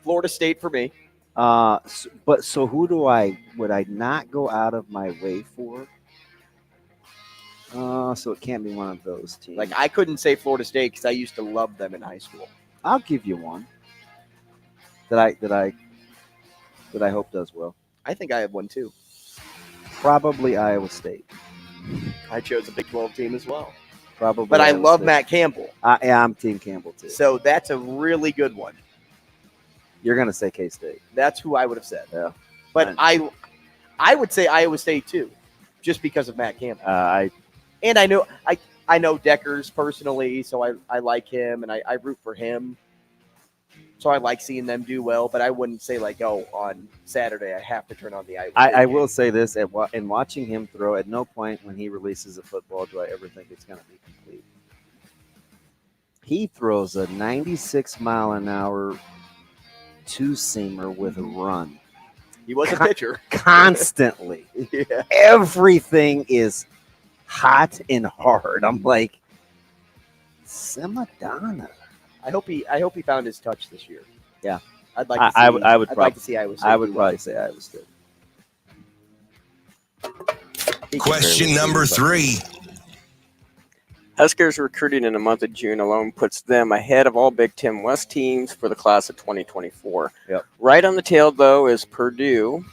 Florida State for me. So who would I not go out of my way for? So it can't be one of those teams. Like, I couldn't say Florida State because I used to love them in high school. I'll give you one that I hope does well. I think I have one too. Probably Iowa State. I chose a Big 12 team as well. Probably, but I Iowa love State. Matt Campbell. I'm Team Campbell too. So that's a really good one. You're gonna say K-State. That's who I would have said. Yeah, but I would say Iowa State too, just because of Matt Campbell. I know Deckers personally, so I like him and I root for him. So I like seeing them do well, but I wouldn't say like, oh, on Saturday I have to turn on the Iowa State I game. will say this: in watching him throw, at no point when he releases a football do I ever think it's going to be complete. He throws a 96-mile-an-hour two-seamer with a run. He was a pitcher. Constantly. Yeah. Everything is hot and hard. I'm like, Semadonna. I hope he found his touch this year. Yeah, I'd like to see. I'd like to see Iowa State. I would probably say Iowa State. Question number 3. Huskers recruiting in the month of June alone puts them ahead of all Big Ten West teams for the class of 2024. Yep. Right on the tail, though, is Purdue.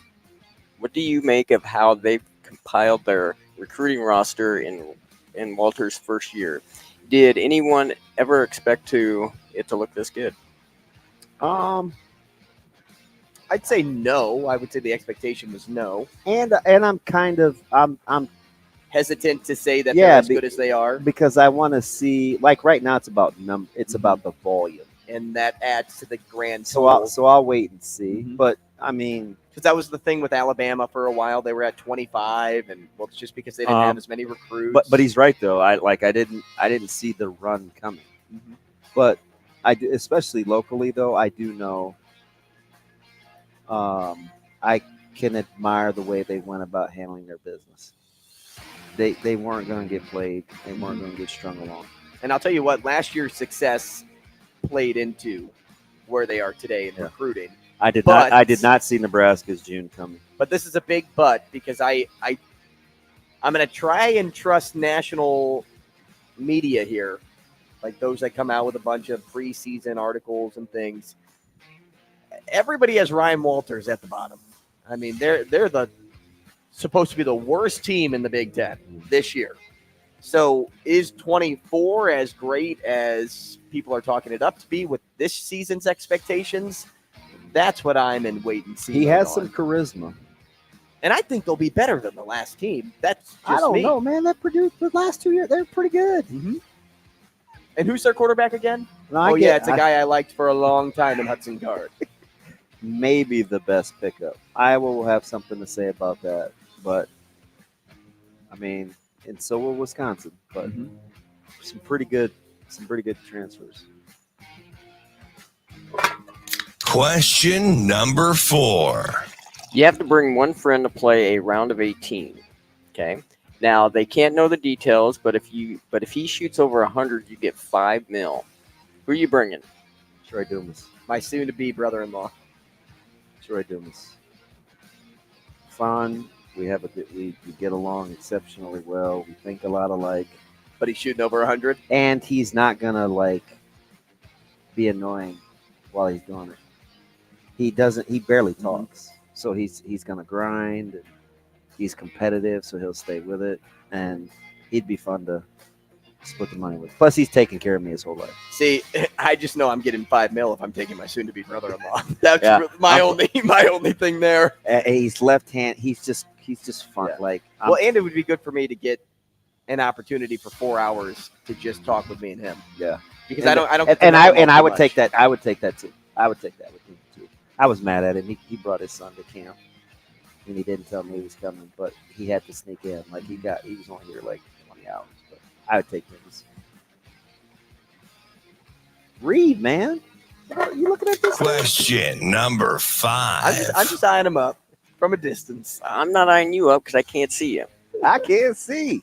What do you make of how they've compiled their recruiting roster in Walter's first year? Did anyone ever expect it to look this good? I'd say no. I would say the expectation was no. And I'm kind of I'm hesitant to say that they're as good as they are because I want to see, like right now it's about it's about the volume, and that adds to the grand total. total. So I'll wait and see. But I mean, because that was the thing with Alabama for a while. They were at 25, and well, it's just because they didn't have as many recruits. But he's right though. I didn't see the run coming. But I do, especially locally though. I do know. I can admire the way they went about handling their business. They weren't going to get played. They weren't going to get strung along. And I'll tell you what, last year's success played into where they are today in recruiting. I did not see Nebraska's June coming. But this is a big but because I'm going to try and trust national media here, like those that come out with a bunch of preseason articles and things. Everybody has Ryan Walters at the bottom. I mean, they're supposed to be the worst team in the Big Ten this year. So is 24 as great as people are talking it up to be with this season's expectations? That's what I'm in wait and see. He has some charisma. And I think they'll be better than the last team. That's just I don't me. know, man. That Purdue the last 2 years, they're pretty good. And who's their quarterback again? No, it's a guy I liked for a long time in Hudson Card. Maybe the best pickup. Iowa will have something to say about that. But, I mean, and so will Wisconsin. But some pretty good transfers. Question number 4. You have to bring one friend to play a round of 18. Okay. Now they can't know the details, but if he shoots over 100, you get $5 million. Who are you bringing? Troy Dumas. My soon-to-be brother-in-law. Troy Dumas. Fun. We get along exceptionally well. We think a lot alike. But he's shooting over 100, and he's not gonna be annoying while he's doing it. He doesn't. He barely talks, so he's gonna grind. And he's competitive, so he'll stay with it, and he'd be fun to split the money with. Plus, he's taken care of me his whole life. See, I just know I'm getting $5 million if I'm taking my soon-to-be brother-in-law. That's my only thing there. He's left-hand. He's just fun. Yeah. And it would be good for me to get an opportunity for 4 hours to just talk with me and him. Yeah, because I don't. I would take that. I would take that too. I would take that with him too. I was mad at him. He brought his son to camp, and he didn't tell me he was coming, but he had to sneak in. Like he was only here like 20 hours. But I would take him. Read, man. You looking at this? Question number 5. I'm just eyeing him up from a distance. I'm not eyeing you up because I can't see you. I can't see.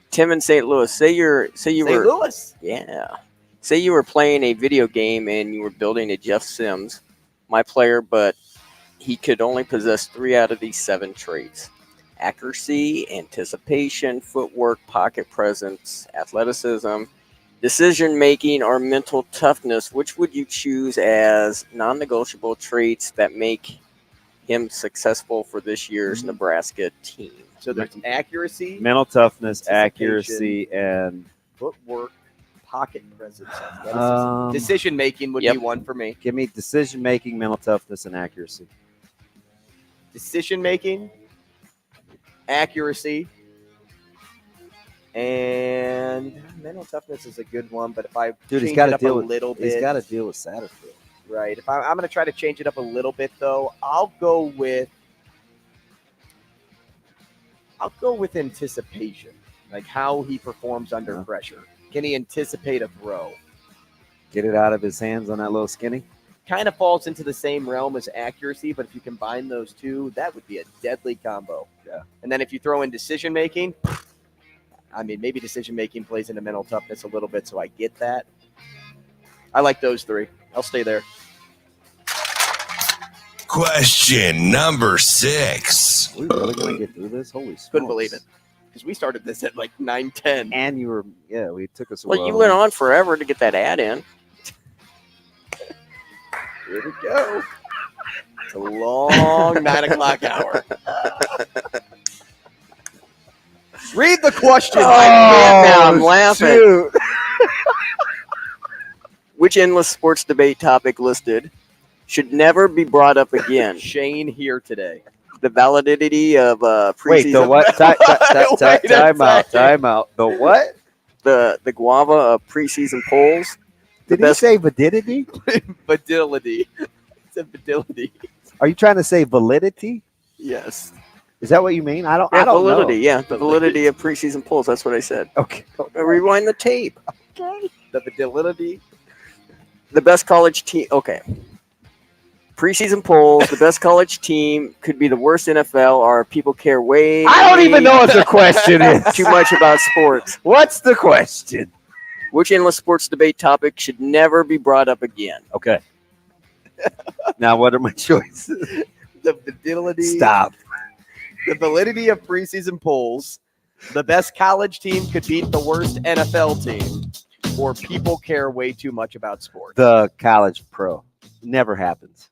Tim in St. Louis, say you St. were Louis. Yeah. Say you were playing a video game and you were building a Jeff Sims, my player, but he could only possess 3 out of these 7 traits: accuracy, anticipation, footwork, pocket presence, athleticism, decision making, or mental toughness. Which would you choose as non-negotiable traits that make him successful for this year's Nebraska team? So there's accuracy, Mental toughness, Anticipation. accuracy, and footwork, pocket presence, athleticism. Decision making would Yep. be one for me. give me decision making, mental toughness, and accuracy. Decision making, accuracy, and mental toughness is a good one. But if I Dude, he's change got it to up deal a with little bit, He's got to deal with Satterfield. right? If I'm going to try to change it up a little bit, though, I'll go with anticipation, like how he performs under Yeah. pressure. Can he anticipate a throw? Get it out of his hands on that little skinny. Kind of falls into the same realm as accuracy, but if you combine those two, that would be a deadly combo. Yeah. And then if you throw in decision making, I mean, maybe decision making plays into mental toughness a little bit, so I get that. I like those 3. I'll stay there. Question number 6. We really gonna get through this? Holy smokes. Couldn't believe it. Because we started this at like 9:10. And you were, we took us a Well, while. you went on forever to get that ad in. Here we go. It's a long 9 o'clock hour. Read the question. I can't now. I'm laughing. Shoot. Which endless sports debate topic listed should never be brought up again? Shane here today. The validity of preseason. Wait, the what? Wait a Time out. second. Time out. The what? The guava of preseason polls. Did The he best- say validity? Validity. It's a validity. Are you trying to say validity? Yes. Is that what you mean? I don't Yeah, know. validity. Yeah, the validity of preseason polls. That's what I said. Okay. Rewind the tape. The validity. The best college team. Okay. Preseason polls. The best college team could be the worst NFL, or people care way. I don't even know what the question is. too much about sports. What's the question? Which endless sports debate topic should never be brought up again? Okay. Now, what are my choices? The validity. Stop. The validity of preseason polls. The best college team could beat the worst NFL team. Or people care way too much about sports. The college pro. Never happens.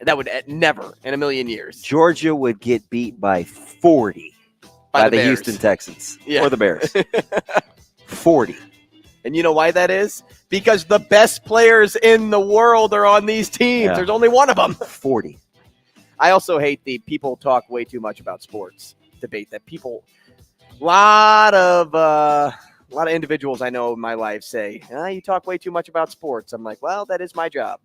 That would never in a million years. Georgia would get beat by 40 by the Bears. Houston Texans Yeah. or the Bears. 40. And you know why that is? Because the best players in the world are on these teams. Yeah. There's only one of them. 40. I also hate the people talk way too much about sports debate. That people, a lot of individuals I know in my life say, you talk way too much about sports. I'm like, well, that is my job.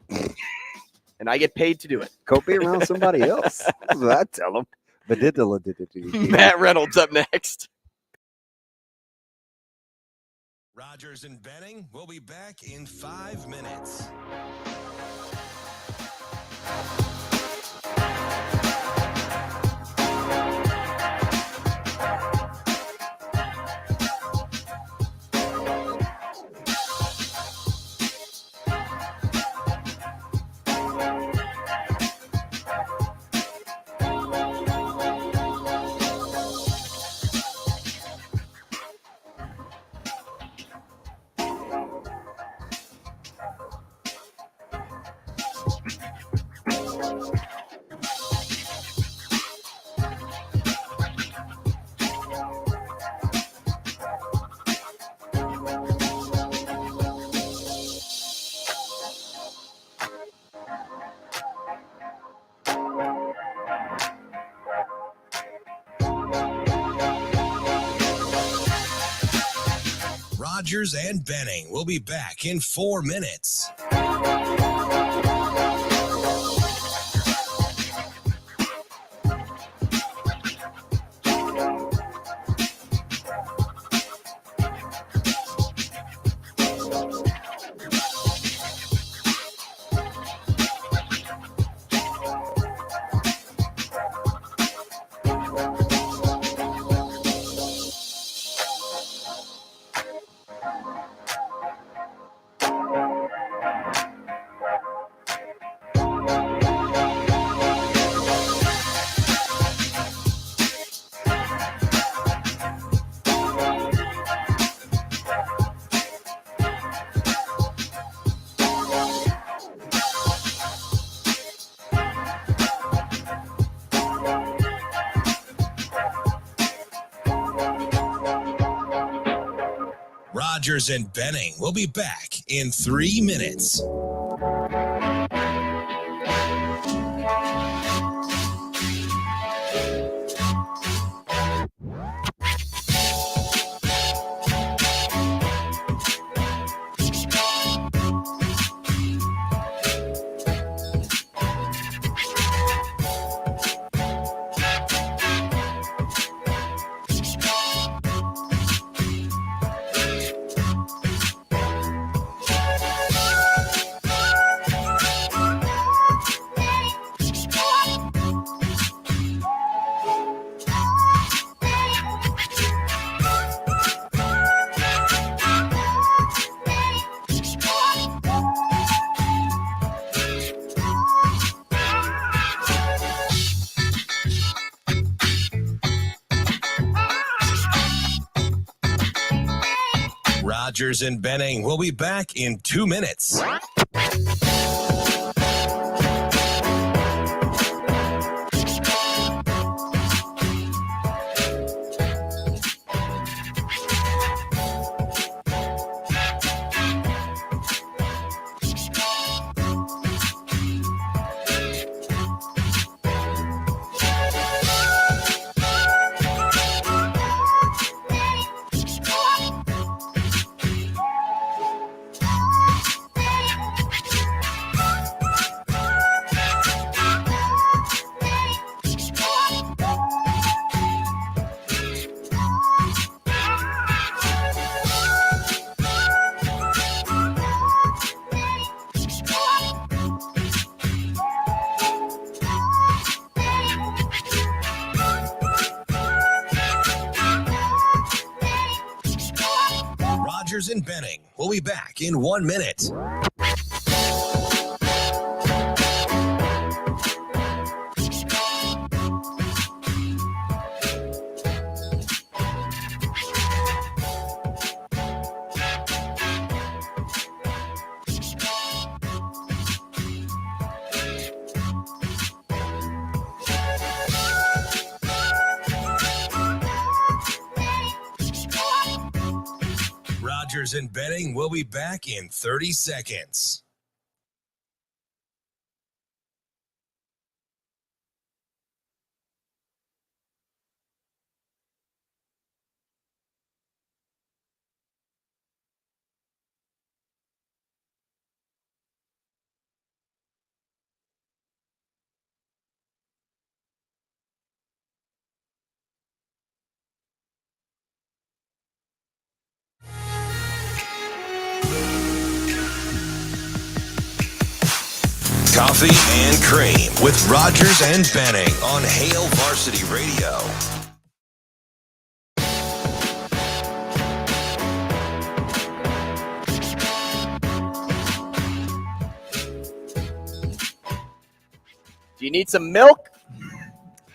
And I get paid to do it. Go be around somebody else. That's what I tell them. But Matt Reynolds up next. Rogers and Benning will be back in 5 minutes. Rogers and Benning will be back in 4 minutes. Rogers and Benning will be back in 3 minutes. Rogers and Benning will be back in 2 minutes. Rogers and Benning will be back in 1 minute. Rogers and Benning will be back in 30 seconds. Coffee and Cream with Rogers and Benning on Hale Varsity Radio. Do you need some milk?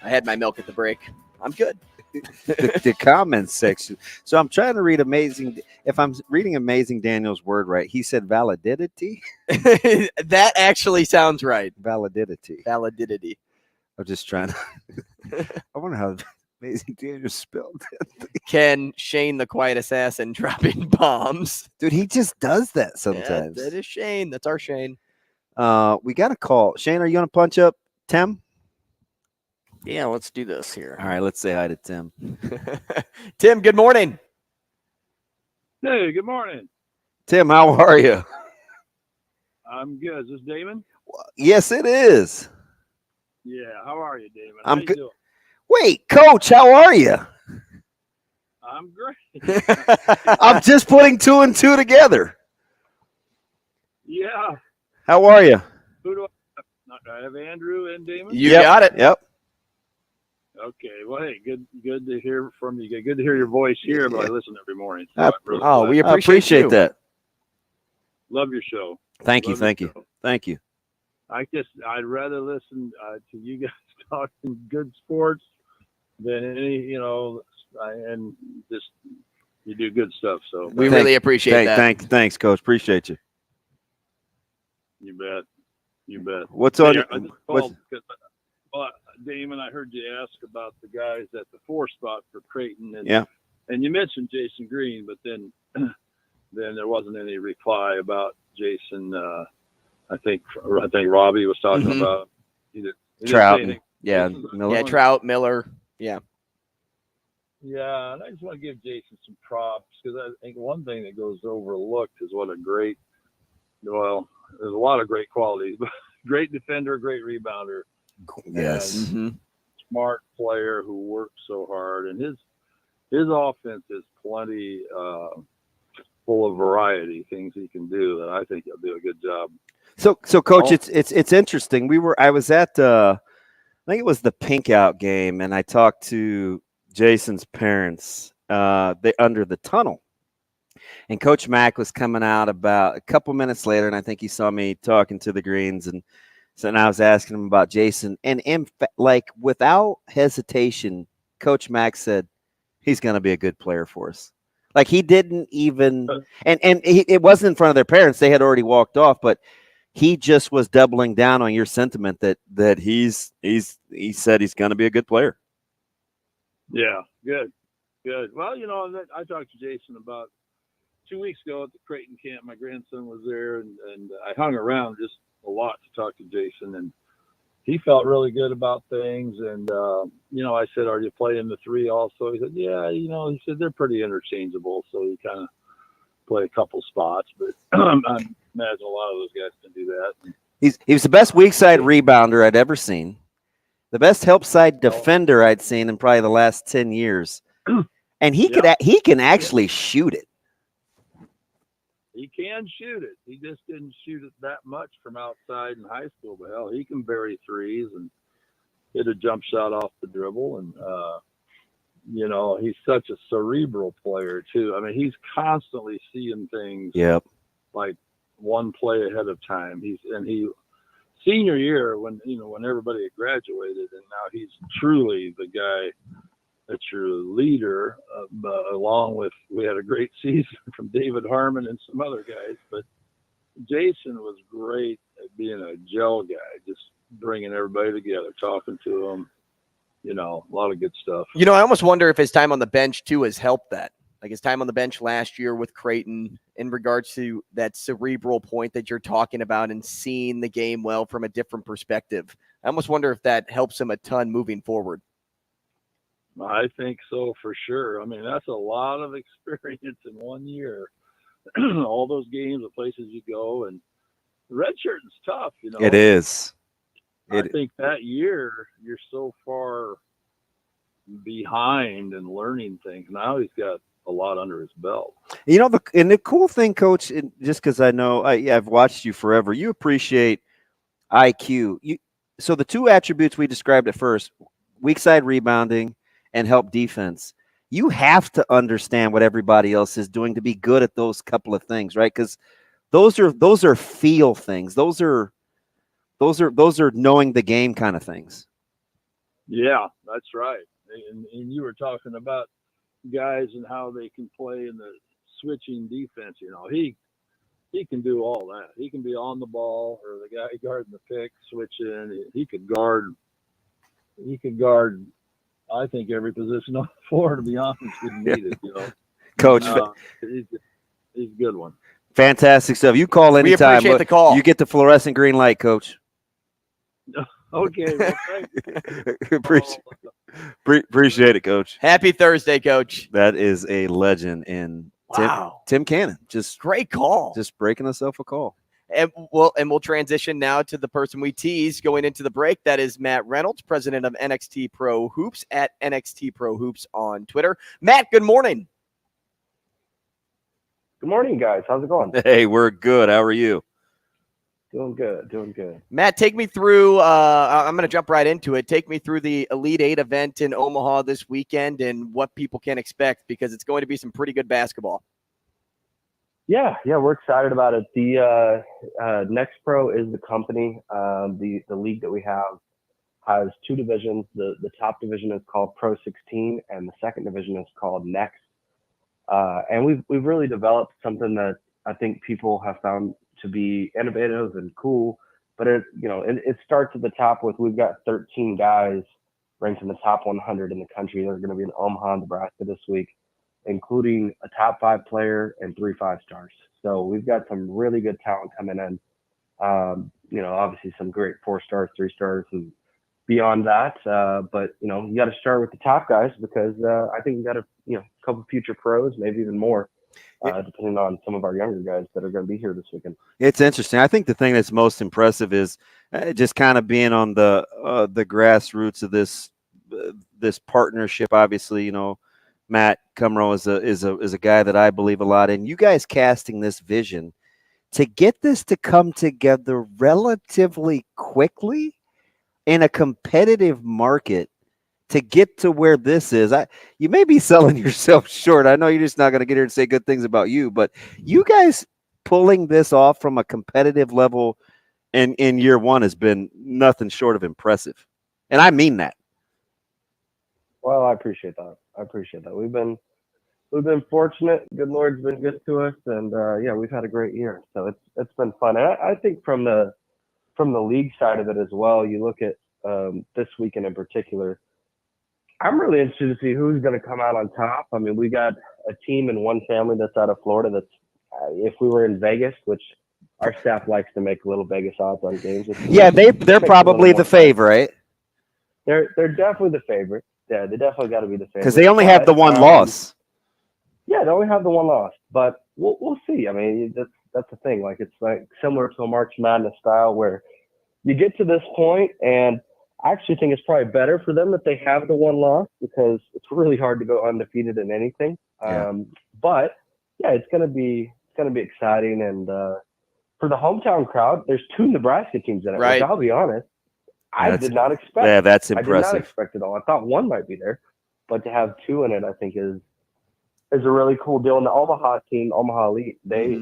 I had my milk at the break. I'm good. the comments section. So I'm trying to read amazing. If I'm reading Amazing Daniel's word right, he said validity. That actually sounds right. Validity. Validity. I'm just trying to. I wonder how Amazing Daniel spelled it. Can Shane the Quiet Assassin dropping bombs? Dude, he just does that sometimes. Yeah, that is Shane. That's our Shane. We got a call. Shane, are you gonna punch up Tim? Yeah, let's do this here. All right, let's say hi to Tim. Tim, good morning. Hey, good morning. Tim, how are you? I'm good. Is this Damon? Yes, it is. Yeah. How are you, Damon? I'm How you good. doing? Wait, Coach, how are you? I'm great. I'm just putting 2 and 2 together. Yeah. How are you? Who do I have? Andrew and Damon. You got it. Yep. Okay. Well, hey, good to hear from you. Good to hear your voice here. But I listen every morning. So I- I'm really Oh, glad. we I appreciate you. that. Love your show. Thank you. Love your Thank you. show. Thank you. I'd rather listen to you guys talking good sports than any, and just you do good stuff. So We really appreciate that. Thanks, Coach. Appreciate you. you bet. You bet. What's Hey, on? I just called because, Damon, I heard you ask about the guys at the 4 spot for Creighton, and Yeah. and you mentioned Jason Green, but then then there wasn't any reply about Jason. I think Ravi was talking Mhm. about he didn't say Trout. anything. Yeah, Jason's Miller. Yeah, Trout, Miller. Yeah. Yeah, and I just want to give Jason some props because I think one thing that goes overlooked is what a great, well, there's a lot of great qualities, but great defender, great rebounder, Yes. and Mhm. smart player who works so hard, and his offense is plenty full of variety, things he can do that I think he'll do a good job. So coach, Oh. it's interesting. I was at I think it was the Pink Out game, and I talked to Jason's parents. They under the tunnel, and Coach Mack was coming out about a couple minutes later, and I think he saw me talking to the Greens, and so I was asking him about Jason, and like without hesitation, Coach Mack said he's going to be a good player for us. Like he didn't even, it wasn't in front of their parents; they had already walked off, but he just was doubling down on your sentiment that he said he's going to be a good player. Yeah, good. Well, I talked to Jason about 2 weeks ago at the Creighton camp. My grandson was there, and I hung around just a lot to talk to Jason, and he felt really good about things. And, I said, are you playing the three also? He said, yeah, he said they're pretty interchangeable, so you kind of play a couple spots, but I imagine a lot of those guys can do that. He was the best weak side rebounder I'd ever seen, the best help side defender I'd seen in probably the last 10 years. And he can actually shoot it. He can shoot it. He just didn't shoot it that much from outside in high school, but hell, he can bury threes and hit a jump shot off the dribble. And, he's such a cerebral player too. I mean, he's constantly seeing things like one play ahead of time. Senior year when everybody had graduated, and now he's truly the guy that's your leader, along with, we had a great season from David Harmon and some other guys, but Jason was great at being a gel guy, just bringing everybody together, talking to them, a lot of good stuff. I almost wonder if his time on the bench too has helped that. Like his time on the bench last year with Creighton in regards to that cerebral point that you're talking about and seeing the game well from a different perspective. I almost wonder if that helps him a ton moving forward. I think so for sure. I mean, that's a lot of experience in 1 year. All those games, the places you go, and redshirting's tough, It is. I think that year you're so far behind and learning things. Now he's got a lot under his belt. The cool thing, Coach, just because I know I've watched you forever, you appreciate IQ. So the two attributes we described at first, weak side rebounding and help defense, you have to understand what everybody else is doing to be good at those couple of things, right? Because those are feel things. Those are knowing the game kind of things. Yeah, that's right. And you were talking about guys and how they can play in the switching defense. He can do all that. He can be on the ball, or the guy guarding the pick, switching. He could guard. I think every position on the floor, to be honest, if needed. Coach, he's a good one. Fantastic stuff. You call anytime. We appreciate the call. You get the fluorescent green light, Coach. Okay, well, thank you. Appreciate it, Coach. Happy Thursday, Coach. That is a legend in Tim Cannon. Just great call. Just breaking us a call. And we'll transition now to the person we teased going into the break. That is Matt Reynolds, president of NXT Pro Hoops at NXT Pro Hoops on Twitter. Matt, good morning. Good morning, guys. How's it going? Hey, we're good. How are you? Doing good. Matt, take me through, I'm going to jump right into it. Take me through the Elite Eight event in Omaha this weekend and what people can expect, because it's going to be some pretty good basketball. Yeah, we're excited about it. The Next Pro is the company. The league that we have has two divisions. The top division is called Pro 16, and the second division is called Next. And we've really developed something that I think people have found to be innovative and cool. But it starts at the top with, we've got 13 guys ranked in the top 100 in the country. They're going to be in Omaha, Nebraska this week. including a top 5 player and 3 5-stars. So we've got some really good talent coming in. Obviously some great 4-stars, 3-stars, and beyond that. But you got to start with the top guys because I think we got a couple future pros, maybe even more, depending on some of our younger guys that are going to be here this weekend. It's interesting. I think the thing that's most impressive is just kind of being on the grassroots of this partnership. Obviously, Matt Cumro is a guy that I believe a lot in. You guys casting this vision to get this to come together relatively quickly in a competitive market to get to where this is. You may be selling yourself short. I know you're just not going to get here and say good things about you, but you guys pulling this off from a competitive level in year one has been nothing short of impressive. And I mean that. Well, I appreciate that. We've been fortunate. Good Lord's been good to us, and we've had a great year. So it's been fun. And I think from the league side of it as well, you look at this weekend in particular, I'm really interested to see who's going to come out on top. I mean, we got a team and one family that's out of Florida that's, if we were in Vegas, which our staff likes to make little Vegas odds on games. Yeah, they're probably the favorite. They're definitely the favorite. Yeah, they definitely got to be the favorite. Because they only have the one loss. Yeah, they only have the one loss. But we'll see. I mean, that's the thing. Like, it's like similar to a March Madness style where you get to this point, and I actually think it's probably better for them that they have the one loss because it's really hard to go undefeated in anything. Yeah. But yeah, it's gonna be exciting, and for the hometown crowd, there's 2 Nebraska teams in it. Right. Which I'll be honest, I did not expect. Yeah, that's I did impressive. not expect it all. I thought one might be there, but to have 2 in it, I think is a really cool deal. And the Omaha team, Omaha Elite, they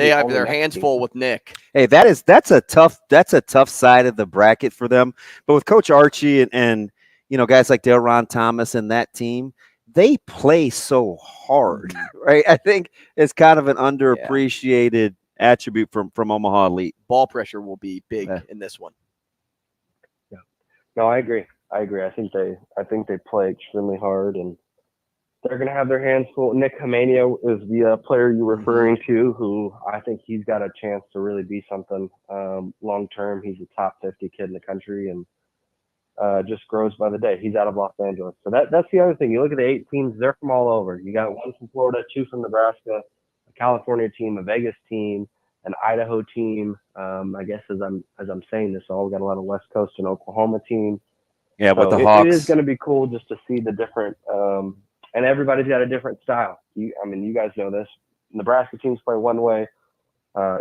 have their hands full with Nick. Hey, that's a tough side of the bracket for them. But with Coach Archie and guys like Dale Ron Thomas and that team, they play so hard, right? I think it's kind of an underappreciated attribute from Omaha Elite. Ball pressure will be big in this one. Yeah. No, I agree. I think they play extremely hard, and they're going to have their hands full. Nick Hamania is the player you're referring to, who I think he's got a chance to really be something long term. He's a top 50 kid in the country, and just grows by the day. He's out of Los Angeles. So that's the other thing. You look at the 8 teams, they're from all over. You got 1 from Florida, 2 from Nebraska, a California team, a Vegas team, an Idaho team. I guess as I'm saying this all, we got a lot of West Coast and Oklahoma team. Yeah, so with the Hawks. It is going to be cool just to see the different and everybody's got a different style. You guys know this. Nebraska teams play one way.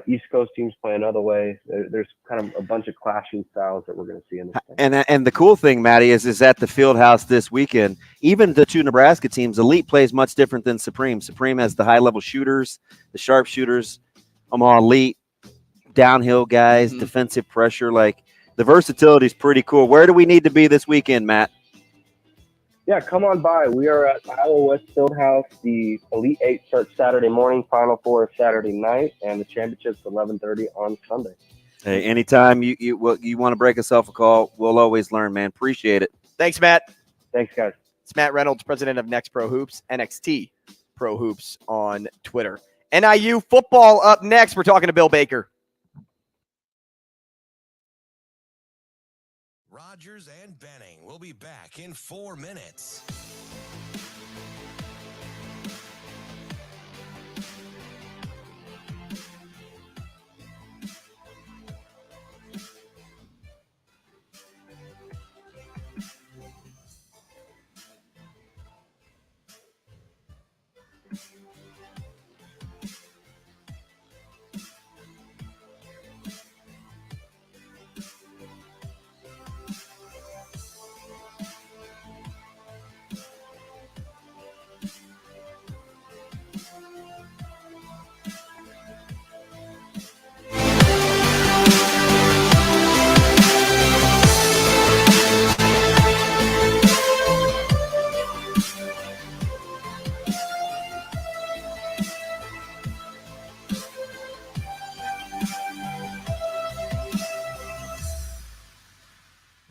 East Coast teams play another way. There's kind of a bunch of clashing styles that we're going to see in this thing. And the cool thing, Matty, is at the field house this weekend, even the 2 Nebraska teams, Elite plays much different than Supreme. Supreme has the high-level shooters, the sharpshooters. Omaha Elite, downhill guys, defensive pressure. Like, the versatility is pretty cool. Where do we need to be this weekend, Matt? Yeah, come on by. We are at Iowa West Fieldhouse. The Elite 8 starts Saturday morning, Final 4 is Saturday night, and the championship's 11:30 on Sunday. Hey, anytime you want to break us off a call, we'll always learn, man. Appreciate it. Thanks, Matt. Thanks, guys. It's Matt Reynolds, president of Next Pro Hoops, NXT Pro Hoops on Twitter. NIU football up next. We're talking to Bill Baker. Rogers and Benning will be back in 4 minutes.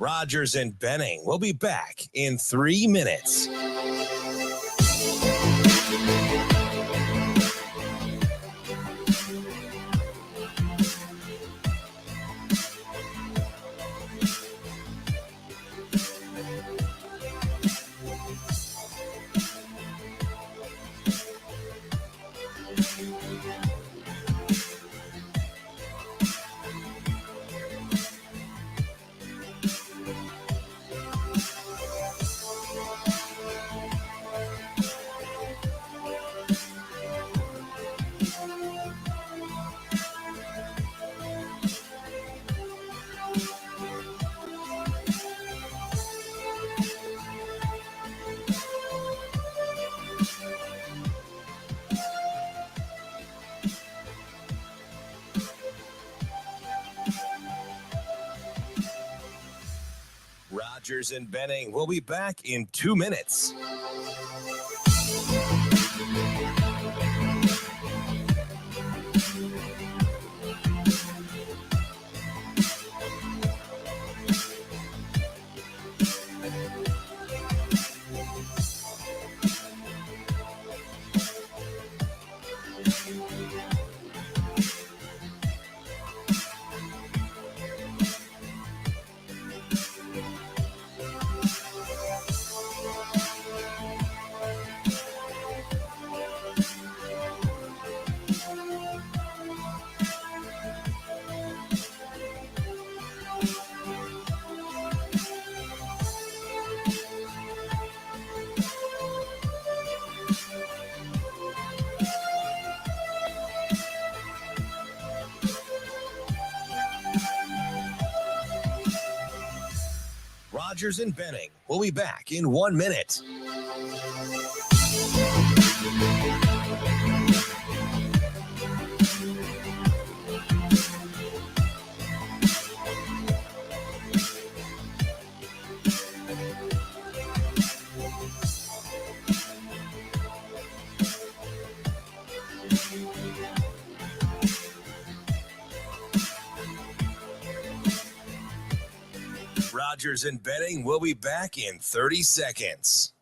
Rogers and Benning will be back in 3 minutes. Rogers and Benning will be back in 2 minutes. Rogers and Benning will be back in 1 minute. Rogers and Benning will be back in 30 seconds.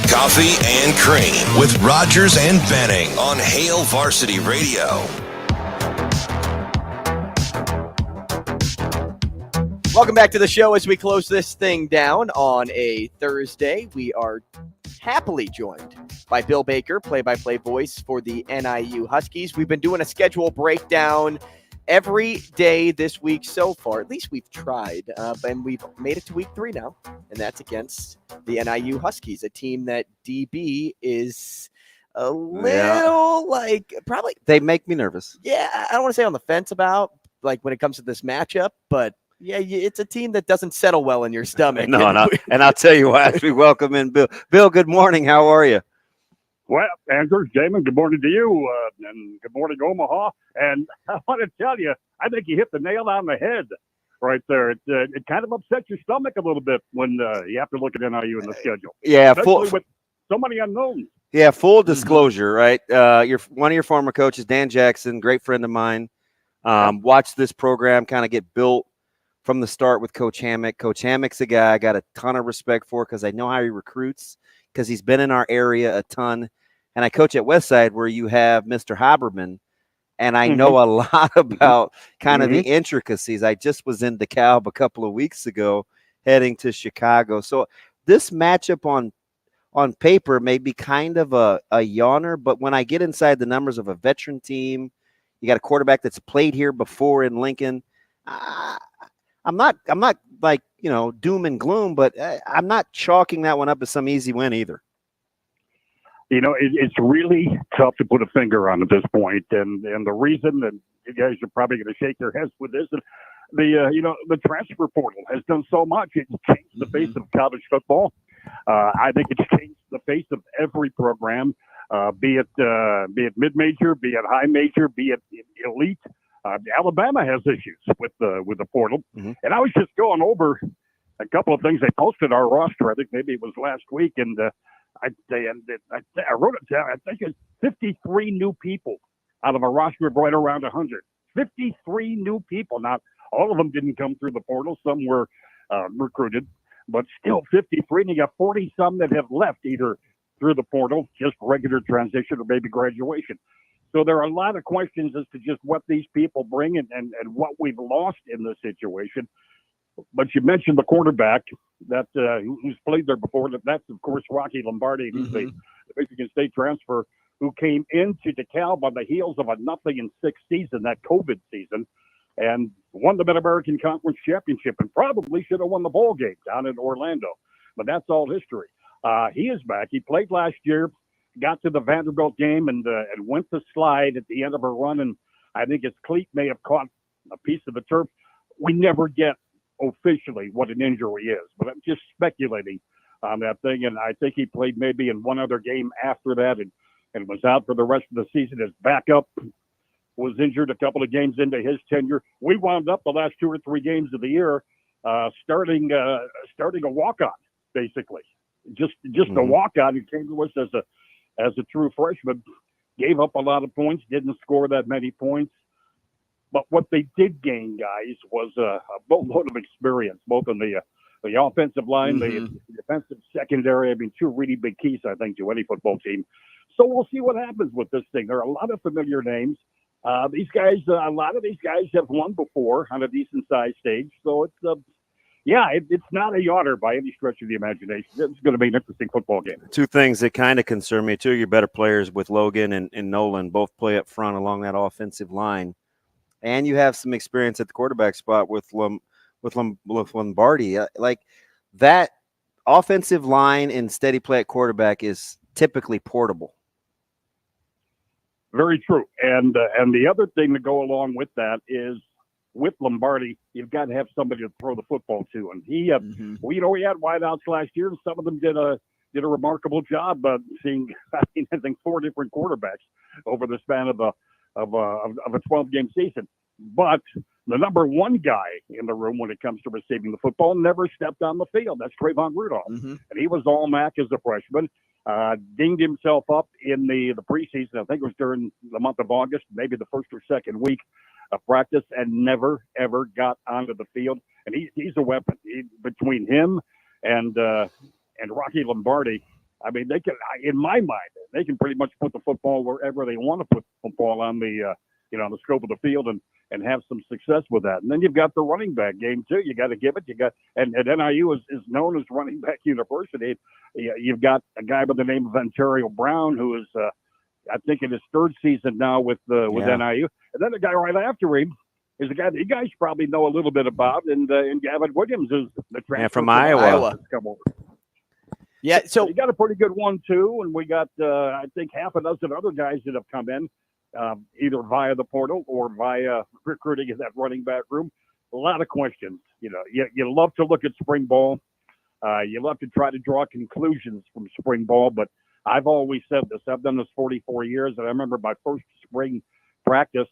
Coffee and Cream with Rogers and Benning on Hail Varsity Radio. Welcome back to the show as we close this thing down on a Thursday. We are happily joined by Bill Baker, play-by-play voice for the NIU Huskies. We've been doing a schedule breakdown every day this week so far. At least we've tried, and we've made it to week 3 now, and that's against the NIU Huskies, a team that DB is a little probably. They make me nervous. Yeah, I don't want to say on the fence about when it comes to this matchup, but yeah, it's a team that doesn't settle well in your stomach. No. And I'll tell you why as we welcome in Bill. Bill, good morning. How are you? Well, Andrew, Damon, good morning to you, and good morning, Omaha. And I want to tell you, I think you hit the nail on the head right there. It kind of upsets your stomach a little bit when you have to look at NIU in the schedule. Yeah, especially with so many unknowns. Yeah, full disclosure, right? One of your former coaches, Dan Jackson, great friend of mine. Watched this program kind of get built from the start with Coach Hammock. Coach Hammock's a guy I got a ton of respect for because I know how he recruits, because he's been in our area a ton. And I coach at Westside where you have Mr. Haberman, and I know a lot about kind of the intricacies. I just was in DeKalb a couple of weeks ago heading to Chicago. So this matchup on paper may be kind of a yawner, but when I get inside the numbers of a veteran team, you got a quarterback that's played here before in Lincoln. I'm not like, doom and gloom, but I'm not chalking that one up as some easy win either. It's really tough to put a finger on at this point, and the reason that you guys are probably going to shake your heads with this, the transfer portal has done so much. It's changed the face of college football. I think it's changed the face of every program, be it mid-major, be it high major, be it elite. Alabama has issues with the portal, and I was just going over a couple of things they posted our roster. I think maybe it was last week, and I wrote it down. I think it's 53 new people out of a roster of right around 100. 53 new people. Now, all of them didn't come through the portal. Some were recruited, but still 53. And you got 40 some that have left either through the portal, just regular transition, or maybe graduation. So there are a lot of questions as to just what these people bring and what we've lost in this situation. But you mentioned the quarterback that who's played there before. That's, of course, Rocky Lombardi. He's the Michigan State transfer who came into DeKalb on the heels of a 0-6 season, that COVID season, and won the Mid-American Conference Championship and probably should have won the bowl game down in Orlando. But that's all history. He is back. He played last year. got to the Vanderbilt game and went to slide at the end of her run, and I think his cleat may have caught a piece of the turf. We never get officially what an injury is, but I'm just speculating on that thing. And I think he played maybe in one other game after that and was out for the rest of the season. His backup was injured a couple of games into his tenure. We wound up the last 2 or 3 games of the year starting a walk-on, basically. Just a walk-on who came to us as a true freshman, gave up a lot of points, didn't score that many points. But what they did gain, guys, was a boatload of experience, both in the offensive line, the defensive secondary. I mean, 2 really big keys, I think, to any football team. So we'll see what happens with this thing. There are a lot of familiar names. These guys, a lot of these guys have won before on a decent-sized stage. So it's not a yawner by any stretch of the imagination. It's going to be an interesting football game. 2 things that kind of concern me. 2 of your better players with Logan and Nolan both play up front along that offensive line. And you have some experience at the quarterback spot with Lombardi. Like that offensive line and steady play at quarterback is typically portable. Very true. And the other thing to go along with that is with Lombardi, you've got to have somebody to throw the football to. And he had wideouts last year, and some of them did a remarkable job seeing, I think 4 different quarterbacks over the span of a 12-game season. But the number 1 guy in the room when it comes to receiving the football never stepped on the field. That's Trayvon Rudolph. And he was all MAC as a freshman. Dinged himself up in the preseason. I think it was during the month of August, maybe the first or second week of practice, and never, ever got onto the field. And he's a weapon. Between him and Rocky Lombardi, I mean, they can, in my mind, they can pretty much put the football wherever they want to put the football on the scope of the field and have some success with that. And then you've got the running back game too. You got to give it. And NIU is known as running back university. You've got a guy by the name of Ontario Brown, who is, I think, in his 3rd season now with NIU. And then the guy right after him is a guy that you guys probably know a little bit about, and Gavin Williams is the transfer from Iowa. Come over. Yeah, so you got a pretty good one too, and we got I think half a dozen other guys that have come in, either via the portal or via recruiting in that running back room. A lot of questions. You love to look at spring ball. You love to try to draw conclusions from spring ball, but I've always said this. I've done this 44 years, and I remember my first spring practice,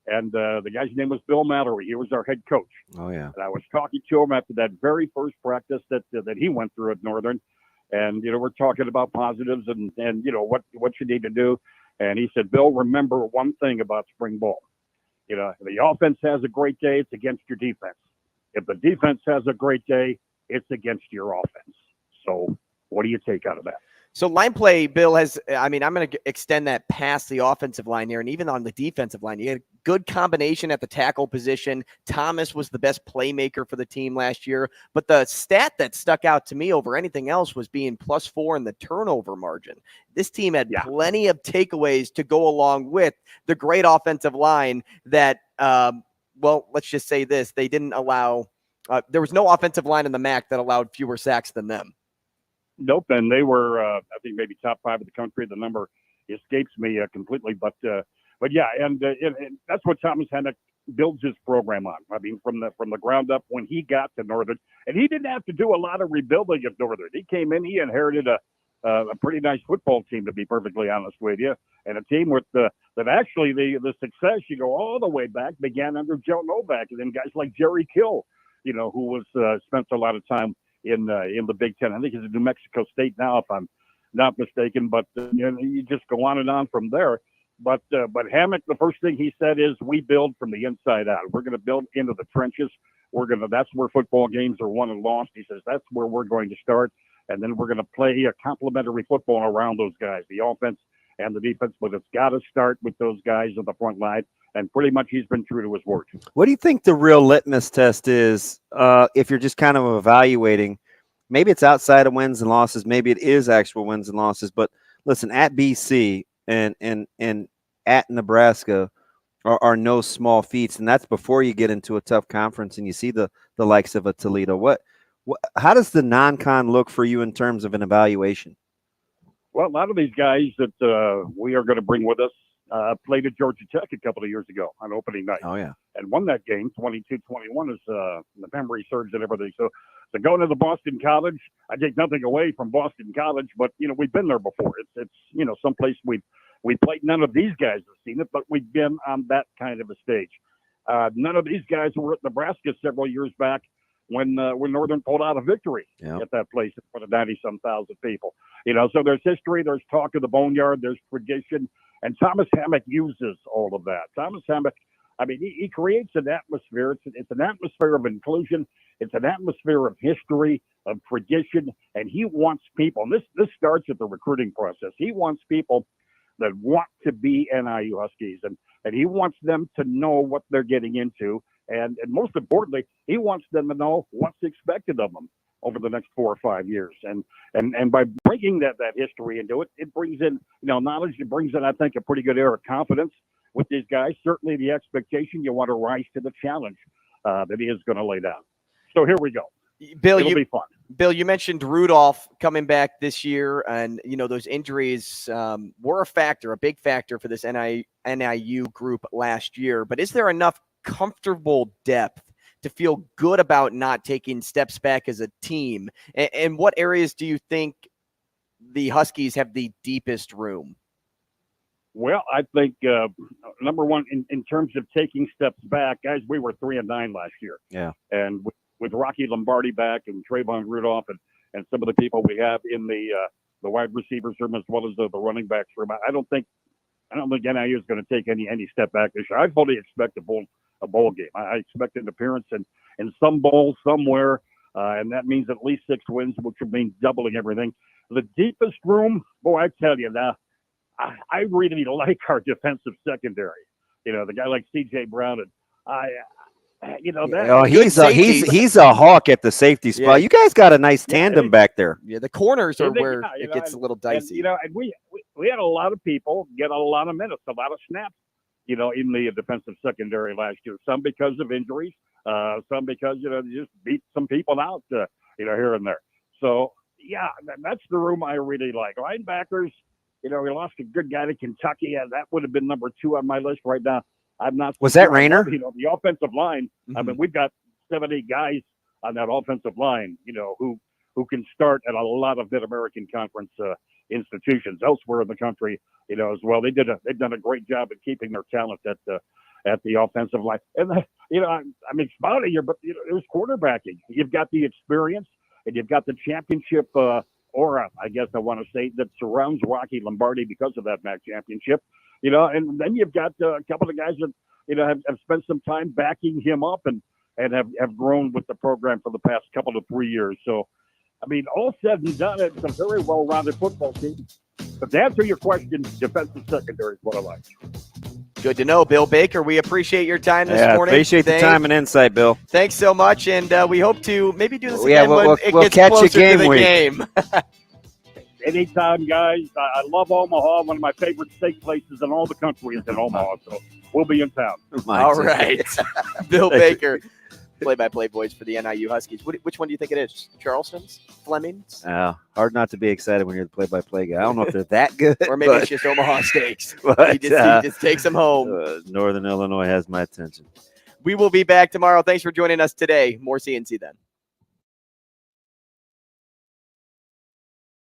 and the guy's name was Bill Mallory. He was our head coach. Oh yeah. And I was talking to him after that very first practice that he went through at Northern. And, we're talking about positives and what you need to do. And he said, Bill, remember one thing about spring ball. If the offense has a great day, it's against your defense. If the defense has a great day, it's against your offense. So what do you take out of that? So line play, Bill, I'm going to extend that past the offensive line here. And even on the defensive line, you had a good combination at the tackle position. Thomas was the best playmaker for the team last year. But the stat that stuck out to me over anything else was being +4 in the turnover margin. This team had plenty of takeaways to go along with the great offensive line that, let's just say this. They didn't allow there was no offensive line in the MAC that allowed fewer sacks than them. Nope, and they were, I think, maybe top 5 of the country. The number escapes me completely, but yeah, and that's what Thomas Hennick builds his program on. I mean, from the ground up when he got to Northern, and he didn't have to do a lot of rebuilding of Northern. He came in, he inherited a pretty nice football team, to be perfectly honest with you, and a team with that actually the success, you go all the way back, began under Joe Novak, and then guys like Jerry Kill, who was spent a lot of time in the Big Ten. I think he's at New Mexico State now, if I'm not mistaken. But you just go on and on from there. But Hammock, the first thing he said is, we build from the inside out. We're going to build into the trenches. That's where football games are won and lost. He says that's where we're going to start, and then we're going to play a complementary football around those guys, the offense and the defense. But it's got to start with those guys on the front line. And pretty much he's been true to his word. What do you think the real litmus test is if you're just kind of evaluating? Maybe it's outside of wins and losses. Maybe it is actual wins and losses. But listen, at BC and at Nebraska are no small feats. And that's before you get into a tough conference and you see the likes of a Toledo. How does the non-con look for you in terms of an evaluation? Well, a lot of these guys that we are going to bring with us played at Georgia Tech a couple of years ago on opening night. Oh, yeah. And won that game 22-21 as the memory serves and everything. So going to the Boston College, I take nothing away from Boston College, but, we've been there before. It's someplace we played. None of these guys have seen it, but we've been on that kind of a stage. None of these guys were at Nebraska several years back when Northern pulled out a victory at that place in front of 90-some thousand people. So there's history, there's talk of the Boneyard, there's tradition, and Thomas Hammock uses all of that. Thomas Hammock, he creates an atmosphere. It's an atmosphere of inclusion. It's an atmosphere of history, of tradition, and he wants people, and this starts at the recruiting process. He wants people that want to be NIU Huskies, and he wants them to know what they're getting into, and most importantly, he wants them to know what's expected of them over the next 4 or 5 years. And by bringing that history into it, it brings in, knowledge. It brings in, I think, a pretty good air of confidence with these guys. Certainly the expectation, you want to rise to the challenge that he is going to lay down. So here we go. Bill, It'll be fun. Bill, you mentioned Rudolph coming back this year, and those injuries were a big factor for this NIU group last year. But is there enough comfortable depth to feel good about not taking steps back as a team? And what areas do you think the Huskies have the deepest room? Well, I think number one, in terms of taking steps back, guys, we were 3-9 last year. Yeah. And with Rocky Lombardi back and Trayvon Rudolph and some of the people we have in the wide receivers room as well as the running backs room, I don't think NIU is going to take any step back this year. I fully expect a bowl game. I expect an appearance in some bowl somewhere, and that means at least 6 wins, which would mean doubling everything. The deepest room, boy, I tell you now, I really like our defensive secondary. The guy like C.J. Brown, and he's a hawk at the safety spot. Yeah. You guys got a nice tandem back there. Yeah, the corners are where it gets a little dicey. And we had a lot of people get a lot of minutes, a lot of snaps, in the defensive secondary last year. Some because of injuries, some because they just beat some people out, here and there. So yeah, that's the room I really like. Linebackers, we lost a good guy to Kentucky, and that would have been number 2 on my list right now. I'm not. Was that Rayner? The offensive line. Mm-hmm. We've got 70 guys on that offensive line, who can start at a lot of Mid-American Conference institutions elsewhere in the country, as well. They've done a great job at keeping their talent at the offensive line. And I'm excited here, but there's quarterbacking. You've got the experience, and you've got the championship aura, I guess I want to say, that surrounds Rocky Lombardi because of that MAC championship. And then you've got a couple of guys that have spent some time backing him up and have grown with the program for the past couple of 3 years. So, all said and done, it's a very well-rounded football team. But to answer your question, defensive secondary is what I like. Good to know, Bill Baker. We appreciate your time this morning. Appreciate the time and insight, Bill. Thanks so much, and we hope to maybe do this again when it we'll gets catch closer you to the week. game. Anytime, guys. I love Omaha. One of my favorite steak places in all the country is in Omaha. So we'll be in town. All right. Bill Baker, play-by-play voice for the NIU Huskies. Which one do you think it is? Charleston's? Fleming's? Hard not to be excited when you're the play-by-play guy. I don't know if they're that good. Or maybe it's just Omaha Steaks. But, he just takes them home. Northern Illinois has my attention. We will be back tomorrow. Thanks for joining us today. More CNC then.